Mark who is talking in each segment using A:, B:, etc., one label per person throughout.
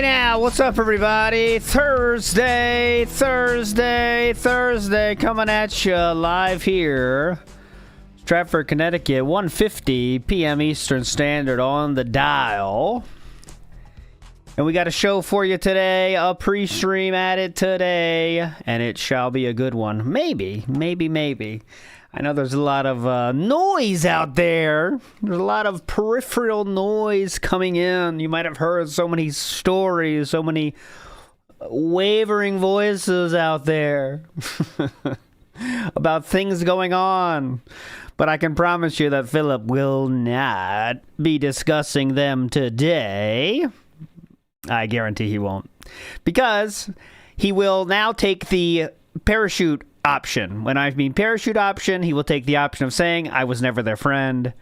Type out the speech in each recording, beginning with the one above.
A: now, what's up, everybody? Thursday, coming at you live here. Stratford, Connecticut, 1:50 p.m. Eastern Standard on the dial. And we got a show for you today, a pre-stream added today, and it shall be a good one. Maybe. I know there's a lot of noise out there. There's a lot of peripheral noise coming in. You might have heard so many stories, so many wavering voices out there about things going on. But I can promise you that Philip will not be discussing them today. I guarantee he won't. Because he will now take the parachute option. When I mean parachute option, he will take the option of saying, I was never their friend.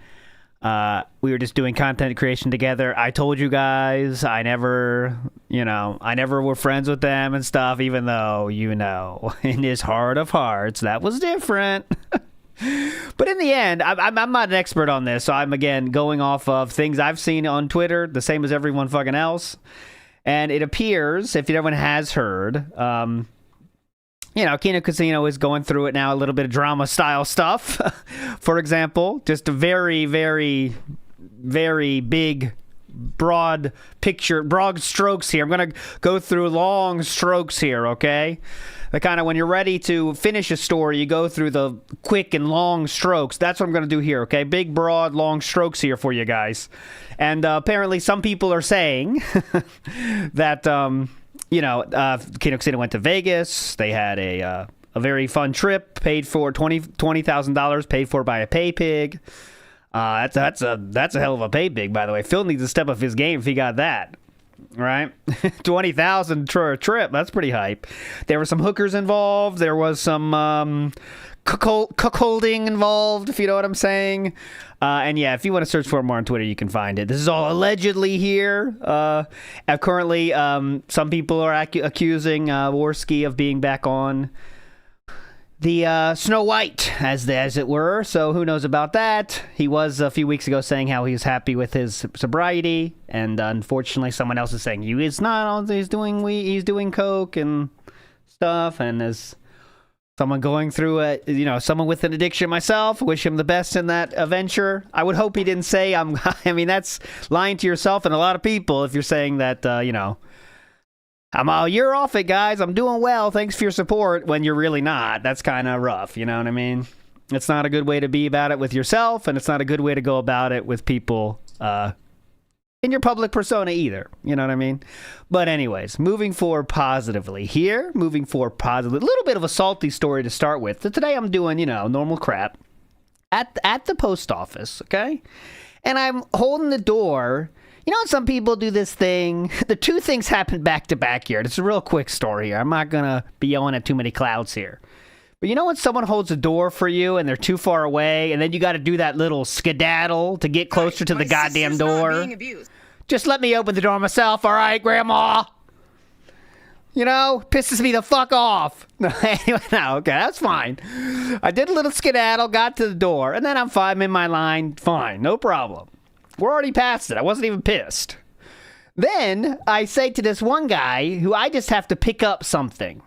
A: We were just doing content creation together. I told you guys, I never were friends with them and stuff, even though, in his heart of hearts, that was different. But in the end, I'm not an expert on this, so I'm, again, going off of things I've seen on Twitter, the same as everyone fucking else. And it appears, if everyone has heard, Kino Casino is going through it now, a little bit of drama-style stuff. For example, just a very, very, very big, broad picture, broad strokes here. I'm going to go through long strokes here, okay? The kind of, when you're ready to finish a story, you go through the quick and long strokes. That's what I'm going to do here, okay? Big, broad, long strokes here for you guys. And apparently some people are saying that, Kino Casino went to Vegas. They had a very fun trip, paid for $20,000, paid for by a pay pig. That's a hell of a pay pig, by the way. Phil needs to step up his game if he got that. Right? $20,000 for a trip. That's pretty hype. There were some hookers involved. There was some cuckolding involved, if you know what I'm saying. And yeah, if you want to search for it more on Twitter, you can find it. This is all allegedly here. Currently, some people are accusing Worski of being back on the Snow White, as it were. So who knows about that? He was a few weeks ago saying how he was happy with his sobriety, and unfortunately, someone else is saying he's not. He's doing coke and stuff, and as someone going through it, someone with an addiction myself, wish him the best in that venture. I would hope he didn't say I mean, that's lying to yourself and a lot of people if you're saying that, I'm a year off it, guys. I'm doing well. Thanks for your support, when you're really not. That's kind of rough, you know what I mean? It's not a good way to be about it with yourself, and it's not a good way to go about it with people in your public persona either. You know what I mean? But anyways, moving forward positively here. A little bit of a salty story to start with. So today I'm doing, normal crap at the post office, okay? And I'm holding the door. Some people do this thing. The two things happen back to back here. It's a real quick story here. I'm not going to be yelling at too many clouds here. But when someone holds a door for you and they're too far away, and then you got to do that little skedaddle to get closer to the goddamn door? Just let me open the door myself, all right, Grandma? Pisses me the fuck off. Anyway, no, okay, that's fine. I did a little skedaddle, got to the door, and then I'm in my line. Fine, no problem. We're already past it. I wasn't even pissed. Then I say to this one guy who I just have to pick up something,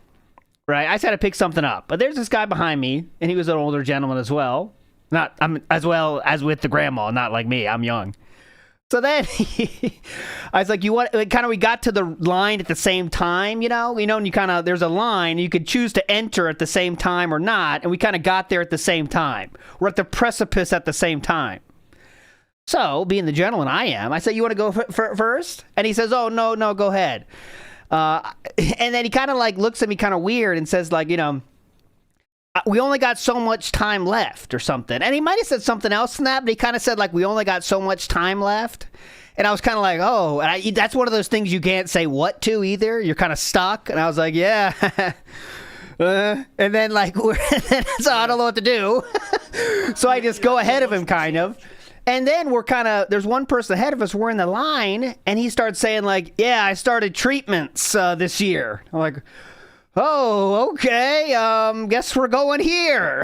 A: right? I just had to pick something up. But there's this guy behind me, and he was an older gentleman as well. As well as with the grandma, not like me. I'm young. So then I was like, we got to the line at the same time, and there's a line, you could choose to enter at the same time or not, and we kind of got there at the same time. We're at the precipice at the same time. So, being the gentleman I am, I said, you want to go first? And he says, oh, no, go ahead. And then he kind of looks at me kind of weird and says we only got so much time left or something. And he might have said something else than that, but he kind of said we only got so much time left. And I was kind of like, oh, and that's one of those things you can't say what to either. You're kind of stuck. And I was like, yeah. And then so I don't know what to do. So I just go ahead of him kind of. And then there's one person ahead of us, we're in the line, and he starts saying yeah, I started treatments this year. I'm like, oh, okay, guess we're going here.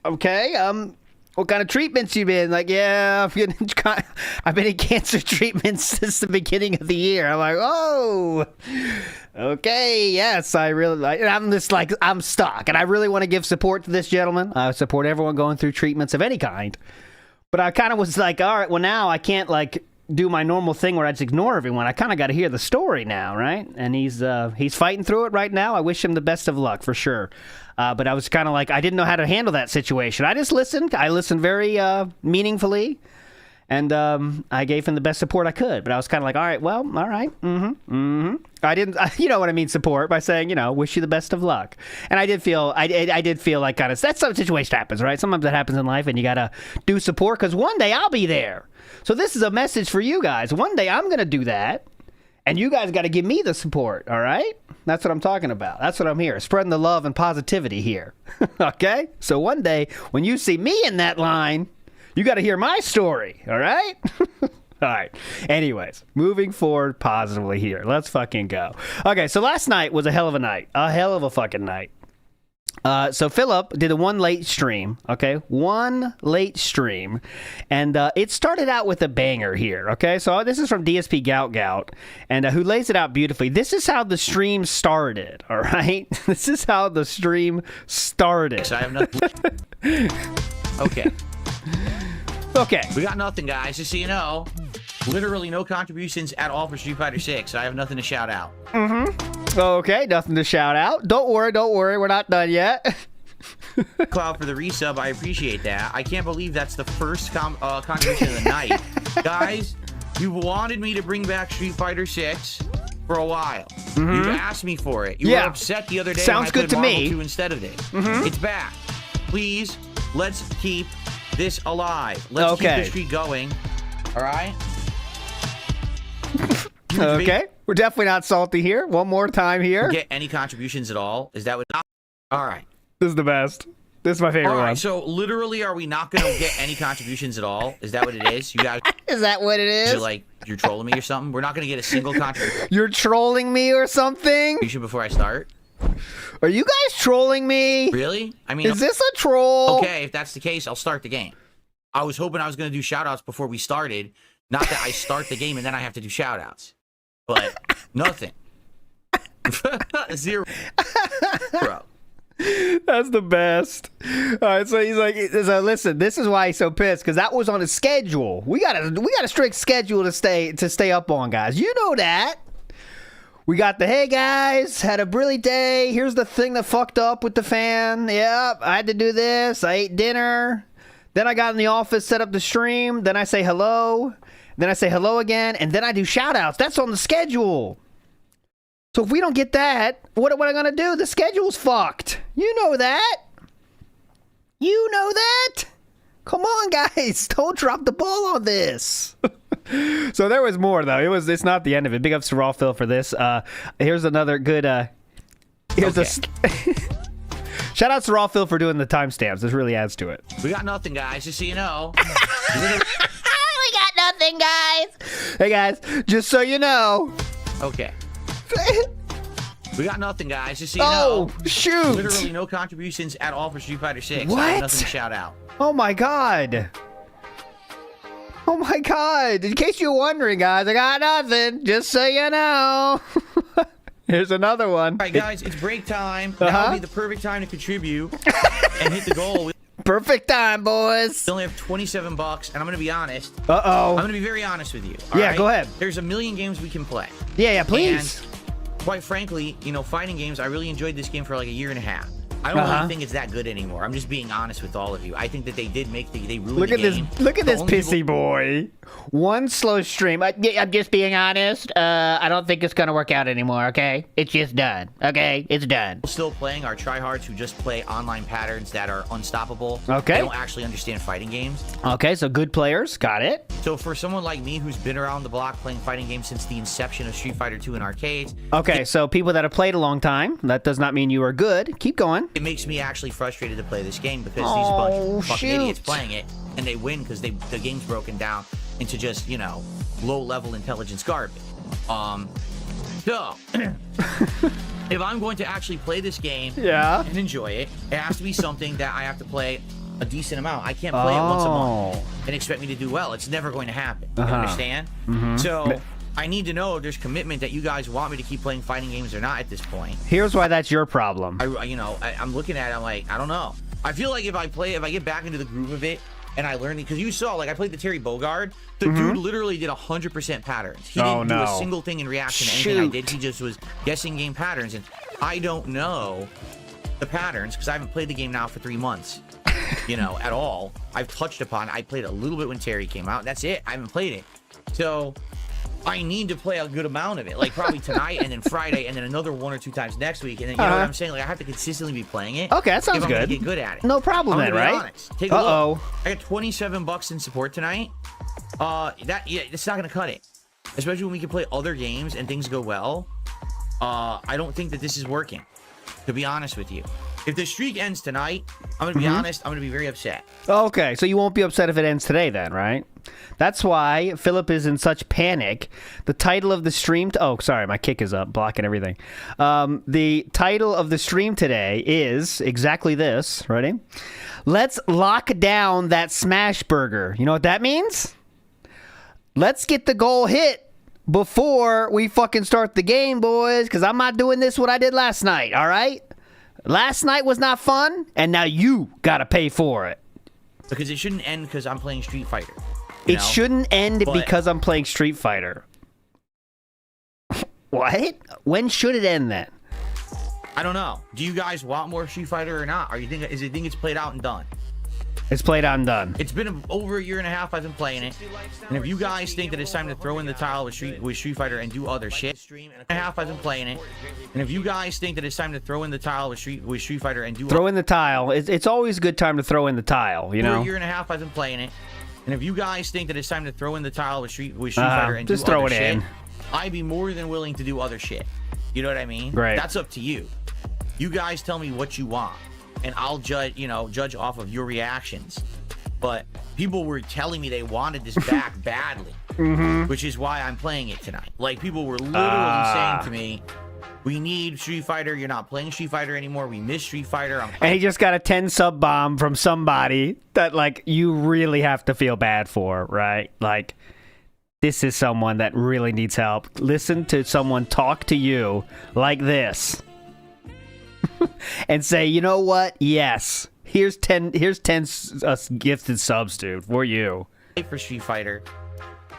A: Okay, what kind of treatments you been? Like, yeah, I've been in cancer treatments since the beginning of the year. I'm like, oh, okay, yes, I really like. I'm just like, I'm stuck, and I really want to give support to this gentleman. I support everyone going through treatments of any kind. But I kind of was like, all right, well now I can't like do my normal thing where I just ignore everyone. I kind of got to hear the story now, right? And he's fighting through it right now. I wish him the best of luck for sure. But I was kind of like, I didn't know how to handle that situation. I just listened. I listened very meaningfully, and I gave him the best support I could. But I was kind of like, all right, well, all right. I didn't, you know what I mean, support by saying, you know, wish you the best of luck. And I did feel like kind of, that's some situation happens, right? Sometimes that happens in life, and you got to do support because one day I'll be there. So this is a message for you guys. One day I'm going to do that, and you guys got to give me the support, all right? That's what I'm talking about. That's what I'm here, spreading the love and positivity here, okay? So one day, when you see me in that line, you got to hear my story, all right? All right. Anyways, moving forward positively here. Let's fucking go. Okay, so last night was a hell of a night. A hell of a fucking night. So Philip did a one late stream, okay? One late stream. And it started out with a banger here, okay? So this is from DSP Gout, and who lays it out beautifully. This is how the stream started, all right? This is how the stream started.
B: So I have nothing. Okay.
A: Okay.
B: We got nothing, guys, just so you know. Literally no contributions at all for Street Fighter 6. So I have nothing to shout out.
A: Okay, nothing to shout out. Don't worry, we're not done yet.
B: Cloud for the resub, I appreciate that. I can't believe that's the first contribution of the night. Guys, you've wanted me to bring back Street Fighter 6 for a while. You've asked me for it. You were upset the other day
A: Sounds
B: when I
A: good to
B: played Marvel
A: me.
B: 2 instead of it. It's back. Please, let's keep this alive. Let's keep the streak going. All right?
A: Okay, we're definitely not salty here. One more time here.
B: Get any contributions at all? Is that what? All right.
A: This is the best. This is my favorite
B: All right.
A: one.
B: So literally, are we not going to get any contributions at all? Is that what it is? You guys?
A: Is that what it is?
B: You're trolling me or something? We're not going to get a single contribution.
A: You're trolling me or something?
B: Before I start?
A: Are you guys trolling me?
B: Really? I mean,
A: is this a troll?
B: Okay, if that's the case, I'll start the game. I was hoping I was going to do shoutouts before we started. Not that I start the game and then I have to do shoutouts. But nothing. Zero. Bro.
A: That's the best. All right, so he's like, so listen, this is why he's so pissed, because that was on a schedule. We got a strict schedule to stay up on, guys. You know that. We got the, hey guys, had a brilliant day. Here's the thing that fucked up with the fan. Yep, I had to do this. I ate dinner. Then I got in the office, set up the stream. Then I say hello. Then I say hello again, and then I do shout-outs. That's on the schedule. So if we don't get that, what am I going to do? The schedule's fucked. You know that. You know that. Come on, guys. Don't drop the ball on this. So there was more, though. It's not the end of it. Big ups to Raw Phil for this. Here's another good... Shout-outs to Raw Phil for doing the timestamps. This really adds to it.
B: We got nothing, guys, just so you know.
A: Nothing, guys. Hey, guys, just so you know.
B: Okay. We got nothing, guys, just so you know.
A: Oh, shoot.
B: Literally no contributions at all for Street Fighter 6.
A: What?
B: I have nothing to shout out.
A: Oh, my God. Oh, my God. In case you're wondering, guys, I got nothing, just so you know. Here's another one.
B: All right, guys, it's break time. That would be the perfect time to contribute and hit the goal.
A: Perfect time, boys.
B: We only have 27 bucks, and I'm going to be honest.
A: Uh-oh.
B: I'm going to be very honest with you.
A: Yeah, go ahead.
B: There's a million games we can play.
A: Yeah, please.
B: And quite frankly, you know, fighting games, I really enjoyed this game for like a year and a half. I don't really think it's that good anymore. I'm just being honest with all of you. I think that they did make they ruined the game.
A: Look at this pissy boy. One slow stream. I'm just being honest. I don't think it's gonna work out anymore. Okay, it's just done. Okay, it's done.
B: Still playing our tryhards who just play online patterns that are unstoppable.
A: Okay.
B: They don't actually understand fighting games.
A: Okay, so good players. Got it.
B: So for someone like me who's been around the block playing fighting games since the inception of Street Fighter 2 in arcades.
A: Okay, so people that have played a long time, that does not mean you are good. Keep going.
B: It makes me actually frustrated to play this game because these bunch of fucking idiots playing it, and they win because the game's broken down into just, you know, low-level intelligence garbage. So if I'm going to actually play this game and enjoy it, it has to be something that I have to play a decent amount. I can't play it once a month
A: Oh.
B: and expect me to do well. It's never going to happen. You
A: Uh-huh.
B: understand? So I need to know if there's commitment that you guys want me to keep playing fighting games or not at this point.
A: Here's why that's your problem.
B: I'm looking at it, I'm like, I don't know. I feel like if I get back into the groove of it and I learn, because you saw, like, I played the Terry Bogard. The dude literally did 100% patterns. He didn't do a single thing in reaction to anything I did. He just was guessing game patterns, and I don't know the patterns because I haven't played the game now for 3 months, at all. I've touched upon it. I played a little bit when Terry came out. That's it. I haven't played it. So I need to play a good amount of it, like probably tonight and then Friday and then another 1 or 2 times next week. And then, you know what I'm saying? Like, I have to consistently be playing it.
A: Okay, that sounds
B: if I'm
A: good.
B: gonna get good at it.
A: No problem
B: I'm
A: then,
B: gonna be
A: right?
B: honest. Take a look. I got $27 in support tonight. It's not gonna cut it, especially when we can play other games and things go well. I don't think that this is working, to be honest with you. If the streak ends tonight, I'm gonna be honest, I'm gonna be very upset.
A: Okay, so you won't be upset if it ends today then, right? That's why Philip is in such panic. The title of the stream... oh, sorry, my kick is up, blocking everything. The title of the stream today is exactly this. Ready? Let's lock down that smash burger. You know what that means? Let's get the goal hit before we fucking start the game, boys, because I'm not doing this what I did last night, all right? Last night was not fun, and now you gotta pay for it.
B: Because it shouldn't end because I'm playing Street Fighter.
A: It shouldn't end because I'm playing Street Fighter. What? When should it end then?
B: I don't know. Do you guys want more Street Fighter or not? Or you think it's played out and done?
A: It's played out and done.
B: It's been over a year and a half I've been playing it. And if you guys think that it's time to throw in the tile with Street Fighter and do other shit, I've been playing it. And if you guys think that it's time to throw in the tile with Street Fighter and do
A: throw in the tile. It's always a good time to throw in the tile, you know.
B: For a year and a half I've been playing it. And if you guys think that it's time to throw in the tile with Street Fighter and
A: just
B: do
A: throw
B: other
A: it
B: shit,
A: in.
B: I'd be more than willing to do other shit. You know what I mean?
A: Right.
B: That's up to you. You guys tell me what you want, and I'll judge off of your reactions. But people were telling me they wanted this back badly, which is why I'm playing it tonight. Like, people were literally saying to me, we need Street Fighter. You're not playing Street Fighter anymore. We miss Street Fighter.
A: And he just got a 10 sub bomb from somebody that, like, you really have to feel bad for, right? Like, this is someone that really needs help. Listen to someone talk to you like this and say, you know what? Yes. Here's 10 gifted subs, dude, for you.
B: For Street Fighter,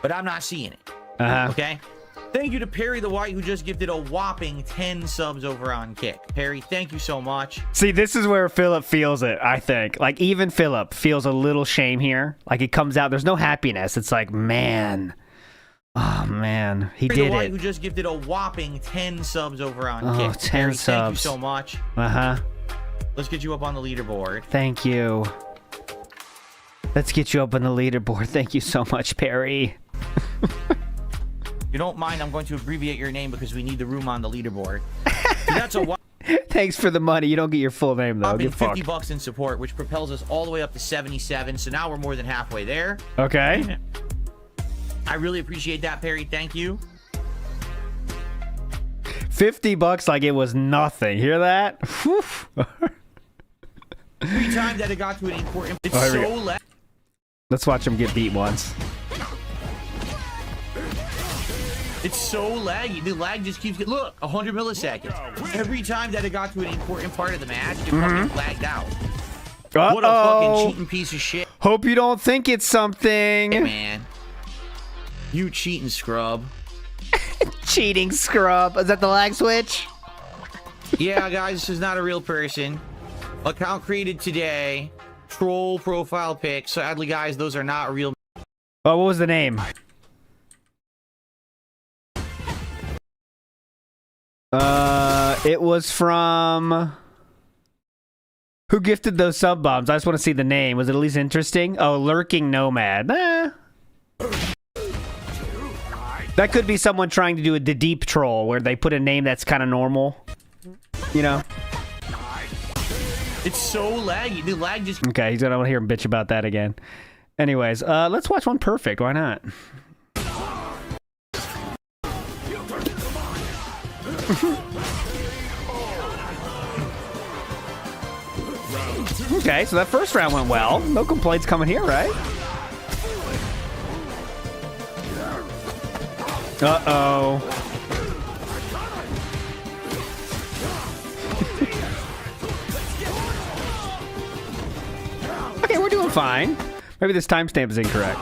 B: but I'm not seeing it. Okay? Thank you to Perry the White, who just gifted a whopping 10 subs over on Kick. Perry, thank you so much.
A: See, this is where Philip feels it, I think. Like, even Philip feels a little shame here. Like, it comes out. There's no happiness. It's like, man. Oh, man. He
B: Perry
A: did
B: the White,
A: it.
B: who just gifted a whopping 10 subs over on
A: Oh,
B: Kick.
A: 10
B: Perry,
A: subs.
B: thank you so much. Let's get you up on the leaderboard.
A: Thank you. Let's get you up on the leaderboard. Thank you so much, Perry.
B: You don't mind, I'm going to abbreviate your name because we need the room on the leaderboard. So that's a
A: Thanks for the money. You don't get your full name, though.
B: whopping
A: Get fucked.
B: $50 in support, which propels us all the way up to 77. So now we're more than halfway there.
A: Okay.
B: I really appreciate that, Perry. Thank you.
A: $50 like it was nothing. Hear that? Whew.
B: Every time that it got to an important... It's
A: here we
B: so
A: go.
B: laggy.
A: Let's watch him get beat once.
B: It's so laggy. The lag just keeps getting... Look, 100 milliseconds. Every time that it got to an important part of the match, it fucking lagged out. What a fucking cheating piece of shit.
A: Hope you don't think it's something.
B: Hey, man. You cheating scrub.
A: Cheating scrub. Is that the lag switch?
B: Yeah, guys, this is not a real person. Account created today. Troll profile pic. Sadly, guys, those are not real.
A: Oh, what was the name? It was from... Who gifted those sub bombs? I just want to see the name. Was it at least interesting? Oh, Lurking Nomad. That could be someone trying to do the deep troll where they put a name that's kind of normal. You know?
B: It's so laggy. The lag just...
A: Okay, he's gonna want to hear him bitch about that again. Anyways, let's watch one perfect. Why not? Okay, so that first round went well. No complaints coming here, right? Uh-oh. Okay, we're doing fine. Maybe this timestamp is incorrect.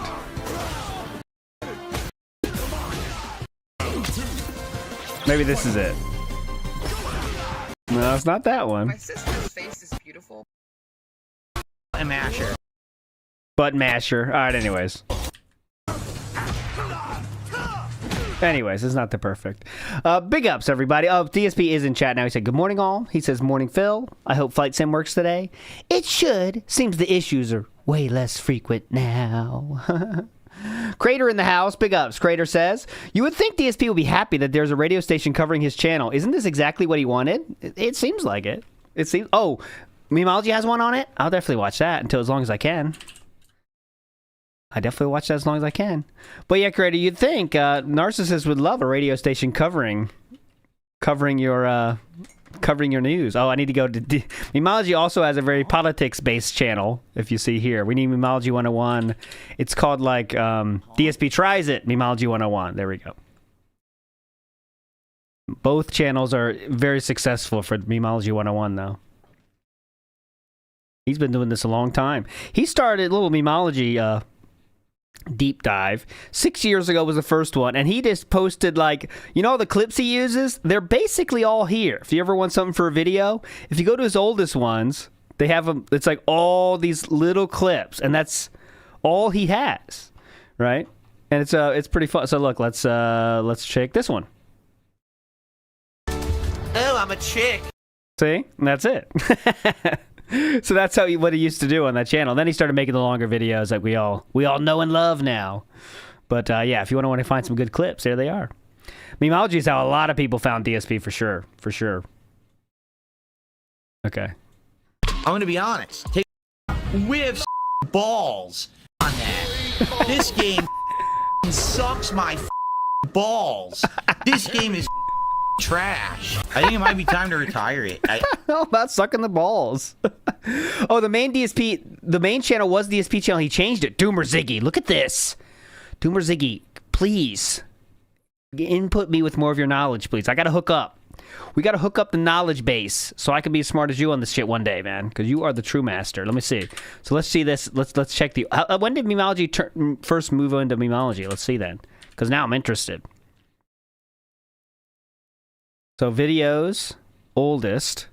A: Maybe this is it. No, it's not that one.
C: My sister's face is beautiful.
B: A masher.
A: Button masher. Alright, anyways. Anyways, it's not the perfect. Big ups, everybody. Oh, DSP is in chat now. He said, good morning, all. He says, morning, Phil. I hope Flight Sim works today. It should. Seems the issues are way less frequent now. Crater in the house. Big ups. Crater says, you would think DSP would be happy that there's a radio station covering his channel. Isn't this exactly what he wanted? It seems like it. It seems... Oh, Memeology has one on it? I'll definitely watch that until as long as I can. I definitely watch that as long as I can. But yeah, Crater, you'd think Narcissist would love a radio station covering your news. Oh, I need to go to... Memeology also has a very politics-based channel, if you see here. We need Memeology 101. It's called, like, DSP Tries It, Memeology 101. There we go. Both channels are very successful for Memeology 101, though. He's been doing this a long time. He started a little Memeology deep dive 6 years ago was the first one, and he just posted, like, you know, the clips he uses, they're basically all here. If you ever want something for a video, if you go to his oldest ones, they have them. It's like all these little clips, and that's all he has, right? And it's pretty fun. So look, let's check this one.
B: Oh, I'm a chick.
A: See, and that's it. So that's what he used to do on that channel. Then he started making the longer videos that we all know and love now. But yeah, if you want to find some good clips, there they are. Memeology is how a lot of people found DSP for sure. For sure. Okay.
B: I'm gonna be honest. Take with balls on that. This game sucks my balls. This game is trash. I think it might be time to retire it.
A: How about sucking the balls? Oh, the main channel was DSP channel. He changed it. Doomer Ziggy, look at this. Doomer Ziggy, please input me with more of your knowledge, please. I gotta hook up. We gotta hook up the knowledge base so I can be as smart as you on this shit one day, man. Because you are the true master. Let me see. So let's see this. Let's check the. When did Memeology first move into Memeology? Let's see then. Because now I'm interested. So videos, oldest.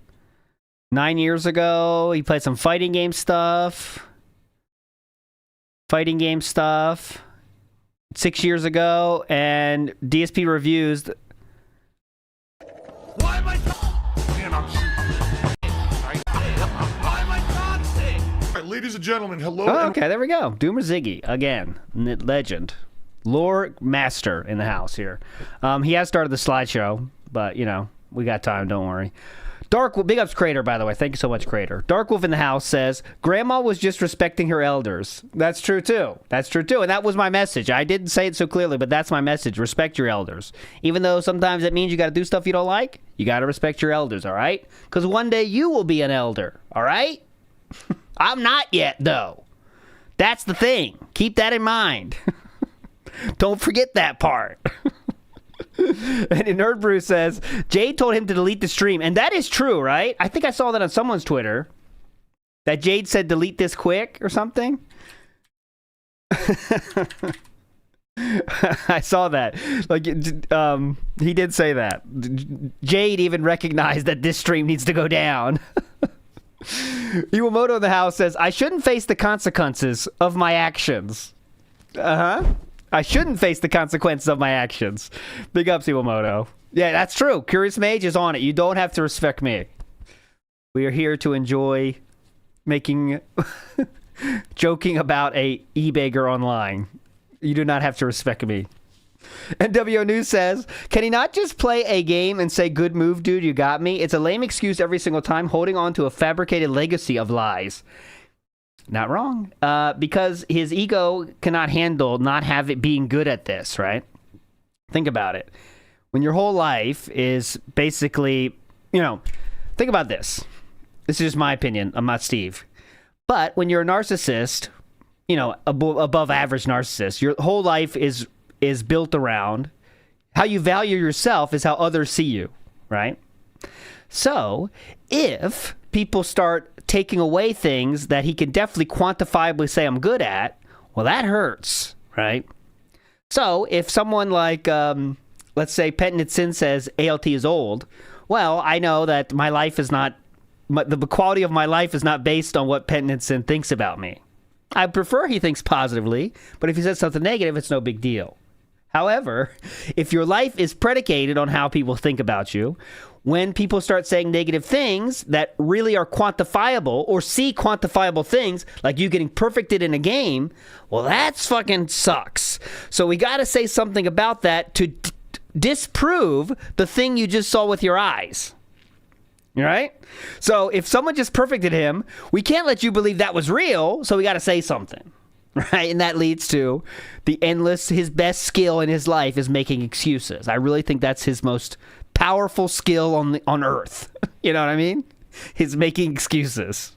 A: 9 years ago, he played some fighting game stuff. 6 years ago, and DSP reviews.
D: Why am I toxic? All right, ladies and gentlemen, hello.
A: Oh, okay, there we go. Doomer Ziggy again, legend, lore master in the house here. He has started the slideshow, but you know we got time. Don't worry. Big ups Crater, by the way. Thank you so much, Crater. Dark Wolf in the house says, Grandma was just respecting her elders. That's true, too. That's true, too. And that was my message. I didn't say it so clearly, but that's my message. Respect your elders. Even though sometimes it means you got to do stuff you don't like, you got to respect your elders, all right? Because one day you will be an elder, all right? I'm not yet, though. That's the thing. Keep that in mind. Don't forget that part. And Nerd Brew says, Jade told him to delete the stream. And that is true, right? I think I saw that on someone's Twitter. That Jade said delete this quick or something. I saw that. Like, he did say that. Jade even recognized that this stream needs to go down. Iwamoto in the house says, I shouldn't face the consequences of my actions. Uh-huh. I shouldn't face the consequences of my actions. Big ups, Iwamoto. Yeah, that's true. Curious Mage is on it. You don't have to respect me. We are here to enjoy making... joking about a e-beggar online. You do not have to respect me. NWO News says, can he not just play a game and say, good move, dude, you got me? It's a lame excuse every single time, holding on to a fabricated legacy of lies. Not wrong. Because his ego cannot handle not have it being good at this, right? Think about it. When your whole life is basically, you know, think about this. This is just my opinion. I'm not Steve. But when you're a narcissist, you know, above average narcissist, your whole life is built around how you value yourself is how others see you, right? So if people start taking away things that he can definitely quantifiably say I'm good at, well, that hurts, right? So if someone like, let's say Penitent Sin says ALT is old, well, I know that my life is not, the quality of my life is not based on what Penitent Sin thinks about me. I prefer he thinks positively, but if he says something negative, it's no big deal. However, if your life is predicated on how people think about you, when people start saying negative things that really are quantifiable or see quantifiable things, like you getting perfected in a game, well, that's fucking sucks. So we got to say something about that to disprove the thing you just saw with your eyes. Right? So if someone just perfected him, we can't let you believe that was real, so we got to say something. Right? And that leads to his best skill in his life is making excuses. I really think that's his most powerful skill on earth. You know what I mean? He's making excuses.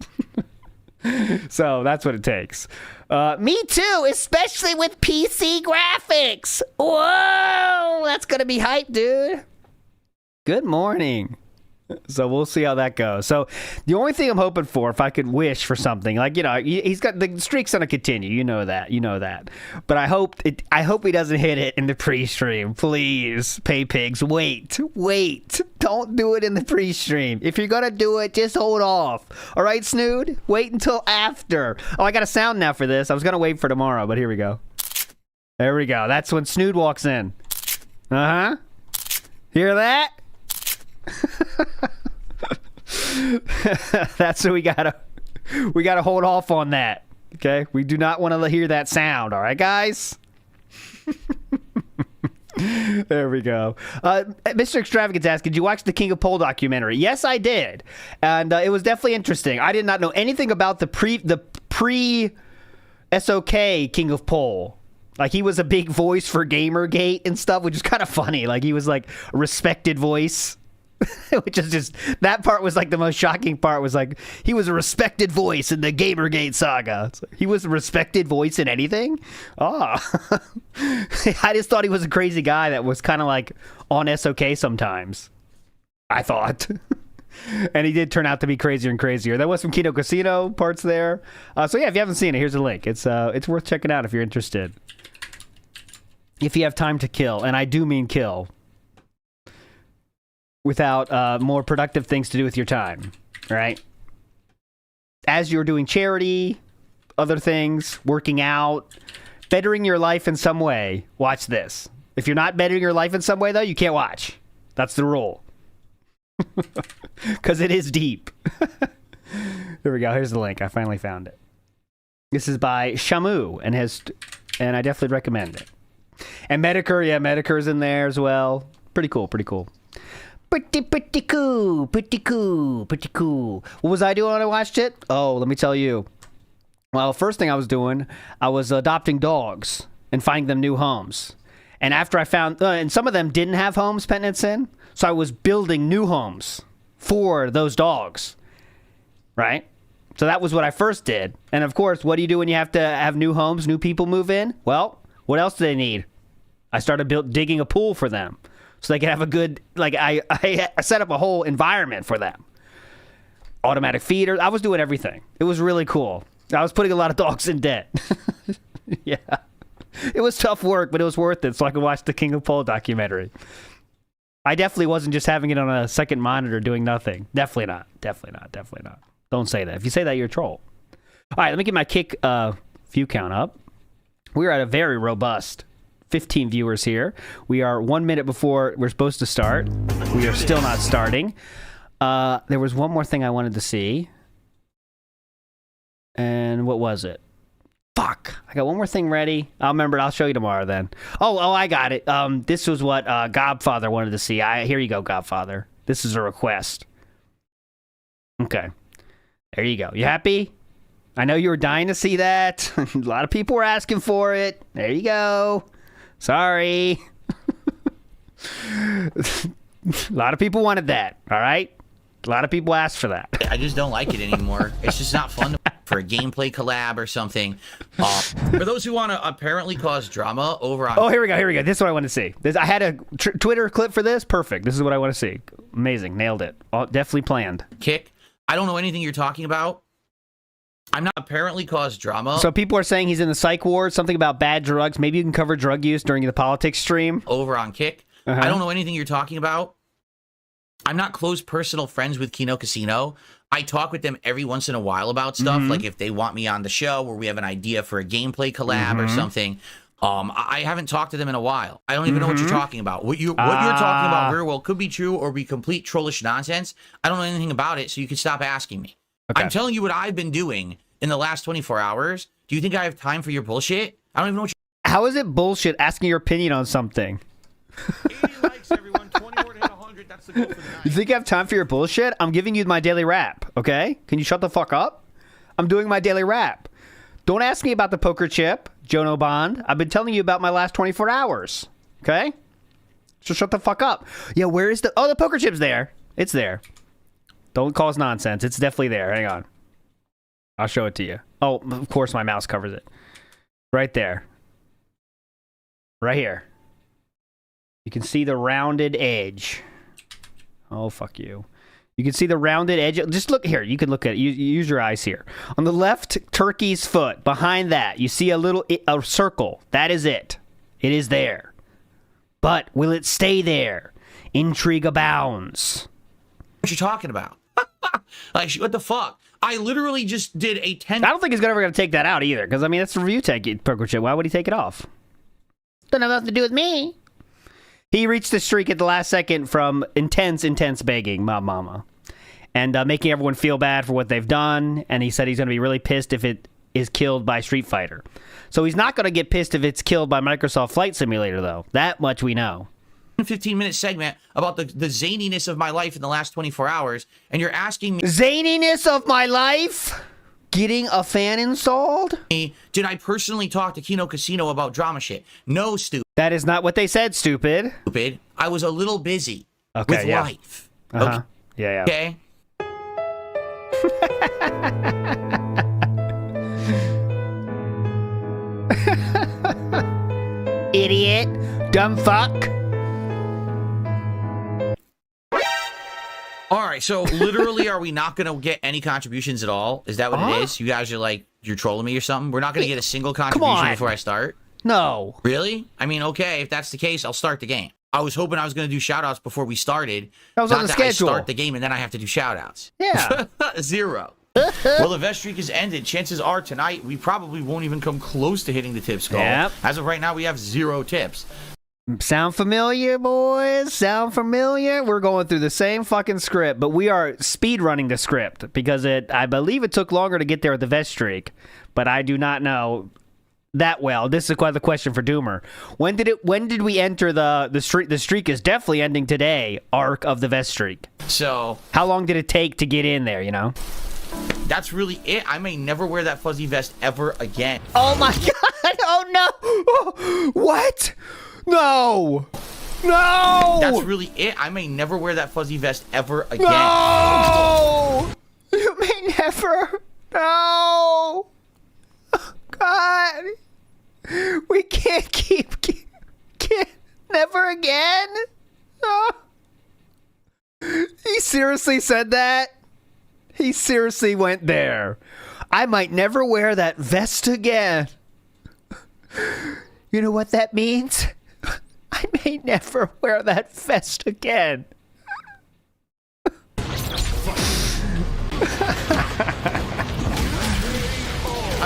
A: So that's what it takes. Me too, especially with PC graphics. Whoa, that's going to be hype, dude. Good morning. So we'll see how that goes. So the only thing I'm hoping for, if I could wish for something, like, you know, he's got the streak's gonna continue. You know that. But I hope he doesn't hit it in the pre-stream. Please, pay pigs, wait. Don't do it in the pre-stream. If you're gonna do it, just hold off. All right, Snood? Wait until after. Oh, I got a sound now for this. I was gonna wait for tomorrow, but here we go. There we go. That's when Snood walks in. Uh-huh. Hear that? That's what we gotta hold off on that. Okay, we do not want to hear that sound. All right, guys. There we go. Mr. Extravagance asked, did you watch the King of Pole documentary? Yes, I did, and it was definitely interesting. I did not know anything about the pre SOK King of Pole. Like, he was a big voice for Gamergate and stuff, which is kind of funny. Like, he was like a respected voice. Which is just, that part was like the most shocking part, was like, he was a respected voice in the Gamergate saga. He was a respected voice in anything? I just thought he was a crazy guy that was kind of like on SOK sometimes, I thought. And he did turn out to be crazier and crazier. There was some Kino Casino parts there. So yeah, if you haven't seen it, here's a link. It's worth checking out if you're interested. If you have time to kill, and I do mean kill, without more productive things to do with your time, right? As you're doing charity, other things, working out, bettering your life in some way, watch this. If you're not bettering your life in some way, though, you can't watch. That's the rule. Because it is deep. There we go. Here's the link. I finally found it. This is by Shamu, and I definitely recommend it. And Medicare, yeah, Medicare's in there as well. Pretty cool. Pretty cool. What was I doing when I watched it? Oh, let me tell you. Well, first thing I was doing, I was adopting dogs and finding them new homes. And after I found, and some of them didn't have homes, Penitent Sin, so I was building new homes for those dogs, right? So that was what I first did. And of course, what do you do when you have to have new homes, new people move in? Well, what else do they need? I started digging a pool for them. So they can have a good, like, I set up a whole environment for them. Automatic feeders. I was doing everything. It was really cool. I was putting a lot of dogs in debt. Yeah. It was tough work, but it was worth it so I could watch the King of Pole documentary. I definitely wasn't just having it on a second monitor doing nothing. Definitely not. Don't say that. If you say that, you're a troll. All right, let me get my kick view count up. We're at a very robust 15 viewers here. We are 1 minute before we're supposed to start. We are still not starting. There was one more thing I wanted to see. And what was it? Fuck. I got one more thing ready. I'll remember it. I'll show you tomorrow then. Oh, I got it. This was what Godfather wanted to see. Here you go, Godfather. This is a request. Okay. There you go. You happy? I know you were dying to see that. A lot of people were asking for it. There you go. Sorry. A lot of people wanted that, all right? A lot of people asked for that.
B: I just don't like it anymore. It's just not fun for a gameplay collab or something. For those who want to apparently cause drama over on...
A: Oh, here we go. Here we go. This is what I want to see. I had a Twitter clip for this. Perfect. This is what I want to see. Amazing. Nailed it. Definitely planned.
B: Kick. I don't know anything you're talking about. I'm not apparently caused drama.
A: So people are saying he's in the psych ward, something about bad drugs. Maybe you can cover drug use during the politics stream.
B: Over on Kick. I don't know anything you're talking about. I'm not close personal friends with Kino Casino. I talk with them every once in a while about stuff, like if they want me on the show or we have an idea for a gameplay collab or something. I haven't talked to them in a while. I don't even know what you're talking about. What you're talking about very well could be true or be complete trollish nonsense. I don't know anything about it, so you can stop asking me. Okay. I'm telling you what I've been doing in the last 24 hours. Do you think I have time for your bullshit? I don't even know what
A: How is it bullshit asking your opinion on something?
D: 80 likes, everyone. 20 more to hit 100. That's the goal for the night.
A: You think I have time for your bullshit? I'm giving you my daily rap, okay? Can you shut the fuck up? I'm doing my daily rap. Don't ask me about the poker chip, Jono Bond. I've been telling you about my last 24 hours, okay? So shut the fuck up. Yeah, where is the... Oh, the poker chip's there. It's there. Don't cause nonsense. It's definitely there. Hang on. I'll show it to you. Oh, of course my mouse covers it. Right there. Right here. You can see the rounded edge. Oh, fuck you. You can see the rounded edge. Just look here. You can look at it. Use your eyes here. On the left turkey's foot, behind that, you see a circle. That is it. It is there. But will it stay there? Intrigue abounds.
B: What you talking about? Like, what the fuck? I literally just did a 10...
A: I don't think he's ever going to take that out either, because, I mean, that's a review tech poker chip. Why would he take it off? Doesn't have nothing to do with me. He reached the streak at the last second from intense begging, mama. And making everyone feel bad for what they've done. And he said he's going to be really pissed if it is killed by Street Fighter. So he's not going to get pissed if it's killed by Microsoft Flight Simulator, though. That much we know.
B: 15-minute segment about the zaniness of my life in the last 24 hours. And you're asking me...
A: Zaniness of my life? Getting a fan installed?
B: Did I personally talk to Kino Casino about drama shit? No, stupid.
A: That is not what they said, stupid.
B: Stupid. I was a little busy with life.
A: Okay. Yeah.
B: Okay?
A: Idiot. Dumb fuck.
B: All right, so literally, are we not going to get any contributions at all? Is that what it is? You guys are like, you're trolling me or something? We're not going to get a single contribution before I start?
A: No.
B: Really? I mean, okay, if that's the case, I'll start the game. I was hoping I was going to do shoutouts before we started.
A: That was on the schedule.
B: I start the game and then I have to do shoutouts.
A: Yeah.
B: 0. Well, the vest streak is ended. Chances are tonight we probably won't even come close to hitting the tips goal.
A: Yep.
B: As of right now, we have 0 tips.
A: Sound familiar, boys? Sound familiar? We're going through the same fucking script, but we are speed running the script because I believe it took longer to get there with the vest streak, but I do not know that well. This is quite the question for Doomer. When did we enter the streak? The streak is definitely ending today. Arc of the vest streak.
B: So
A: how long did it take to get in there? You know.
B: That's really it. I may never wear that fuzzy vest ever again.
A: Oh my god! Oh no! Oh, what? No! No!
B: That's really it. I may never wear that fuzzy vest ever again.
A: No! You may never. No! Oh, God. We can't can't never again? Oh. He seriously said that? He seriously went there. I might never wear that vest again. You know what that means? I may never wear that vest again.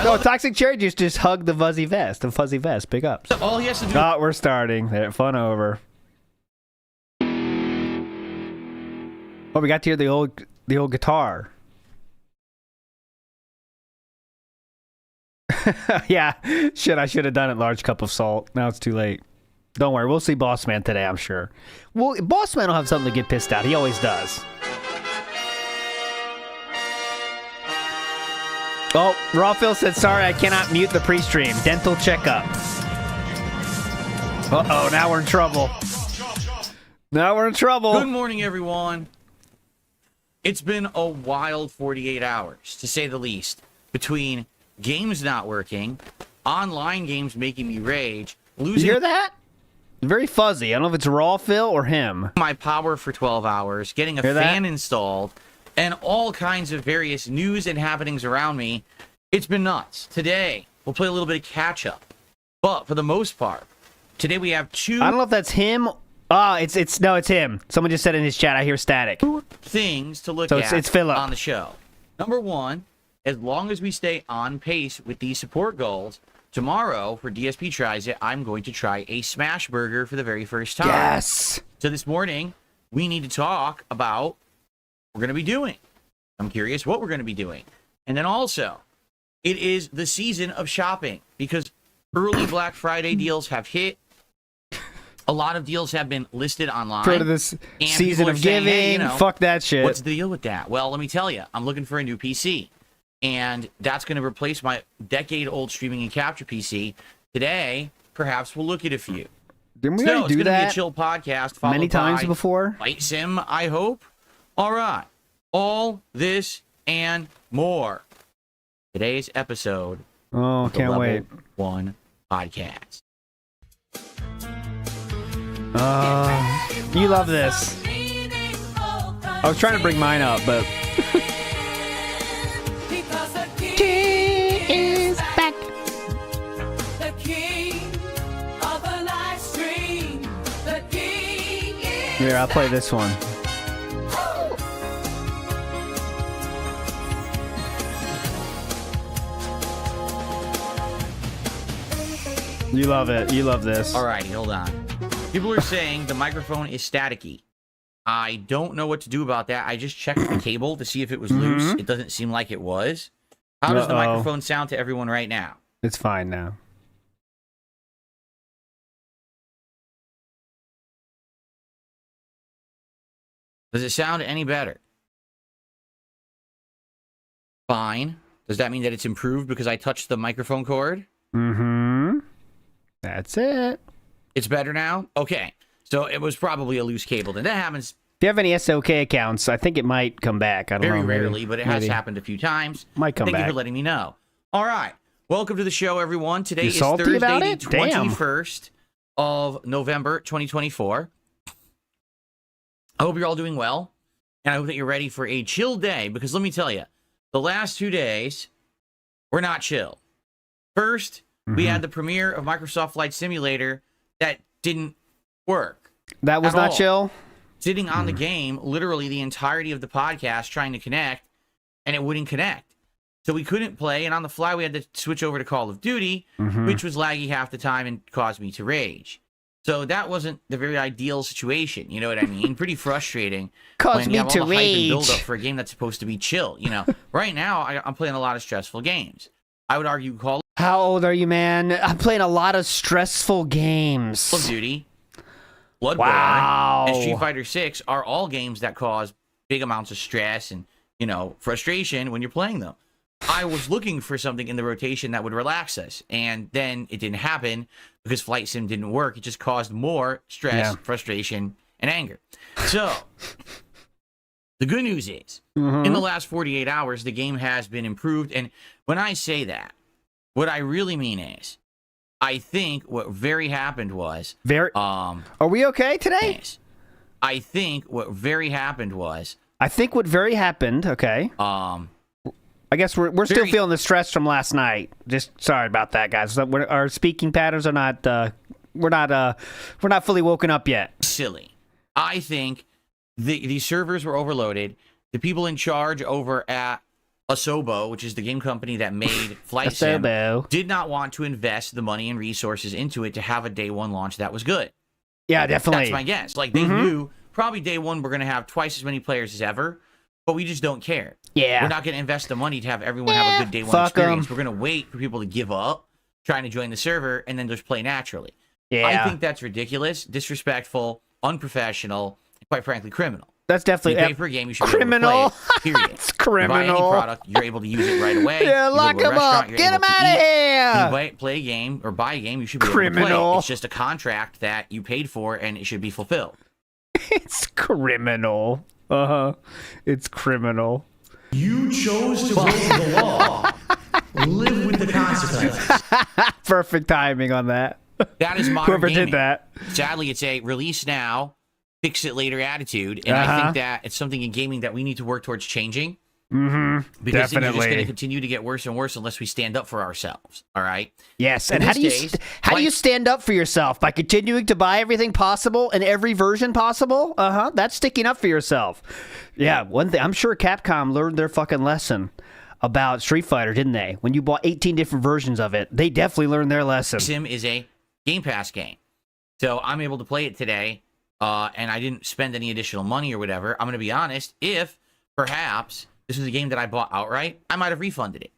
A: No, Toxic Cherry Juice just hugged the fuzzy vest. The fuzzy vest. Big ups.
B: All he has to do.
A: Oh, we're starting. Fun over. Oh, we got to hear the old guitar. Yeah, shit. I should have done it. Large cup of salt. Now it's too late. Don't worry, we'll see Boss Man today, I'm sure. Well, Boss Man will have something to get pissed at. He always does. Oh, Rawphil said, sorry, I cannot mute the pre-stream. Dental checkup. Uh-oh, now we're in trouble. Now we're in trouble.
B: Good morning, everyone. It's been a wild 48 hours, to say the least. between games not working, online games making me rage,
A: You
B: losing
A: hear that? Very fuzzy. I don't know if it's raw Phil or him.
B: my power for 12 hours, getting a
A: Hear that?
B: fan installed, and all kinds of various news and happenings around me. It's been nuts. Today, we'll play a little bit of catch up. But for the most part, today we have two
A: I don't know if that's him. It's him. Someone just said in his chat. I hear static.
B: things to look
A: So
B: at
A: it's Phillip.
B: on the show. Number one, as long as we stay on pace with these support goals, tomorrow for DSP Tries It, I'm going to try a smash burger for the very first time.
A: Yes.
B: So this morning, we need to talk about what we're going to be doing. I'm curious what we're going to be doing. And then also, it is the season of shopping because early Black Friday deals have hit. A lot of deals have been listed online.
A: For this
B: and
A: season
B: people are
A: of
B: saying,
A: giving,
B: hey, you know,
A: fuck that shit.
B: what's the deal with that? Well, let me tell you, I'm looking for a new PC. And that's going to replace my decade-old streaming and capture PC. Today, perhaps we'll look at a few.
A: Didn't we
B: So
A: already
B: it's
A: do
B: going to be a
A: that
B: chill podcast. Followed
A: many times
B: by
A: before?
B: Flight Sim, I hope. All right. All this and more. Today's episode
A: Oh,
B: of the
A: can't
B: Level
A: wait.
B: 1 podcast.
A: You love this. I was trying to bring mine up, but
E: is back. The king of the live stream. The king is
A: here, I'll play this one. You love it. You love this.
B: All righty, hold on. People are saying the microphone is staticky. I don't know what to do about that. I just checked the cable to see if it was loose. It doesn't seem like it was. How does the
A: Uh-oh.
B: microphone sound to everyone right now?
A: It's fine now.
B: Does it sound any better? Fine. Does that mean that it's improved because I touched the microphone cord?
A: Mm-hmm. That's it.
B: It's better now? Okay. So it was probably a loose cable. And that happens
A: If you have any SOK accounts, I think it might come back. I don't
B: very
A: know. maybe-
B: rarely, but it has
A: maybe.
B: happened a few times.
A: Might come
B: Thank
A: back.
B: you for letting me know. All right. Welcome to the show, everyone. Today
A: You
B: is
A: salty
B: Thursday,
A: about
B: the
A: it? Damn.
B: 21st of November, 2024. I hope you're all doing well, and I hope that you're ready for a chill day, because let me tell you, the last 2 days were not chill. First, we had the premiere of Microsoft Flight Simulator that didn't work.
A: That was
B: at
A: not
B: all.
A: chill?
B: Sitting on the game literally the entirety of the podcast trying to connect, and it wouldn't connect. So we couldn't play, and on the fly we had to switch over to Call of Duty, which was laggy half the time and caused me to rage. So that wasn't the very ideal situation, you know what I mean? Pretty frustrating
A: Caused
B: when
A: me
B: you have
A: to
B: all the hype and
A: rage.
B: build up for a game that's supposed to be chill. You know, right now I'm playing a lot of stressful games. I would argue Call
A: How old are you, man? I'm playing a lot of stressful games.
B: of Duty, Bloodborne,
A: Wow.
B: and Street Fighter 6 are all games that cause big amounts of stress and, you know, frustration when you're playing them. I was looking for something in the rotation that would relax us, and then it didn't happen because Flight Sim didn't work. It just caused more stress,
A: Yeah.
B: frustration, and anger. So, the good news is, in the last 48 hours, the game has been improved. And when I say that, what I really mean is, I think what very happened was,
A: Very. Are we okay today?
B: yes, I think what very happened was,
A: I think what very happened. Okay. I guess we're still
B: very-
A: feeling the stress from last night. Just sorry about that, guys. Our speaking patterns are not. We're not fully woken up yet.
B: silly. I think the servers were overloaded. The people in charge over at Asobo, which is the game company that made Flight Sim,
A: Asobo.
B: did not want to invest the money and resources into it to have a day one launch that was good.
A: Yeah, definitely.
B: That's my guess. Like, they knew probably day one we're going to have twice as many players as ever, but we just don't care.
A: Yeah.
B: We're not going to invest the money to have everyone have a good day one
A: fuck 'em.
B: experience. We're going to wait for people to give up trying to join the server and then just play naturally.
A: Yeah.
B: I think that's ridiculous, disrespectful, unprofessional, and quite frankly, criminal.
A: That's
B: You
A: definitely
B: pay for a game, you should
A: criminal.
B: be able to play it, period.
A: It's
B: You buy any
A: criminal.
B: product, you're able to use it right away.
A: Yeah,
B: You go
A: lock
B: to a
A: him
B: restaurant,
A: up.
B: you're
A: Get
B: able
A: him
B: to
A: out of
B: eat.
A: here.
B: You play a game or buy a game, you should be able to
A: Criminal.
B: play it. It's just a contract that you paid for, and it should be fulfilled.
A: It's criminal. It's criminal.
D: You chose to break the law.
B: live with the consequences.
A: Perfect timing on that.
B: That is modern
A: Whoever
B: gaming.
A: did that.
B: Sadly, it's a release now, fix it later attitude, and I think that it's something in gaming that we need to work towards changing. Because things are just going to
A: Definitely.
B: continue to get worse and worse unless we stand up for ourselves. All right.
A: Yes,
B: In
A: and how do you
B: these days,
A: how do you
B: like-
A: stand up for yourself by continuing to buy everything possible in every version possible? That's sticking up for yourself. Yeah, one thing I'm sure Capcom learned their fucking lesson about Street Fighter, didn't they? When you bought 18 different versions of it, they definitely learned their lesson.
B: Sim is a Game Pass game, so I'm able to play it today, and I didn't spend any additional money or whatever. I'm going to be honest. If perhaps this was a game that I bought outright, I might have refunded it.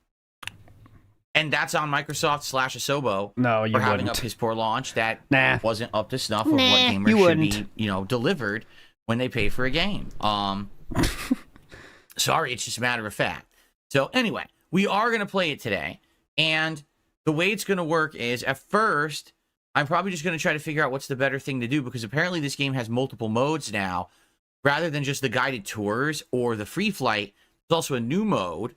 B: And that's on Microsoft/Asobo
A: No, you
B: for having
A: wouldn't.
B: up his poor launch that
A: Nah.
B: wasn't up to snuff of what gamers
A: you
B: should
A: wouldn't.
B: be, delivered when they pay for a game. Sorry, it's just a matter of fact. So anyway, we are going to play it today, and the way it's going to work is at first, I'm probably just going to try to figure out what's the better thing to do, because apparently this game has multiple modes now. Rather than just the guided tours or the free flight, there's also a new mode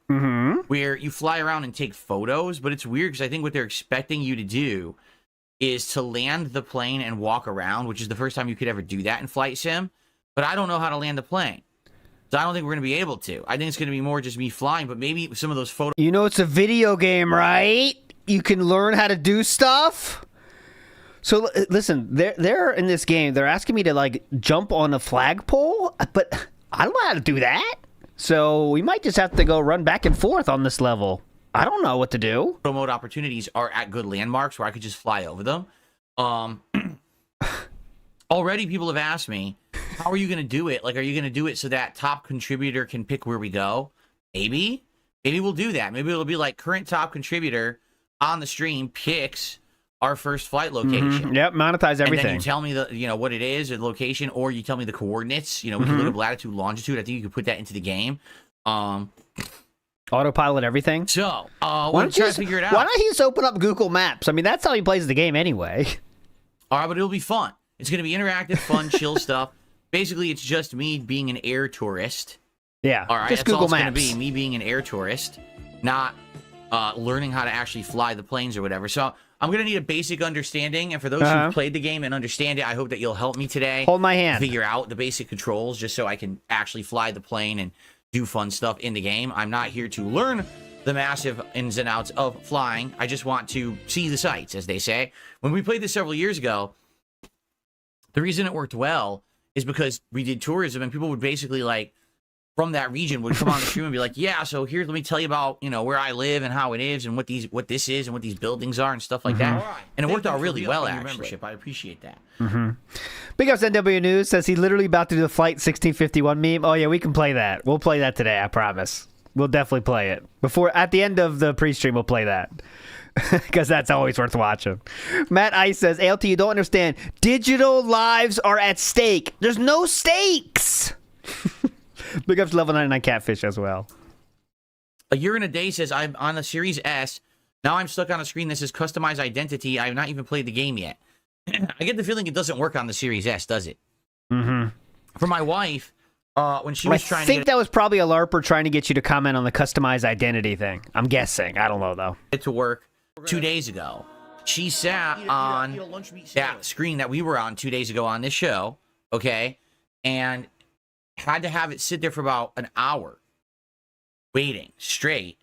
B: where you fly around and take photos, but it's weird because I think what they're expecting you to do is to land the plane and walk around, which is the first time you could ever do that in Flight Sim, but I don't know how to land the plane. So I don't think we're going to be able to. I think it's going to be more just me flying, but maybe some of those photos...
A: You know it's a video game, right? You can learn how to do stuff. So listen, they're in this game. They're asking me to like jump on a flagpole, but I don't know how to do that. So we might just have to go run back and forth on this level. I don't know what to do.
B: Photo mode opportunities are at good landmarks where I could just fly over them. Already people have asked me, how are you going to do it? Like, are you going to do it so that top contributor can pick where we go? Maybe we'll do that. Maybe it'll be like current top contributor on the stream picks our first flight location.
A: Yep, monetize everything.
B: And then you tell me what it is, the location, or you tell me the coordinates. We can look up latitude, longitude. I think you could put that into the game.
A: Autopilot everything.
B: So, we'll try to figure it out.
A: Why don't you just open up Google Maps? I mean, that's how he plays the game anyway.
B: All right, but it'll be fun. It's going to be interactive, fun, chill stuff. Basically, it's just me being an air tourist.
A: Yeah,
B: All right,
A: just
B: that's
A: Google
B: all it's
A: Maps.
B: going to be, me being an air tourist, not learning how to actually fly the planes or whatever. So I'm going to need a basic understanding, and for those who've played the game and understand it, I hope that you'll help me today.
A: Hold my hand.
B: Figure out the basic controls just so I can actually fly the plane and do fun stuff in the game. I'm not here to learn the massive ins and outs of flying. I just want to see the sights, as they say. When we played this several years ago, the reason it worked well is because we did tourism, and people would basically like from that region would come on the stream and be like, yeah, so here, let me tell you about, where I live and how it is and what this is and what these buildings are and stuff like that.
D: Right.
B: And it worked out really well,
D: your
B: actually.
D: membership.
B: I appreciate that.
A: Big ups NW News says he's literally about to do the Flight 1651 meme. Oh yeah, we can play that. We'll play that today, I promise. We'll definitely play it. At the end of the pre-stream, we'll play that. Because that's always worth watching. Matt Ice says, ALT, you don't understand. Digital lives are at stake. There's no stakes. Big ups Level 99 Catfish as well.
B: A Year and a Day says, I'm on the Series S. Now I'm stuck on a screen that says customize identity. I have not even played the game yet. I get the feeling it doesn't work on the Series S, does it? For my wife, when she was trying
A: I
B: to
A: think
B: get
A: that was probably a LARPer trying to get you to comment on the customized identity thing. I'm guessing. I don't know, though.
B: it to work 2 days ago, she sat on that screen that we were on 2 days ago on this show, okay, and had to have it sit there for about an hour waiting straight.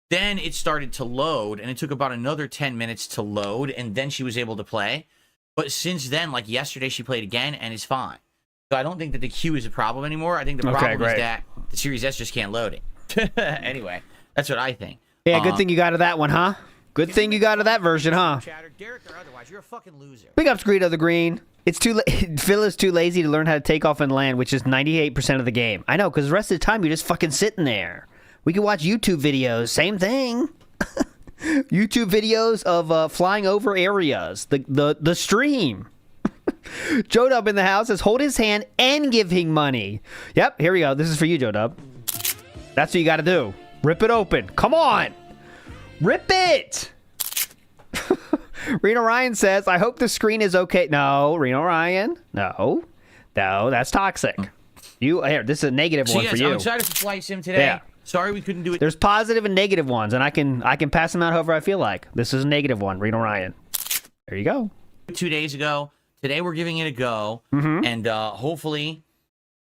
B: Then it started to load, and it took about another 10 minutes to load, and then she was able to play. But since then, like yesterday, she played again, and is fine. So I don't think that the queue is a problem anymore. I think the problem is that the Series S just can't load it. Anyway, that's what I think.
A: Yeah, good thing you got to that one, huh? Good thing you got to that version, huh?
D: Chatter, Derek or otherwise, you're a fucking loser.
A: Big ups Greedo the Green. It's Phil is too lazy to learn how to take off and land, which is 98% of the game. I know, because the rest of the time you're just fucking sitting there. We can watch YouTube videos. Same thing. YouTube videos of flying over areas. The stream. Joe Dub in the house says, hold his hand and give him money. Yep, here we go. This is for you, Joe Dub. That's what you got to do. Rip it open. Come on. Rip it. Reno Ryan says, I hope the screen is okay. No, Reno Ryan. No, that's toxic. Here, this is a negative one for you.
B: I'm excited for Flight Sim today.
A: Yeah.
B: Sorry we couldn't do it.
A: There's positive and negative ones, and I can pass them out however I feel like. This is a negative one, Reno Ryan. There you go.
B: 2 days ago. Today we're giving it a go, and hopefully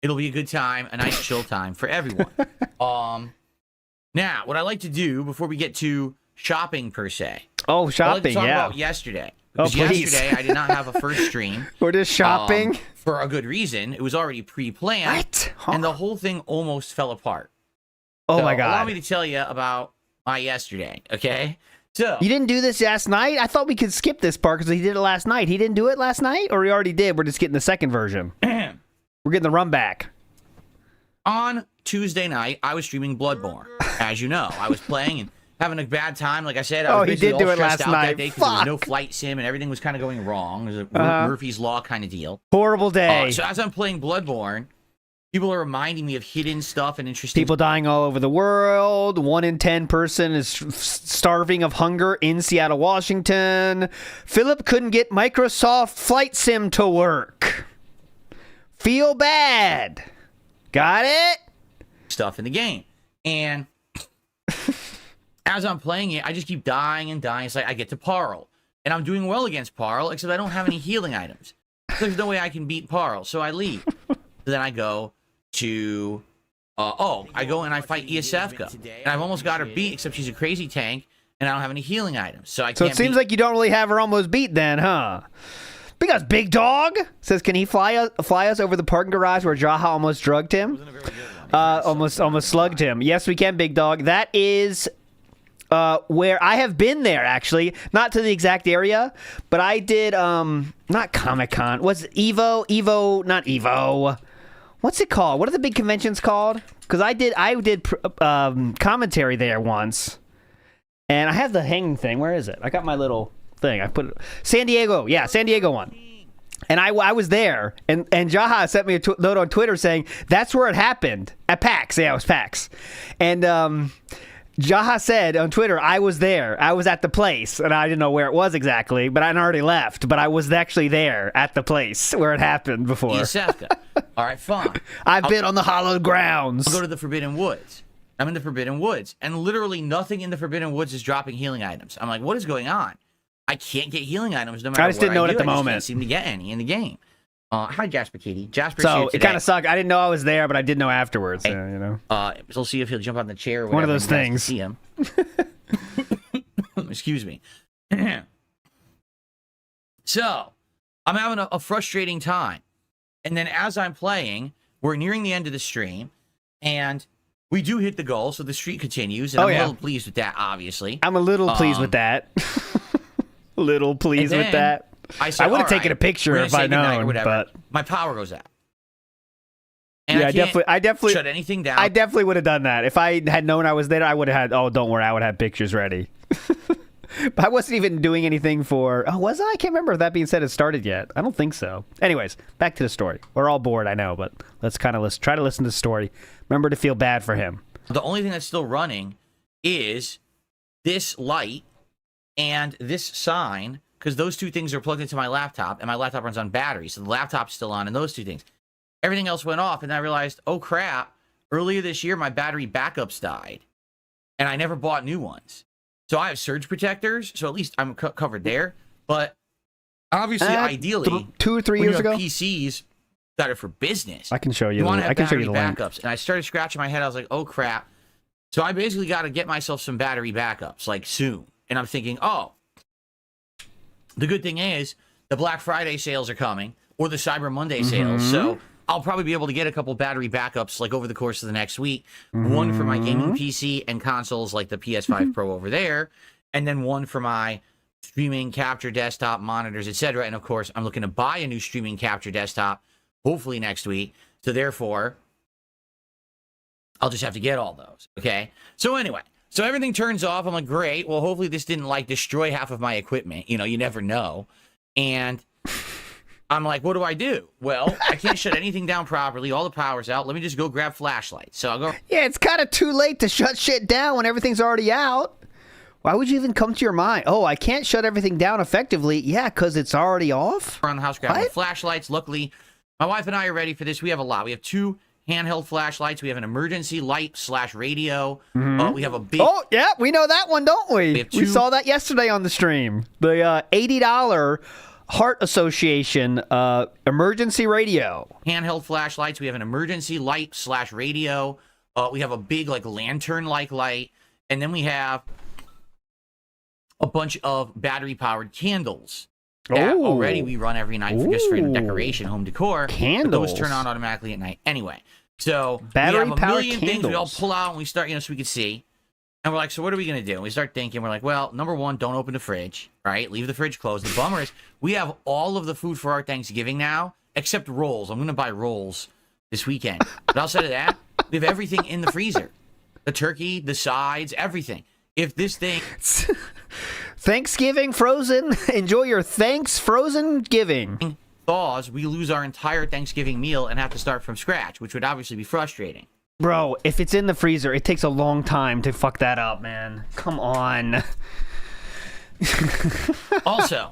B: it'll be a good time, a nice chill time for everyone. Now, what I like to do before we get to shopping per se.
A: Oh,
B: I like to
A: shopping,
B: talk
A: yeah.
B: about yesterday.
A: Oh,
B: Because
A: please.
B: yesterday I did not have a first stream.
A: We're just shopping.
B: For a good reason. It was already pre-planned.
A: What? Huh.
B: And the whole thing almost fell apart.
A: Oh
B: So
A: my
B: allow
A: God.
B: me to tell you about my yesterday, okay? So
A: You didn't do this last night? I thought we could skip this part because he did it last night. He didn't do it last night? Or he already did? We're just getting the second version. We're getting the run back.
B: on Tuesday night, I was streaming Bloodborne. As you know, I was playing and having a bad time. Like I said, I was
A: he
B: basically
A: did do
B: all
A: it
B: stressed
A: last
B: out
A: night.
B: that day because there was no
A: Fuck.
B: flight sim and everything was kind of going wrong. It was a Murphy's Law kind of deal.
A: Horrible day.
B: So as I'm playing Bloodborne, people are reminding me of hidden stuff and interesting
A: People dying all over the world. 1 in 10 person is starving of hunger in Seattle, Washington. Philip couldn't get Microsoft Flight Sim to work. Feel bad. Got it?
B: stuff in the game. And as I'm playing it, I just keep dying and dying. It's like I get to Parl. And I'm doing well against Parl, except I don't have any healing items. There's no way I can beat Parl, so I leave. So then I go to... I go and I fight Iasevka. And I've almost got her beat, except she's a crazy tank, and I don't have any healing items. So I
A: So
B: can't
A: it seems like you don't really have her almost beat then, huh? Because Big Dog says, can he fly us over the parking garage where Jaha almost drugged him? Almost slugged him. Yes, we can, Big Dog. That is where I have been there, actually. Not to the exact area, but I did, not Comic-Con. What's it? Evo, not Evo. What's it called? What are the big conventions called? Because I did commentary there once. And I have the hanging thing. Where is it? I got my little thing. I put it. San Diego. Yeah, San Diego one. And I was there. And Jaha sent me a note on Twitter saying, that's where it happened. At PAX. Yeah, it was PAX. And Jaha said on Twitter, I was there. I was at the place. And I didn't know where it was exactly. But I'd already left. But I was actually there at the place where it happened before.
B: Iasevka. All right, fine.
A: I've been on the hallowed grounds.
B: I'll go to the Forbidden Woods. I'm in the Forbidden Woods, and literally nothing in the Forbidden Woods is dropping healing items. I'm like, what is going on? I can't get healing items no matter what
A: I just didn't know it at the
B: I just
A: moment.
B: can't seem to get any in the game. Hi, Jasper Katie. Jasper's
A: So
B: here
A: it
B: today.
A: kind of sucked. I didn't know I was there, but I did know afterwards.
B: Hey.
A: You know.
B: So we'll see if he'll jump on the chair. Or
A: One of
B: whatever,
A: those
B: and you guys
A: things.
B: can see him. Excuse me. So I'm having a frustrating time, and then as I'm playing, we're nearing the end of the stream, and we do hit the goal, so the streak continues, and I'm a little pleased with that, obviously.
A: I'm a little pleased with that. Little pleased with
B: then
A: that.
B: said,
A: I would have
B: "All
A: taken
B: right,
A: a picture
B: we're gonna
A: if I
B: say goodnight or
A: known,
B: whatever."
A: but
B: My power goes out. And
A: yeah,
B: I
A: I definitely
B: shut anything down.
A: I definitely would have done that. If I had known I was there, I would have had, oh, don't worry, I would have pictures ready. But I wasn't even doing anything for, was I? I can't remember if that being said it started yet. I don't think so. Anyways, back to the story. We're all bored, I know, but let's kind of try to listen to the story. Remember to feel bad for him.
B: The only thing that's still running is this light and this sign, because those two things are plugged into my laptop, and my laptop runs on battery, so the laptop's still on, and those two things. Everything else went off, and I realized, oh crap, earlier this year my battery backups died, and I never bought new ones. So I have surge protectors, so at least I'm covered there. But obviously, ideally,
A: 2 or 3
B: when you
A: years
B: have
A: ago,
B: PCs that are for business,
A: I can show you.
B: you want to have
A: I can show
B: battery
A: you the link.
B: backups. And I started scratching my head. I was like, oh crap. So I basically got to get myself some battery backups, like soon. And I'm thinking, oh, the good thing is the Black Friday sales are coming, or the Cyber Monday sales. So I'll probably be able to get a couple battery backups like over the course of the next week. One for my gaming PC and consoles like the PS5 Pro over there, and then one for my streaming capture desktop, monitors, etc. And of course, I'm looking to buy a new streaming capture desktop hopefully next week. So therefore, I'll just have to get all those. Okay. So anyway, so everything turns off. I'm like, great. Well, hopefully this didn't like destroy half of my equipment. You know, you never know. And I'm like, what do I do? Well, I can't shut anything down properly. All the power's out. Let me just go grab flashlights. So I'll go.
A: Yeah, it's kind of too late to shut shit down when everything's already out. Why would you even come to your mind? Oh, I can't shut everything down effectively. Yeah, because it's already off?
B: Around the house grabbing
A: What?
B: flashlights. Luckily, my wife and I are ready for this. We have a lot. We have 2 handheld flashlights. We have an emergency light / radio. We have a big.
A: Oh, yeah, we know that one, don't we?
B: have
A: We
B: two-
A: saw that yesterday on the stream. The $80 Heart Association emergency radio.
B: handheld flashlights. We have an emergency light / radio. We have a big like lantern-like light, and then we have a bunch of battery-powered candles that
A: Oh.
B: already we run every night for just for
A: Ooh.
B: decoration, home decor. But
A: Candles.
B: those turn on automatically at night. Anyway, so we have a
A: Battery-powered
B: million things we all
A: candles.
B: pull out and we start, so we can see. And we're like, so what are we going to do? And we start thinking, we're like, well, number one, don't open the fridge, right? Leave the fridge closed. The bummer is we have all of the food for our Thanksgiving now, except rolls. I'm going to buy rolls this weekend. But outside of that, we have everything in the freezer. The turkey, the sides, everything. If this thing
A: Thanksgiving frozen. Enjoy your thanks frozen giving.
B: thaws, we lose our entire Thanksgiving meal and have to start from scratch, which would obviously be frustrating.
A: Bro, if it's in the freezer, it takes a long time to fuck that up, man. Come on.
B: Also,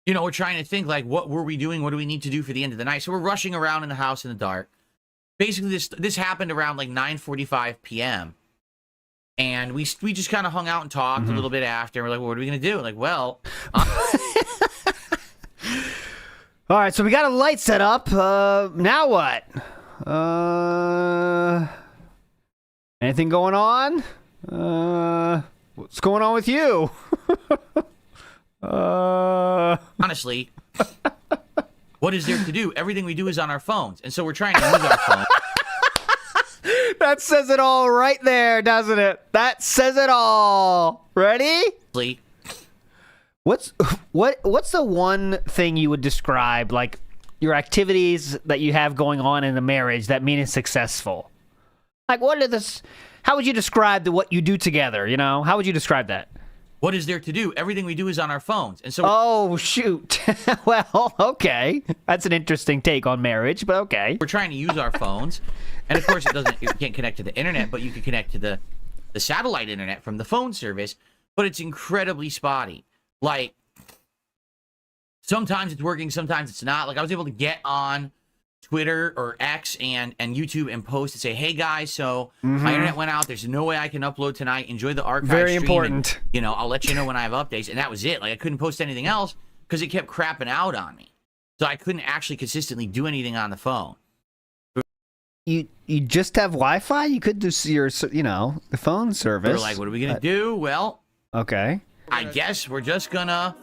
B: we're trying to think, like, what were we doing? What do we need to do for the end of the night? So we're rushing around in the house in the dark. Basically, this happened around, like, 9:45 p.m. And we just kind of hung out and talked a little bit after. We're like, well, what are we going to do? Like, well...
A: All right, so we got a light set up. Now what? Anything going on? What's going on with you?
B: honestly, what is there to do? Everything we do is on our phones. And so we're trying to use our phones.
A: That says it all right there, doesn't it? That says it all. Ready? What's the one thing you would describe, like, your activities that you have going on in a marriage that mean it's successful? Like, how would you describe what you do together, How would you describe that?
B: What is there to do? Everything we do is on our phones. And so
A: Oh, shoot. Well, okay. That's an interesting take on marriage, but okay.
B: we're trying to use our phones. And of course, you can't connect to the internet, but you can connect to the satellite internet from the phone service, but it's incredibly spotty. Like, sometimes it's working, sometimes it's not. Like, I was able to get on Twitter or X and YouTube and post and say, hey, guys, so my internet went out. There's no way I can upload tonight. Enjoy the archive
A: Very
B: stream,
A: important.
B: And, I'll let you know when I have updates. And that was it. Like, I couldn't post anything else because it kept crapping out on me. So I couldn't actually consistently do anything on the phone.
A: You just have Wi-Fi? You could do your, the phone service.
B: We were like, what are we going to do? Well,
A: Okay.
B: I guess we're just going to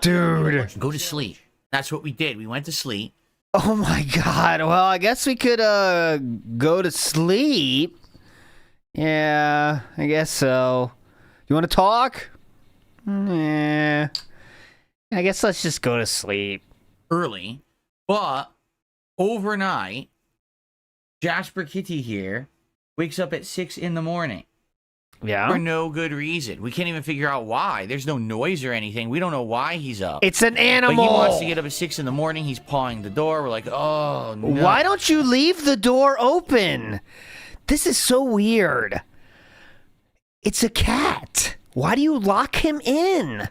A: Dude.
B: go to sleep. That's what we did. We went to sleep.
A: Oh my God. Well, I guess we could go to sleep. Yeah, I guess so. You want to talk? Yeah. I guess let's just go to sleep.
B: Early, but overnight, Jasper Kitty here wakes up at 6 in the morning
A: Yeah.
B: for no good reason. We can't even figure out why. There's no noise or anything. We don't know why he's up.
A: It's an
B: But
A: animal.
B: he wants to get up at 6 in the morning. He's pawing the door. We're like, oh, no.
A: Why don't you leave the door open? This is so weird. It's a cat. Why do you lock him in?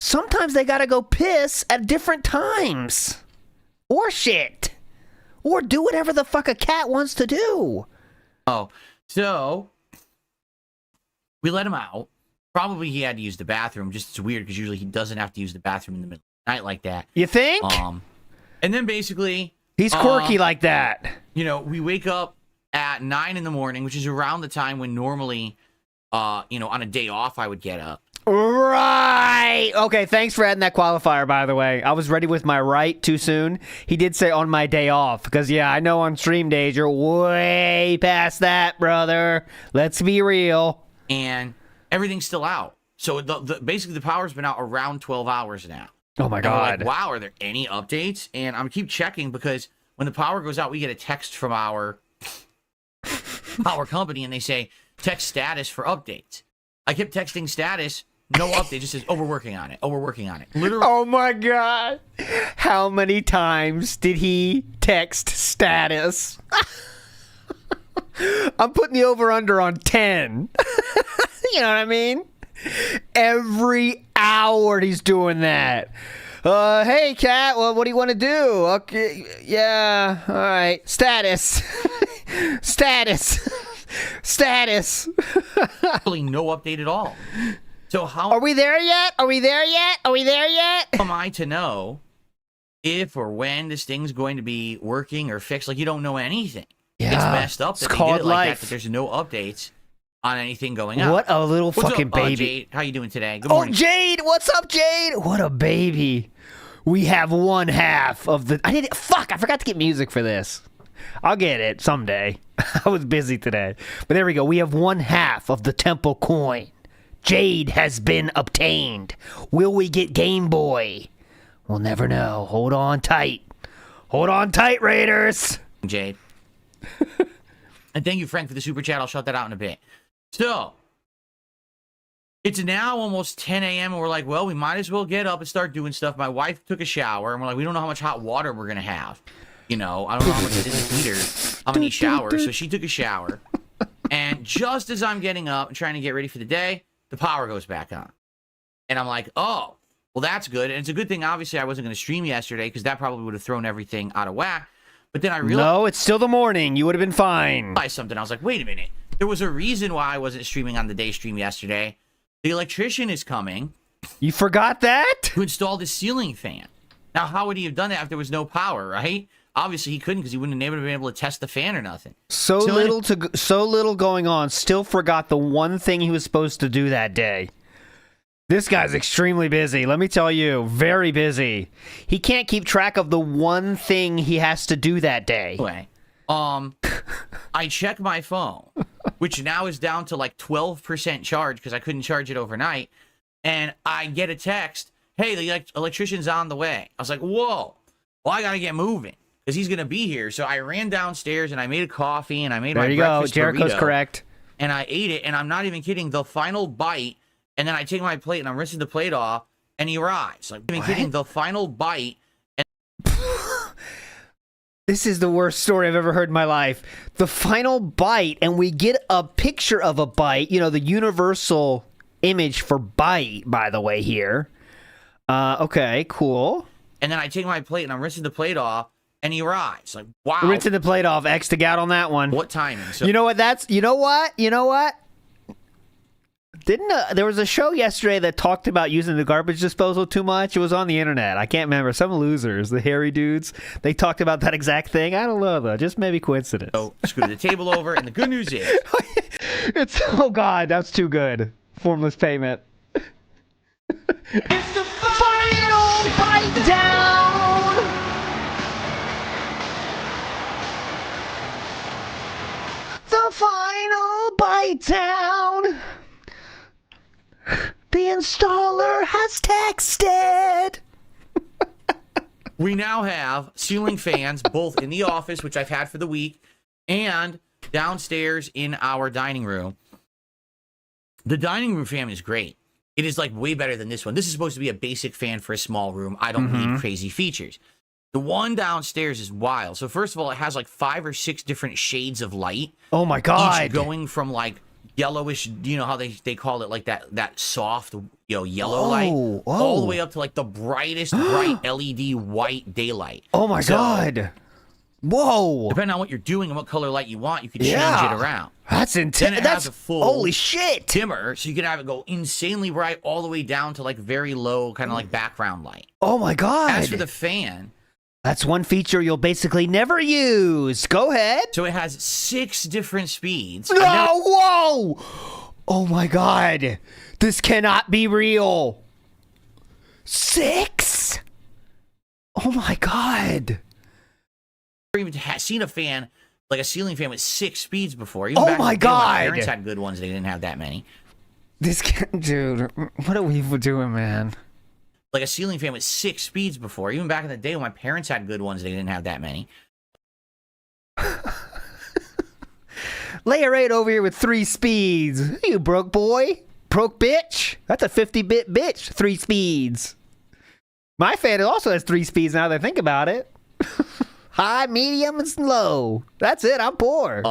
A: Sometimes they gotta go piss at different times. Or shit. Or do whatever the fuck a cat wants to do.
B: Oh, so we let him out. Probably he had to use the bathroom. Just it's weird because usually he doesn't have to use the bathroom in the middle of the night like that.
A: You think?
B: And then basically...
A: He's quirky like that.
B: We wake up at 9 in the morning, which is around the time when normally, on a day off, I would get up.
A: Right. Okay, thanks for adding that qualifier, by the way. I was ready with my right too soon. He did say on my day off, because, yeah, I know on stream days you're way past that, brother. Let's be real.
B: And everything's still out. So basically the power's been out around 12 hours now.
A: Oh, my
B: And we're
A: God.
B: like, wow, are there any updates? And I'm keep checking because when the power goes out, we get a text from our company, and they say, text status for updates. I kept texting status, no update. Just says, oh, we're working on it. Oh, we're working on it. Literally.
A: Oh, my God. How many times did he text status? I'm putting the over-under on 10. You know what I mean? Every hour he's doing that. Hey, cat. Well, what do you want to do? Okay. Yeah. All right. Status. Status. Status.
B: Really no update at all. So how
A: Are we there yet? Are we there yet? Are we there yet?
B: am I to know if or when this thing's going to be working or fixed? Like, you don't know anything.
A: Yeah.
B: It's messed up
A: It's
B: that they
A: called
B: did it like
A: life.
B: that there's no updates on anything going on.
A: What a little
B: What's
A: fucking
B: up,
A: baby.
B: Jade? How you doing today? Good
A: Oh,
B: morning.
A: Jade. What's up, Jade? What a baby. We have one half of the... Fuck, I forgot to get music for this. I'll get it someday. I was busy today. But there we go. We have one half of the temple coin. Jade has been obtained. Will we get Game Boy? We'll never know. Hold on tight. Hold on tight, Raiders.
B: Jade. And thank you, Frank, for the super chat. I'll shut that out in a bit. So, it's now almost 10 a.m. and we're like, well, we might as well get up and start doing stuff. My wife took a shower and we're like, we don't know how much hot water we're going to have. You know, I don't know how much is in the heater. How many showers? So she took a shower. And just as I'm getting up and trying to get ready for the day, the power goes back on. And I'm like, oh, well, that's good. And it's a good thing, obviously, I wasn't going to stream yesterday because that probably would have thrown everything out of whack. But then I realized...
A: No, it's still the morning. You would have been fine.
B: Something. I was like, wait a minute. There was a reason why I wasn't streaming on the day stream yesterday. The electrician is coming
A: You forgot that?
B: to install the ceiling fan. Now, how would he have done that if there was no power, right? Obviously, he couldn't because he wouldn't have been able to test the fan or nothing.
A: So little going on. Still forgot the one thing he was supposed to do that day. This guy's extremely busy. Let me tell you, very busy. He can't keep track of the one thing he has to do that day.
B: Anyway, I check my phone, which now is down to like 12% charge because I couldn't charge it overnight, and I get a text, hey, the electrician's on the way. I was like, whoa, well, I gotta get moving because he's gonna be here. So I ran downstairs and I made a coffee and I made my breakfast
A: Jericho's
B: burrito,
A: correct.
B: and I ate it, and I'm not even kidding. The final bite, and then I take my plate and I'm rinsing the plate off, and he arrives. Like, I'm not even kidding. The final bite.
A: This is the worst story I've ever heard in my life. The final bite, and we get a picture of a bite, you know, the universal image for bite, by the way, here. Okay, cool.
B: And then I take my plate and I'm rinsing the plate off, and he arrives. Like, wow.
A: Rinsing the plate off, X to out on that one.
B: What timing? So,
A: You know what? You know what? Didn't there was a show yesterday that talked about using the garbage disposal too much? It was on the internet. I can't remember. Some losers, the hairy dudes, they talked about that exact thing. I don't know though. Just maybe coincidence.
B: so screw the table over, and the good news is,
A: It's oh god, that's too good. Formless payment.
E: It's the final bite down.
A: The final bite down. The installer has texted.
B: we now have ceiling fans both in the office, which I've had for the week, and downstairs in our dining room. The dining room fan is great. It is like way better than this one. This is supposed to be a basic fan for a small room. I don't need crazy features. The one downstairs is wild. So first of all, it has like 5 or 6 different shades of light.
A: Oh my god.
B: Each going from like yellowish, you know how they call it, like that soft, yellow light, all the way up to like the brightest bright LED white daylight.
A: Oh my god. Whoa.
B: Depending on what you're doing and what color light you want, you can change it around.
A: That's
B: Then
A: intense.
B: it
A: That's
B: has a full
A: holy shit.
B: dimmer, so you can have it go insanely bright all the way down to like very low, kind of like background light.
A: Oh my god.
B: As for the fan,
A: That's one feature you'll basically never use. Go ahead.
B: so it has 6 different speeds.
A: No, whoa. Oh my god. This cannot be real. 6? Oh my god.
B: I've never even seen a fan, like a ceiling fan with 6 speeds before. Even
A: Oh
B: back in
A: my
B: the day when
A: God.
B: My parents had good ones, they didn't have that many.
A: This can't, dude. What are we doing, man?
B: Like a ceiling fan with 6 speeds before. Even back in the day when my parents had good ones, they didn't have that many.
A: Layer 8 over here with 3 speeds. You broke boy. Broke bitch. That's a 50-bit bitch. 3 speeds. My fan also has 3 speeds now that I think about it. High, medium, and low. That's it. I'm poor.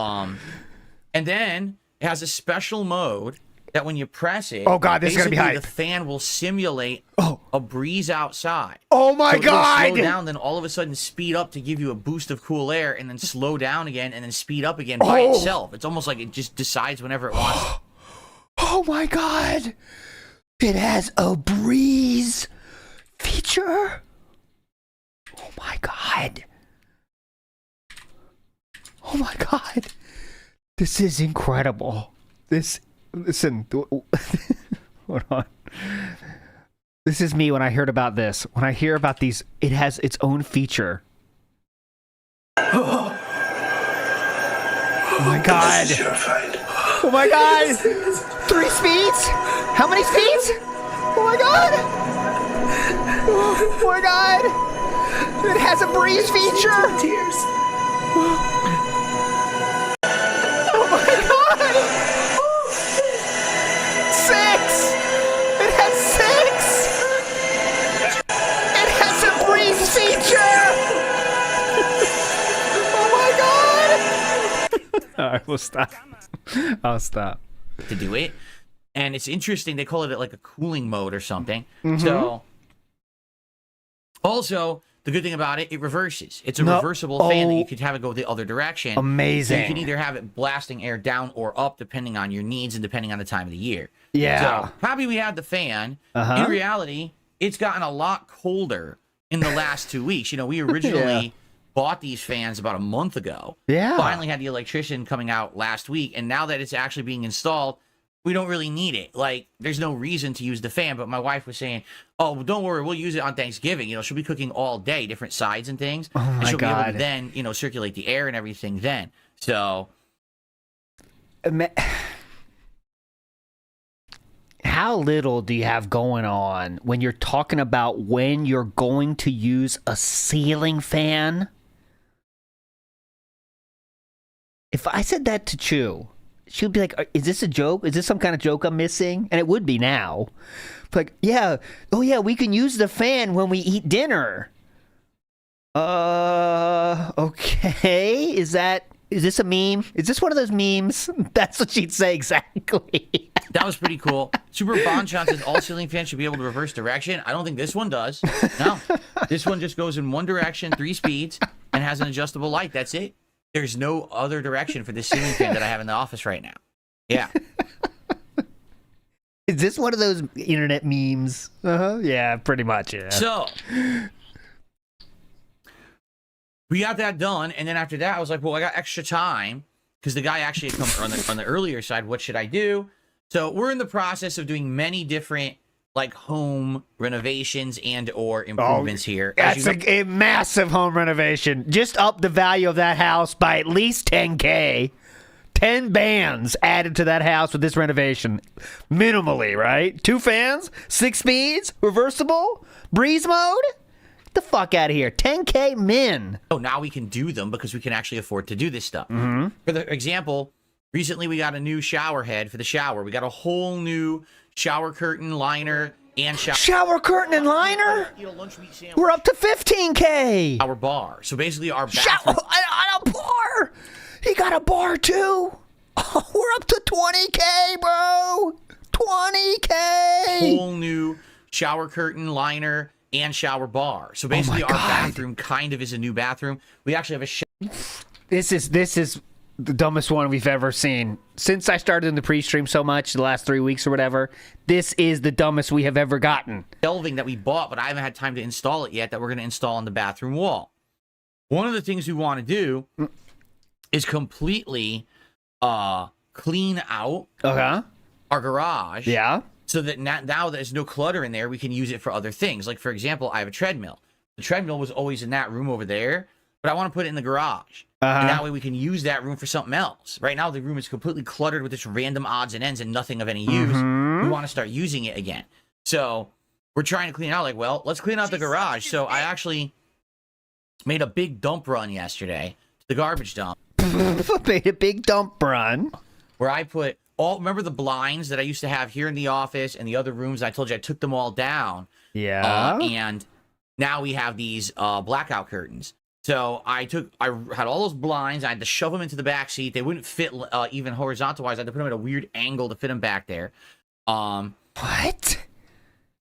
B: And then it has a special mode that when you press it,
A: Oh, God, this is gonna be
B: basically
A: hype.
B: the fan will simulate a breeze outside.
A: Oh, my
B: So it'll
A: God.
B: slow down, then all of a sudden speed up to give you a boost of cool air, and then slow down again, and then speed up again by itself. It's almost like it just decides whenever it wants.
A: Oh, my God. It has a breeze feature. Oh, my God. Oh, my God. This is incredible. Listen, hold on. This is me when I heard about this. When I hear about these, it has its own feature. Oh my God. Oh my God. 3 speeds? How many speeds? Oh my God. Oh my God. It has a breeze feature. Tears. Oh my God. 6! It has 6! It has a breeze feature! Oh my God! Alright, we'll stop. I'll stop.
B: To do it. And it's interesting, they call it like a cooling mode or something. So, also, the good thing about it, it reverses. It's a reversible fan that you could have it go the other direction.
A: Amazing.
B: So you can either have it blasting air down or up, depending on your needs and depending on the time of the year.
A: Yeah.
B: So, happy we had the fan. In reality, it's gotten a lot colder in the last 2 weeks. You know, we originally bought these fans about a month ago.
A: Yeah.
B: Finally had the electrician coming out last week, and now that it's actually being installed, we don't really need it. Like, there's no reason to use the fan, but my wife was saying, oh, don't worry, we'll use it on Thanksgiving. You know, she'll be cooking all day, different sides and things.
A: Oh,
B: and
A: my
B: she'll be able
A: God.
B: to then, you know, circulate the air and everything then. So,
A: how little do you have going on when you're talking about when you're going to use a ceiling fan? If I said that to Chew, she would be like, is this a joke? Is this some kind of joke I'm missing? And it would be now. Like, yeah, oh yeah, we can use the fan when we eat dinner. Okay. Is this a meme? Is this one of those memes? That's what she'd say exactly.
B: that was pretty cool. Super Bonchon says all ceiling fans should be able to reverse direction. I don't think this one does. No. This one just goes in one direction, 3 speeds, and has an adjustable light. That's it. There's no other direction for this ceiling fan that I have in the office right now. Yeah.
A: Is this one of those internet memes? Yeah, pretty much, yeah.
B: So, we got that done, and then after that, I was like, well, I got extra time, because the guy actually had come on the earlier side, what should I do? So, we're in the process of doing many different, like, home renovations and or improvements here.
A: That's a massive home renovation. Just up the value of that house by at least $10K. 10 bands added to that house with this renovation. Minimally, right? 2 fans, 6 speeds, reversible, breeze mode. Get the fuck out of here. 10K min.
B: Oh, now we can do them because we can actually afford to do this stuff. For the example, recently we got a new shower head for the shower. We got a whole new shower curtain, liner, and
A: Shower curtain and liner?
B: Eat a lunch meat sandwich.
A: We're up to 15K.
B: Our bar. So basically our bathroom.
A: On a bar. He got a bar too. Oh, we're up to 20K, bro. 20K.
B: Whole new shower curtain, liner, and shower bar. So basically our bathroom kind of is a new bathroom. We actually have a
A: This is the dumbest one we've ever seen. Since I started in the pre-stream so much, the last 3 weeks or whatever, this is the dumbest we have ever gotten.
B: shelving that we bought, but I haven't had time to install it yet, that we're going to install on the bathroom wall. One of the things we want to do is completely clean out our garage.
A: Yeah.
B: So that now there's no clutter in there, we can use it for other things. Like, for example, I have a treadmill. The treadmill was always in that room over there, but I want to put it in the garage. And that way we can use that room for something else. Right now, the room is completely cluttered with just random odds and ends and nothing of any use. We want to start using it again. So we're trying to clean out, like, well, let's clean out the garage. So I actually made a big dump run yesterday to the garbage dump.
A: Made a big dump run.
B: Where I put remember the blinds that I used to have here in the office and the other rooms? I told you I took them all down.
A: Yeah.
B: And now we have these blackout curtains. So I had all those blinds. I had to shove them into the back seat. They wouldn't fit even horizontal wise. I had to put them at a weird angle to fit them back there.
A: What?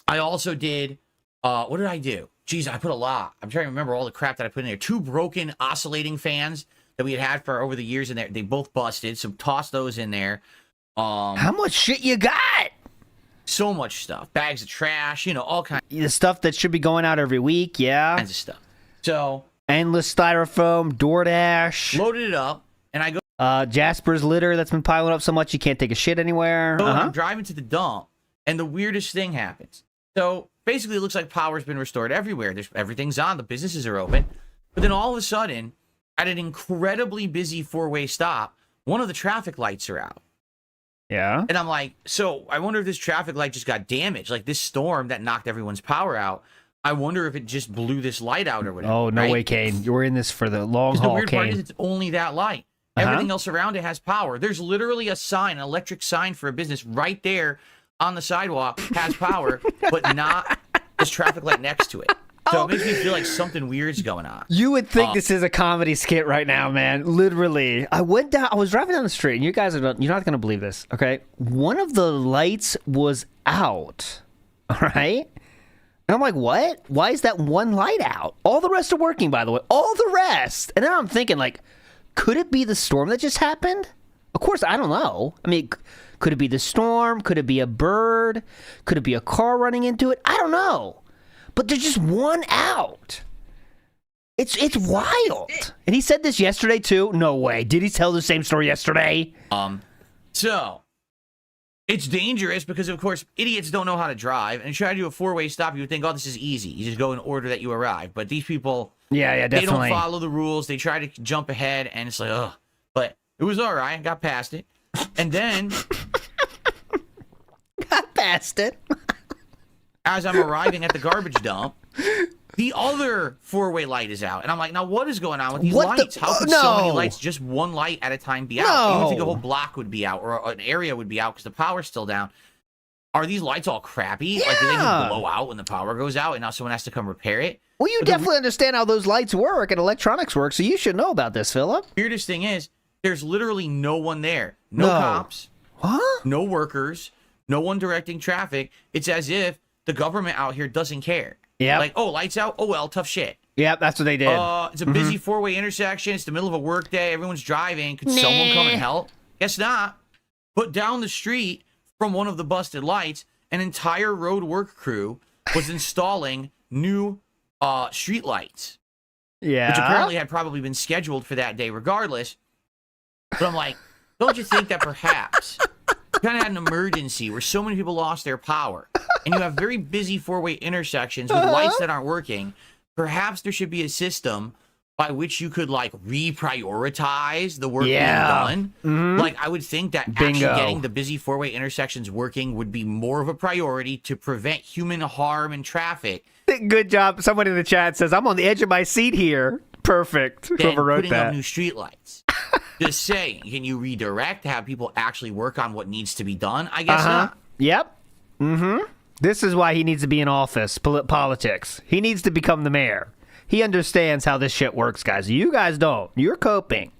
B: I also did. What did I do? Jeez, I put a lot. I'm trying to remember all the crap that I put in there. 2 broken oscillating fans that we had for over the years, and they both busted. So toss those in there.
A: How much shit you got?
B: So much stuff. Bags of trash. All kinds.
A: The stuff that should be going out every week. Yeah.
B: Kinds of stuff. So
A: endless styrofoam, DoorDash.
B: Loaded it up, and I go.
A: Jasper's litter that's been piling up so much you can't take a shit anywhere.
B: So I'm driving to the dump, and the weirdest thing happens. So basically, it looks like power's been restored everywhere. Everything's on. The businesses are open. But then all of a sudden, at an incredibly busy 4-way stop, one of the traffic lights are out.
A: Yeah.
B: And I'm like, so I wonder if this traffic light just got damaged. Like this storm that knocked everyone's power out. I wonder if it just blew this light out or whatever.
A: Oh, no
B: right?
A: way, Kane. You're in this for the long haul,
B: The weird part
A: Kane.
B: is it's only that light. Everything else around it has power. There's literally a sign, an electric sign for a business right there on the sidewalk has power, but not this traffic light next to it. So it makes me feel like something weird's going on.
A: You would think this is a comedy skit right now, man. Literally. I was driving down the street, and you guys you're not going to believe this, okay? One of the lights was out, all right? And I'm like, what? Why is that one light out? All the rest are working, by the way. All the rest. And then I'm thinking, like, could it be the storm that just happened? Of course, I don't know. I mean, could it be the storm? Could it be a bird? Could it be a car running into it? I don't know. But there's just one out. It's wild. And he said this yesterday, too? No way. Did he tell the same story yesterday?
B: So it's dangerous because, of course, idiots don't know how to drive. And try to do a 4-way stop, you would think, oh, this is easy. You just go in order that you arrive. But these people,
A: yeah,
B: they
A: definitely.
B: don't follow the rules. They try to jump ahead, and it's like, ugh. But it was all right. I got past it. And then
A: Got past it.
B: as I'm arriving at the garbage dump, the other 4-way light is out. And I'm like, now what is going on with these lights? How could so many lights, just one light at a time, be out? You would think a whole block would be out or an area would be out because the power's still down. Are these lights all crappy? Like, do they just blow out when the power goes out and now someone has to come repair it?
A: Well, you definitely understand how those lights work and electronics work, so you should know about this, Philip.
B: Weirdest thing is, there's literally no one there. No cops.
A: What?
B: No workers. No one directing traffic. It's as if the government out here doesn't care.
A: Yeah.
B: Like, oh, lights out? Oh, well, tough shit.
A: Yep, that's what they did.
B: It's a busy 4-way intersection. It's the middle of a work day. Everyone's driving. Could someone come and help? Guess not. But down the street from one of the busted lights, an entire road work crew was installing new street lights.
A: Yeah.
B: Which apparently had probably been scheduled for that day regardless. But I'm like, don't you think that perhaps you kind of had an emergency where so many people lost their power and you have very busy 4-way intersections with lights that aren't working? Perhaps there should be a system by which you could, like, reprioritize the work being done. Like, I would think that actually getting the busy 4-way intersections working would be more of a priority to prevent human harm and traffic.
A: Good job. Someone in the chat says, I'm on the edge of my seat here. Perfect.
B: Than
A: Whoever wrote
B: putting
A: that.
B: up new streetlights. Just saying, can you redirect to have people actually work on what needs to be done? I guess not.
A: Yep. This is why he needs to be in office, politics. He needs to become the mayor. He understands how this shit works, guys. You guys don't. You're coping.